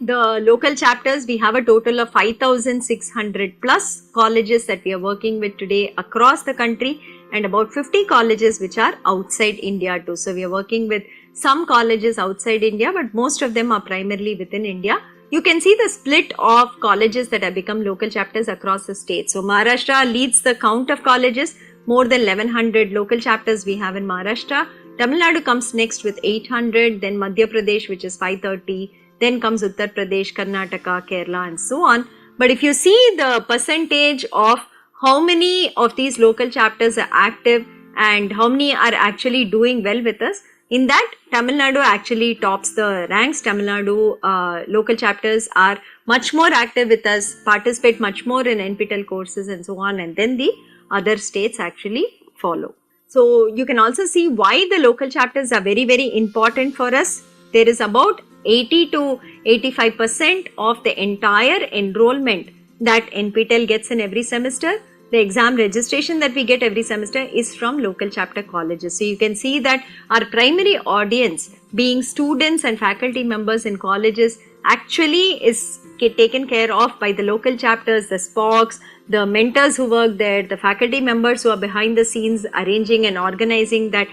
The local chapters, we have a total of 5,600 plus colleges that we are working with today across the country, and about 50 colleges which are outside India too. So we are working with some colleges outside India, but most of them are primarily within India. You can see the split of colleges that have become local chapters across the state. So Maharashtra leads the count of colleges, more than 1100 local chapters we have in Maharashtra. Tamil Nadu comes next with 800, then Madhya Pradesh, which is 530, then comes Uttar Pradesh, Karnataka, Kerala and so on. But if you see the percentage of how many of these local chapters are active and how many are actually doing well with us, in that Tamil Nadu actually tops the ranks. Tamil Nadu local chapters are much more active with us, participate much more in NPTEL courses and so on, and then the other states actually follow. So you can also see why the local chapters are very, very important for us. There is about 80 to 85% of the entire enrollment that NPTEL gets in every semester. The exam registration that we get every semester is from local chapter colleges. So you can see that our primary audience, being students and faculty members in colleges, actually is taken care of by the local chapters, the SPOCs, the mentors who work there, the faculty members who are behind the scenes arranging and organizing that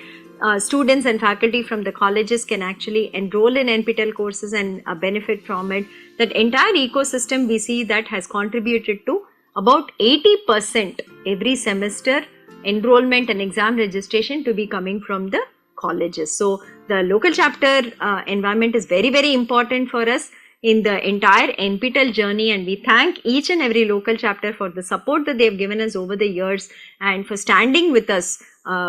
students and faculty from the colleges can actually enroll in NPTEL courses and benefit from it. That entire ecosystem we see that has contributed to about 80% every semester enrollment and exam registration to be coming from the colleges. So the local chapter environment is very, very important for us in the entire NPTEL journey, and we thank each and every local chapter for the support that they have given us over the years and for standing with us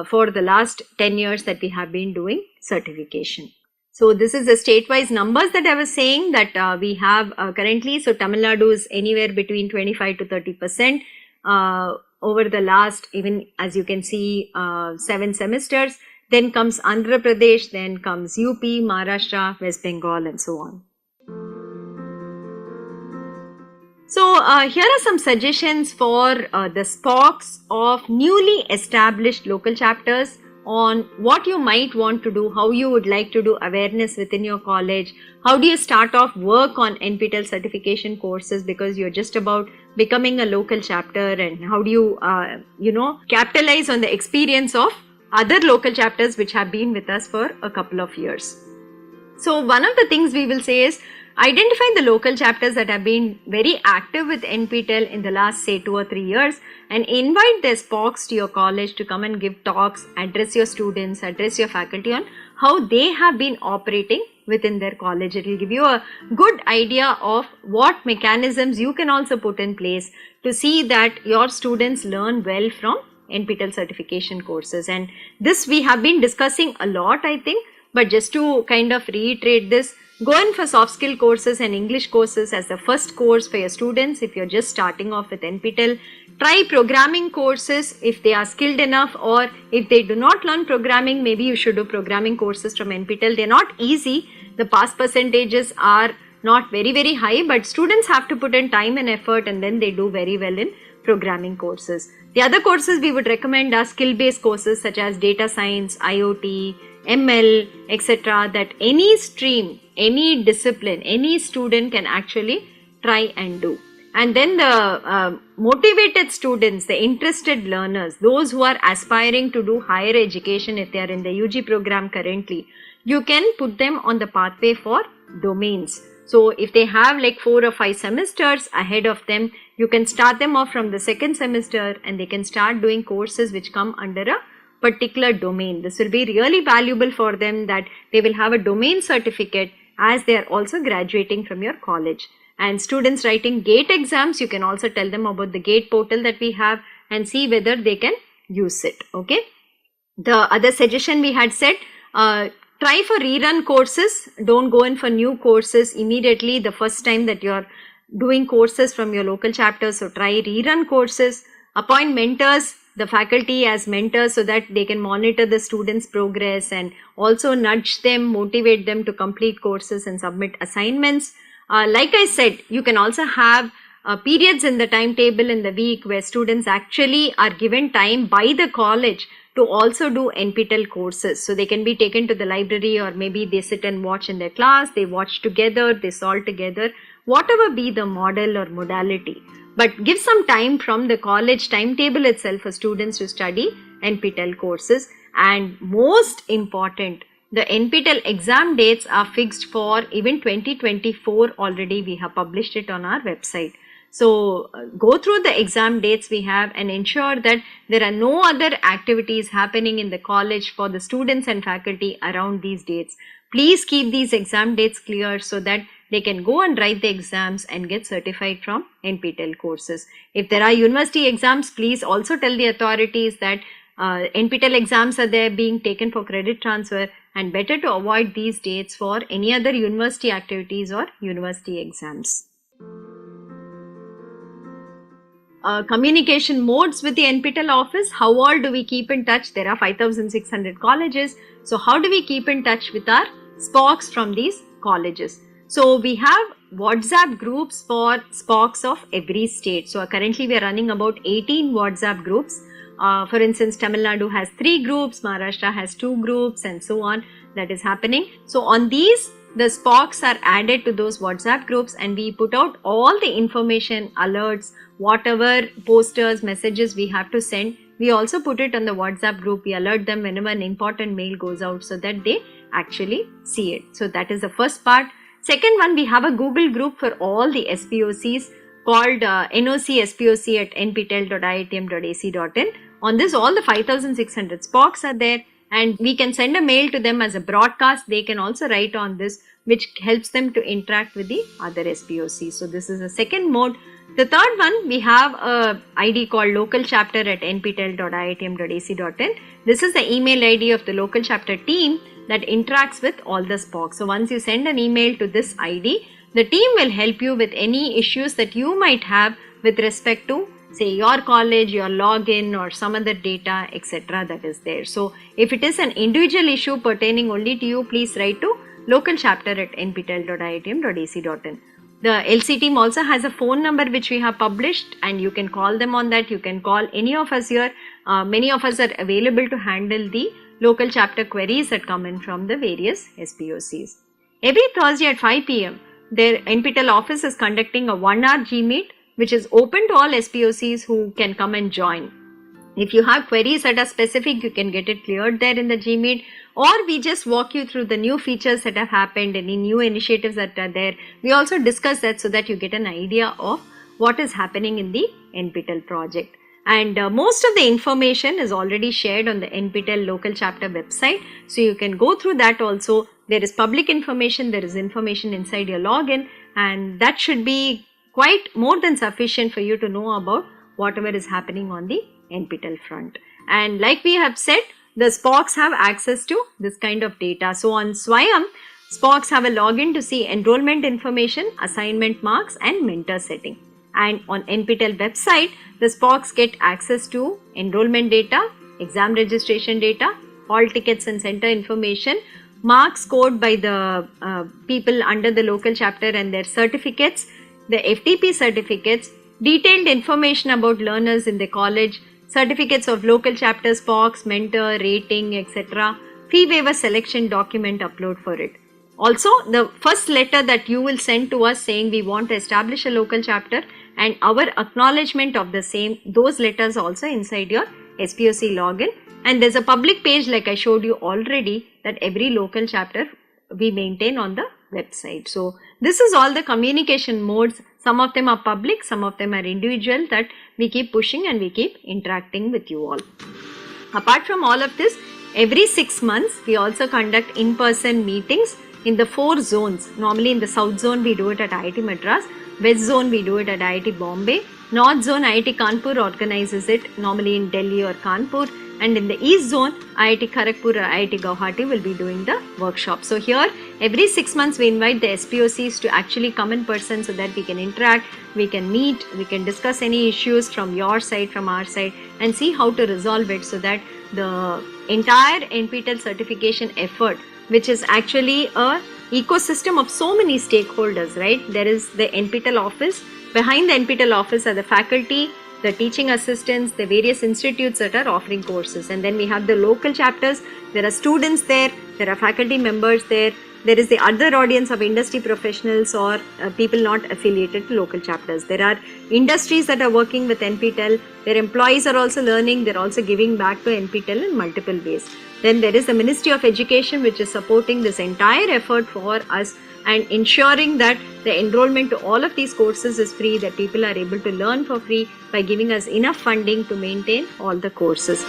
for the last 10 years that we have been doing certification. So this is the state-wise numbers that I was saying that we have currently. So Tamil Nadu is anywhere between 25 to 30% over the last, even as you can see, 7 semesters. Then comes Andhra Pradesh, then comes UP, Maharashtra, West Bengal and so on. So here are some suggestions for the SPOCs of newly established local chapters on what you might want to do, how you would like to do awareness within your college, how do you start off work on NPTEL certification courses because you're just about becoming a local chapter, and how do you, capitalize on the experience of other local chapters which have been with us for a couple of years. So one of the things we will say is identify the local chapters that have been very active with NPTEL in the last say 2 or 3 years and invite their SPOCs to your college to come and give talks, address your students, address your faculty on how they have been operating within their college. It will give you a good idea of what mechanisms you can also put in place to see that your students learn well from NPTEL certification courses. And this we have been discussing a lot, I think, but just to kind of reiterate this, go in for soft skill courses and English courses as the first course for your students if you're just starting off with NPTEL. Try programming courses if they are skilled enough, or if they do not learn programming, maybe you should do programming courses from NPTEL. They're not easy. The pass percentages are not very, very high, but students have to put in time and effort and then they do very well in programming courses. The other courses we would recommend are skill-based courses such as data science, IoT, ML, etc. that any stream, any discipline, any student can actually try and do. And then the motivated students, the interested learners, those who are aspiring to do higher education if they are in the UG program currently, you can put them on the pathway for domains. So if they have like 4 or 5 semesters ahead of them, you can start them off from the second semester and they can start doing courses which come under a particular domain. This will be really valuable for them, that they will have a domain certificate as they are also graduating from your college. And students writing GATE exams, you can also tell them about the GATE portal that we have and see whether they can use it. Okay. The other suggestion we had said, try for rerun courses. Don't go in for new courses immediately the first time that you are doing courses from your local chapter. So try rerun courses. Appoint mentors, the faculty as mentors, so that they can monitor the students' progress and also nudge them, motivate them to complete courses and submit assignments. Like I said, you can also have periods in the timetable in the week where students actually are given time by the college to also do NPTEL courses. So they can be taken to the library, or maybe they sit and watch in their class, they watch together, they solve together, whatever be the model or modality. But give some time from the college timetable itself for students to study NPTEL courses. And most important, the NPTEL exam dates are fixed for even 2024 already. We have published it on our website. So go through the exam dates we have and ensure that there are no other activities happening in the college for the students and faculty around these dates. Please keep these exam dates clear so that they can go and write the exams and get certified from NPTEL courses. If there are university exams, please also tell the authorities that NPTEL exams are there being taken for credit transfer, and better to avoid these dates for any other university activities or university exams. Communication modes with the NPTEL office. How all do we keep in touch? There are 5,600 colleges. So how do we keep in touch with our SPOCs from these colleges? So we have WhatsApp groups for SPOCs of every state. So currently we are running about 18 WhatsApp groups. For instance, Tamil Nadu has 3 groups, Maharashtra has 2 groups, and so on. That is happening. So on these, the SPOCs are added to those WhatsApp groups, and we put out all the information, alerts, whatever posters, messages we have to send. We also put it on the WhatsApp group. We alert them whenever an important mail goes out so that they actually see it. So that is the first part. Second one, we have a Google group for all the SPOCs called NOC SPOC at nptel.iitm.ac.in. On this, all the 5,600 SPOCs are there, and we can send a mail to them as a broadcast. They can also write on this, which helps them to interact with the other SPOCs. So this is the second mode. The third one, we have a ID called local chapter at nptel.iitm.ac.in. This is the email ID of the local chapter team that interacts with all the SPOCs. So once you send an email to this ID, the team will help you with any issues that you might have with respect to, say, your college, your login, or some other data, etc. that is there. So if it is an individual issue pertaining only to you, please write to local chapter at nptel.iitm.ac.in. The LC team also has a phone number which we have published, and you can call them on that. You can call any of us here. Many of us are available to handle the local chapter queries that come in from the various SPOCs. Every Thursday at 5 p.m. their NPTEL office is conducting a 1-hour G-Meet, which is open to all SPOCs who can come and join. If you have queries that are specific, you can get it cleared there in the G-Meet, or we just walk you through the new features that have happened, any new initiatives that are there. We also discuss that so that you get an idea of what is happening in the NPTEL project. And most of the information is already shared on the NPTEL local chapter website. So you can go through that also. There is public information, there is information inside your login, and that should be quite more than sufficient for you to know about whatever is happening on the NPTEL front. And like we have said, the SPOCs have access to this kind of data. So on Swayam, SPOCs have a login to see enrollment information, assignment marks, and mentor setting. And on NPTEL website, the SPOCs get access to enrollment data, exam registration data, hall tickets and center information, marks scored by the people under the local chapter and their certificates, the FDP certificates, detailed information about learners in the college, certificates of local chapter, SPOCs, mentor, rating, etc., fee waiver selection document upload for it. Also, the first letter that you will send to us saying we want to establish a local chapter and our acknowledgement of the same, those letters also inside your SPOC login. And there's a public page like I showed you already that every local chapter we maintain on the website. So this is all the communication modes. Some of them are public, some of them are individual, that we keep pushing and we keep interacting with you all. Apart from all of this, every 6 months we also conduct in-person meetings in the 4 zones. Normally in the South Zone we do it at IIT Madras, West Zone we do it at IIT Bombay, North Zone IIT Kanpur organizes it normally in Delhi or Kanpur, and in the East Zone IIT Kharagpur or IIT Guwahati will be doing the workshop. So here every 6 months we invite the SPOCs to actually come in person so that we can interact, we can meet, we can discuss any issues from your side, from our side, and see how to resolve it, so that the entire NPTEL certification effort, which is actually a ecosystem of so many stakeholders, right? There is the NPTEL office. Behind the NPTEL office are the faculty, the teaching assistants, the various institutes that are offering courses, and then we have the local chapters. There are students there, there are faculty members there, there is the other audience of industry professionals or people not affiliated to local chapters. There are industries that are working with NPTEL, their employees are also learning, they are also giving back to NPTEL in multiple ways. Then there is the Ministry of Education, which is supporting this entire effort for us and ensuring that the enrollment to all of these courses is free, that people are able to learn for free by giving us enough funding to maintain all the courses.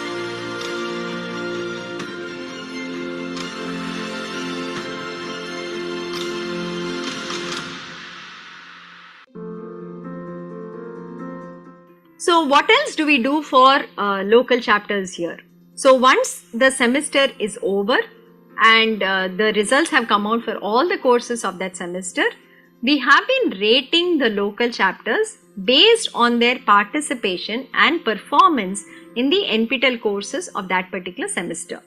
So what else do we do for local chapters here? So once the semester is over and the results have come out for all the courses of that semester, we have been rating the local chapters based on their participation and performance in the NPTEL courses of that particular semester.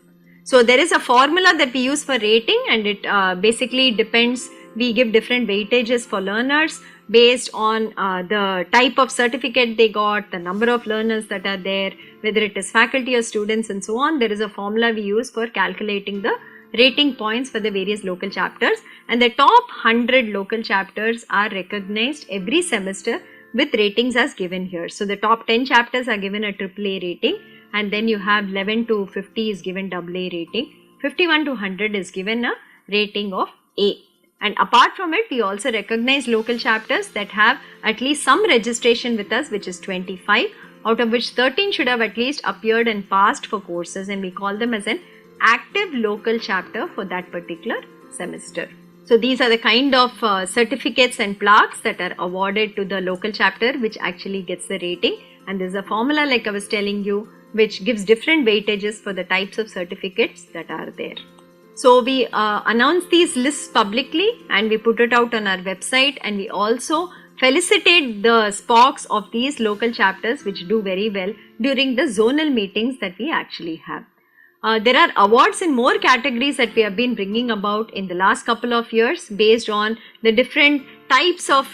So there is a formula that we use for rating, and it basically depends, we give different weightages for learners based on the type of certificate they got, the number of learners that are there, whether it is faculty or students and so on. There is a formula we use for calculating the rating points for the various local chapters, and the top 100 local chapters are recognized every semester with ratings as given here. So the top 10 chapters are given a AAA rating, and then you have 11 to 50 is given AA rating, 51 to 100 is given a rating of A. And apart from it, we also recognize local chapters that have at least some registration with us, which is 25, out of which 13 should have at least appeared and passed for courses, and we call them as an active local chapter for that particular semester. So these are the kind of certificates and plaques that are awarded to the local chapter, which actually gets the rating, and there is a formula, like I was telling you, which gives different weightages for the types of certificates that are there. So we announce these lists publicly and we put it out on our website, and we also felicitate the SPOCs of these local chapters which do very well during the zonal meetings that we actually have. There are awards in more categories that we have been bringing about in the last couple of years based on the different types of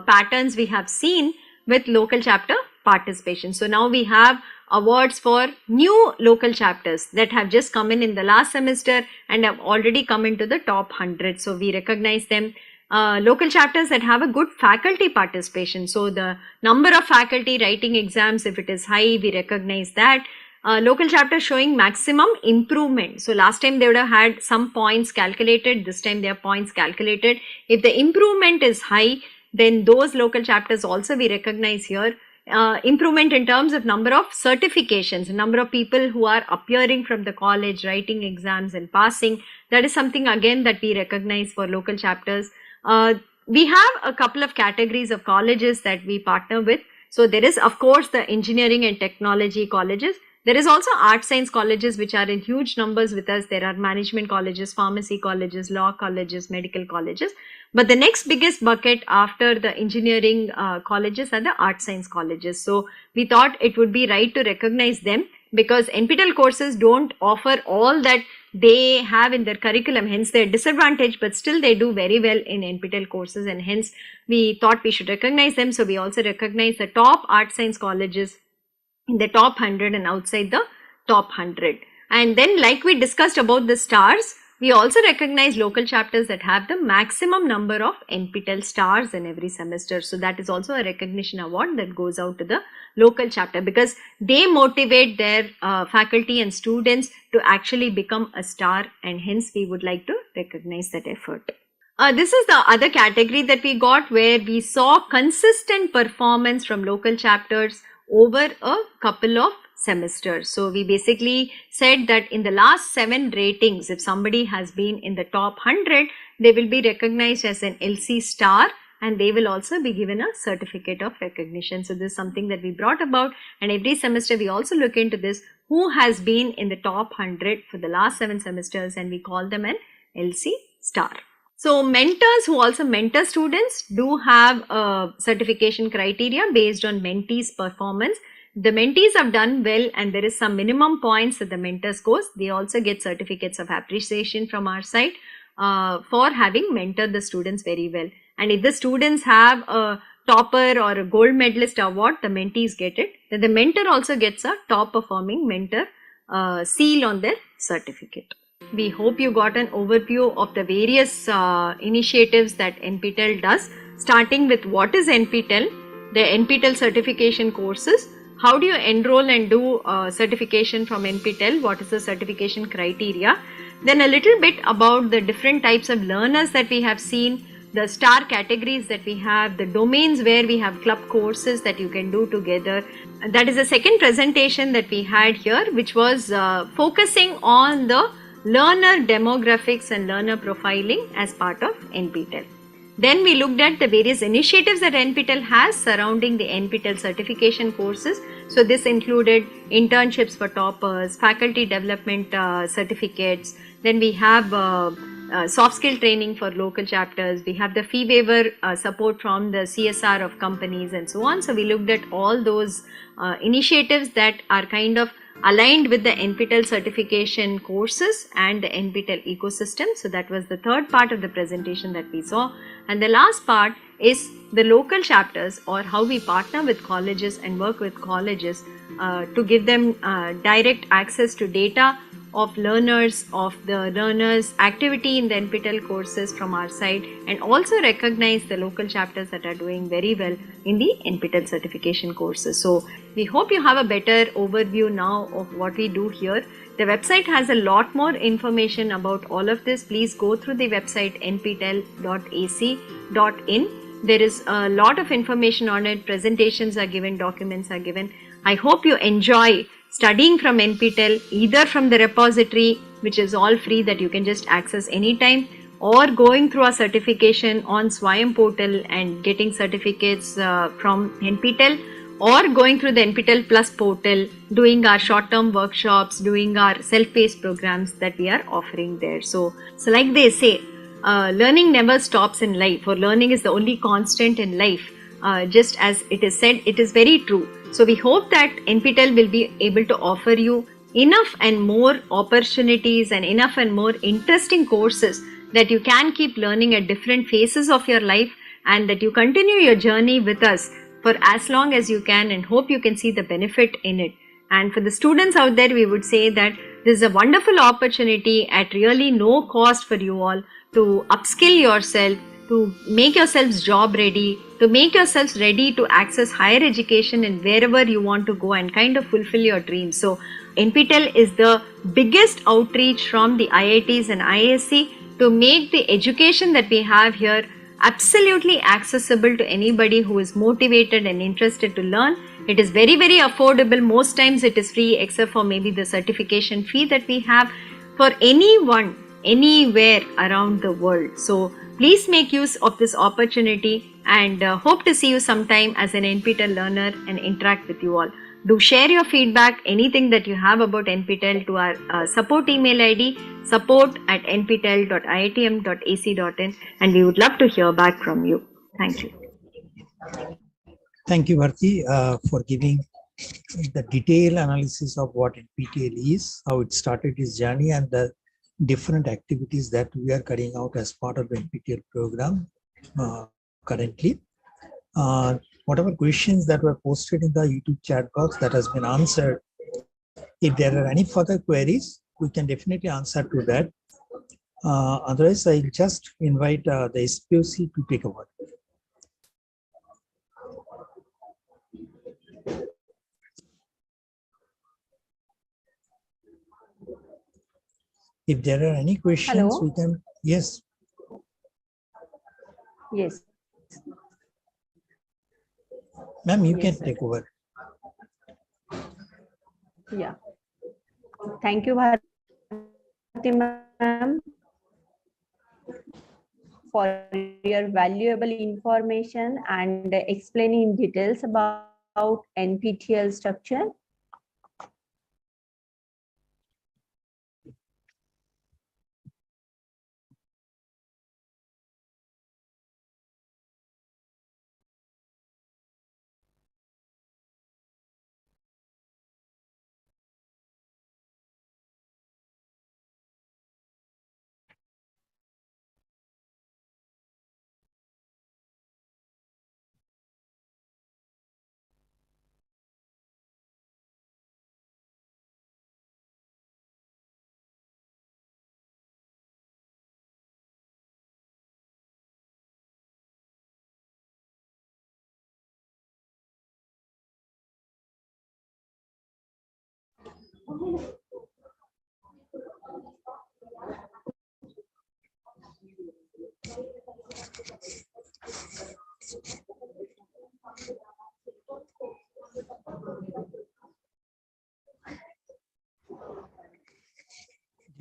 patterns we have seen with local chapter participation. So now we have awards for new local chapters that have just come in the last semester and have already come into the top 100. So we recognize them. Local chapters that have a good faculty participation. So the number of faculty writing exams, if it is high, we recognize that. Local chapters showing maximum improvement. So last time they would have had some points calculated, this time their points calculated. If the improvement is high, then those local chapters also we recognize here. Improvement in terms of number of certifications, number of people who are appearing from the college, writing exams and passing. That is something again that we recognize for local chapters. We have a couple of categories of colleges that we partner with. So there is of course the engineering and technology colleges. There is also art science colleges which are in huge numbers with us. There are management colleges, pharmacy colleges, law colleges, medical colleges. But the next biggest bucket after the engineering colleges are the art science colleges. So we thought it would be right to recognize them because NPTEL courses don't offer all that they have in their curriculum, hence their disadvantage, but still they do very well in NPTEL courses, and hence we thought we should recognize them. So we also recognize the top art science colleges in the top 100 and outside the top 100. And then like we discussed about the stars, we also recognize local chapters that have the maximum number of NPTEL stars in every semester. So that is also a recognition award that goes out to the local chapter because they motivate their faculty and students to actually become a star, and hence we would like to recognize that effort. This is the other category that we got, where we saw consistent performance from local chapters over a couple of semesters. So we basically said that in the last 7 ratings, if somebody has been in the top 100, they will be recognized as an LC star, and they will also be given a certificate of recognition. So this is something that we brought about, and every semester we also look into this, who has been in the top 100 for the last 7 semesters, and we call them an LC star. So mentors who also mentor students do have a certification criteria based on mentees' performance. The mentees have done well and there is some minimum points that the mentor scores. They also get certificates of appreciation from our side for having mentored the students very well. And if the students have a topper or a gold medalist award, the mentees get it. Then the mentor also gets a top performing mentor seal on their certificate. We hope you got an overview of the various initiatives that NPTEL does, starting with what is NPTEL, the NPTEL certification courses, how do you enroll and do certification from NPTEL, what is the certification criteria, then a little bit about the different types of learners that we have seen, the star categories that we have, the domains where we have club courses that you can do together. That is the second presentation that we had here, which was focusing on the learner demographics and learner profiling as part of NPTEL. Then we looked at the various initiatives that NPTEL has surrounding the NPTEL certification courses. So this included internships for toppers, faculty development certificates, then we have soft skill training for local chapters, we have the fee waiver support from the CSR of companies and so on. So we looked at all those initiatives that are kind of aligned with the NPTEL certification courses and the NPTEL ecosystem. So that was the third part of the presentation that we saw. And the last part is the local chapters, or how we partner with colleges and work with colleges to give them direct access to data of learners, of the learners' activity in the NPTEL courses from our side, and also recognize the local chapters that are doing very well in the NPTEL certification courses. So we hope you have a better overview now of what we do here. The website has a lot more information about all of this. Please go through the website nptel.ac.in. There is a lot of information on it. Presentations are given, documents are given. I hope you enjoy studying from NPTEL, either from the repository, which is all free that you can just access anytime, or going through a certification on Swayam portal and getting certificates from NPTEL, or going through the NPTEL Plus portal, doing our short-term workshops, doing our self-paced programs that we are offering there. So like they say, learning never stops in life, or learning is the only constant in life. Just as it is said, it is very true. So we hope that NPTEL will be able to offer you enough and more opportunities and enough and more interesting courses that you can keep learning at different phases of your life, and that you continue your journey with us for as long as you can, and hope you can see the benefit in it. And for the students out there, we would say that this is a wonderful opportunity at really no cost for you all to upskill yourself, to make yourselves job ready, to make yourselves ready to access higher education and wherever you want to go and kind of fulfill your dreams. So NPTEL is the biggest outreach from the IITs and ISC to make the education that we have here absolutely accessible to anybody who is motivated and interested to learn. It is very, very affordable. Most times it is free, except for maybe the certification fee that we have for anyone, anywhere around the world. So please make use of this opportunity, and hope to see you sometime as an NPTEL learner and interact with you all. Do share your feedback, anything that you have about NPTEL, to our support email ID, support@nptel.iitm.ac.in, and we would love to hear back from you. Thank you. Thank you, Bharti, for giving the detailed analysis of what NPTEL is, how it started its journey, and the different activities that we are carrying out as part of the NPTEL program currently. Whatever questions that were posted in the YouTube chat box, that has been answered. If there are any further queries, we can definitely answer to that. Otherwise, I'll just invite the SPOC to take over. If there are any questions, Hello? we can, yes. Yes. Ma'am, you Yes, can sir. take over. Yeah. Thank you, Bharati ma'am, for your valuable information and explaining details about NPTEL structure.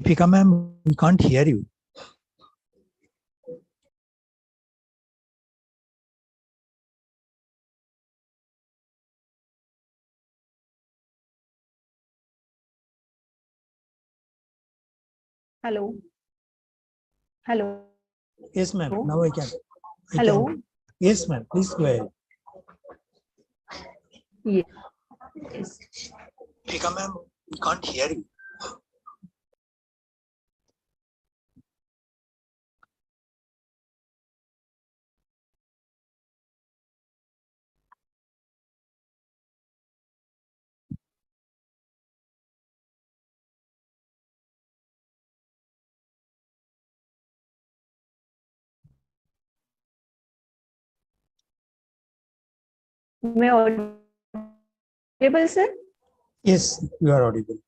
Deepika ma'am, we can't hear you. Hello. Hello. Yes, ma'am. Now I can. Hello. Yes, ma'am. Please go ahead. Yes. Deepika ma'am, we can't hear you. May I audible, sir? Yes, you are audible.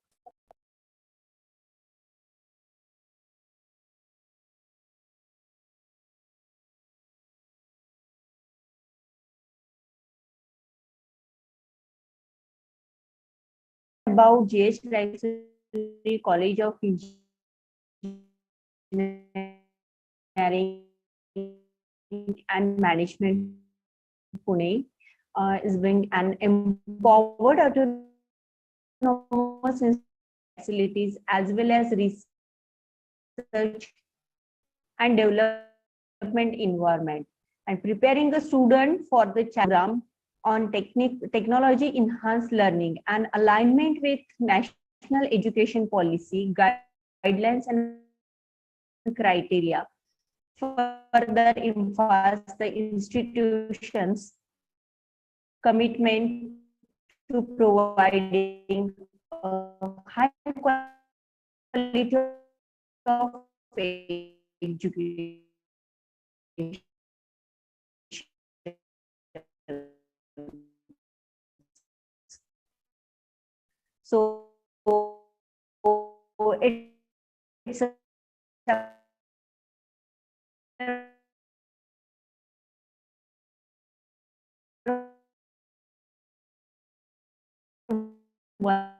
About GH Raisoni College of Engineering and Management, Pune, is being an empowered autonomous facilities as well as research and development environment, and preparing the student for the program on technology enhanced learning and alignment with national education policy guidelines and criteria. Further emphasize the institution's commitment to providing a high quality of education. So it's a one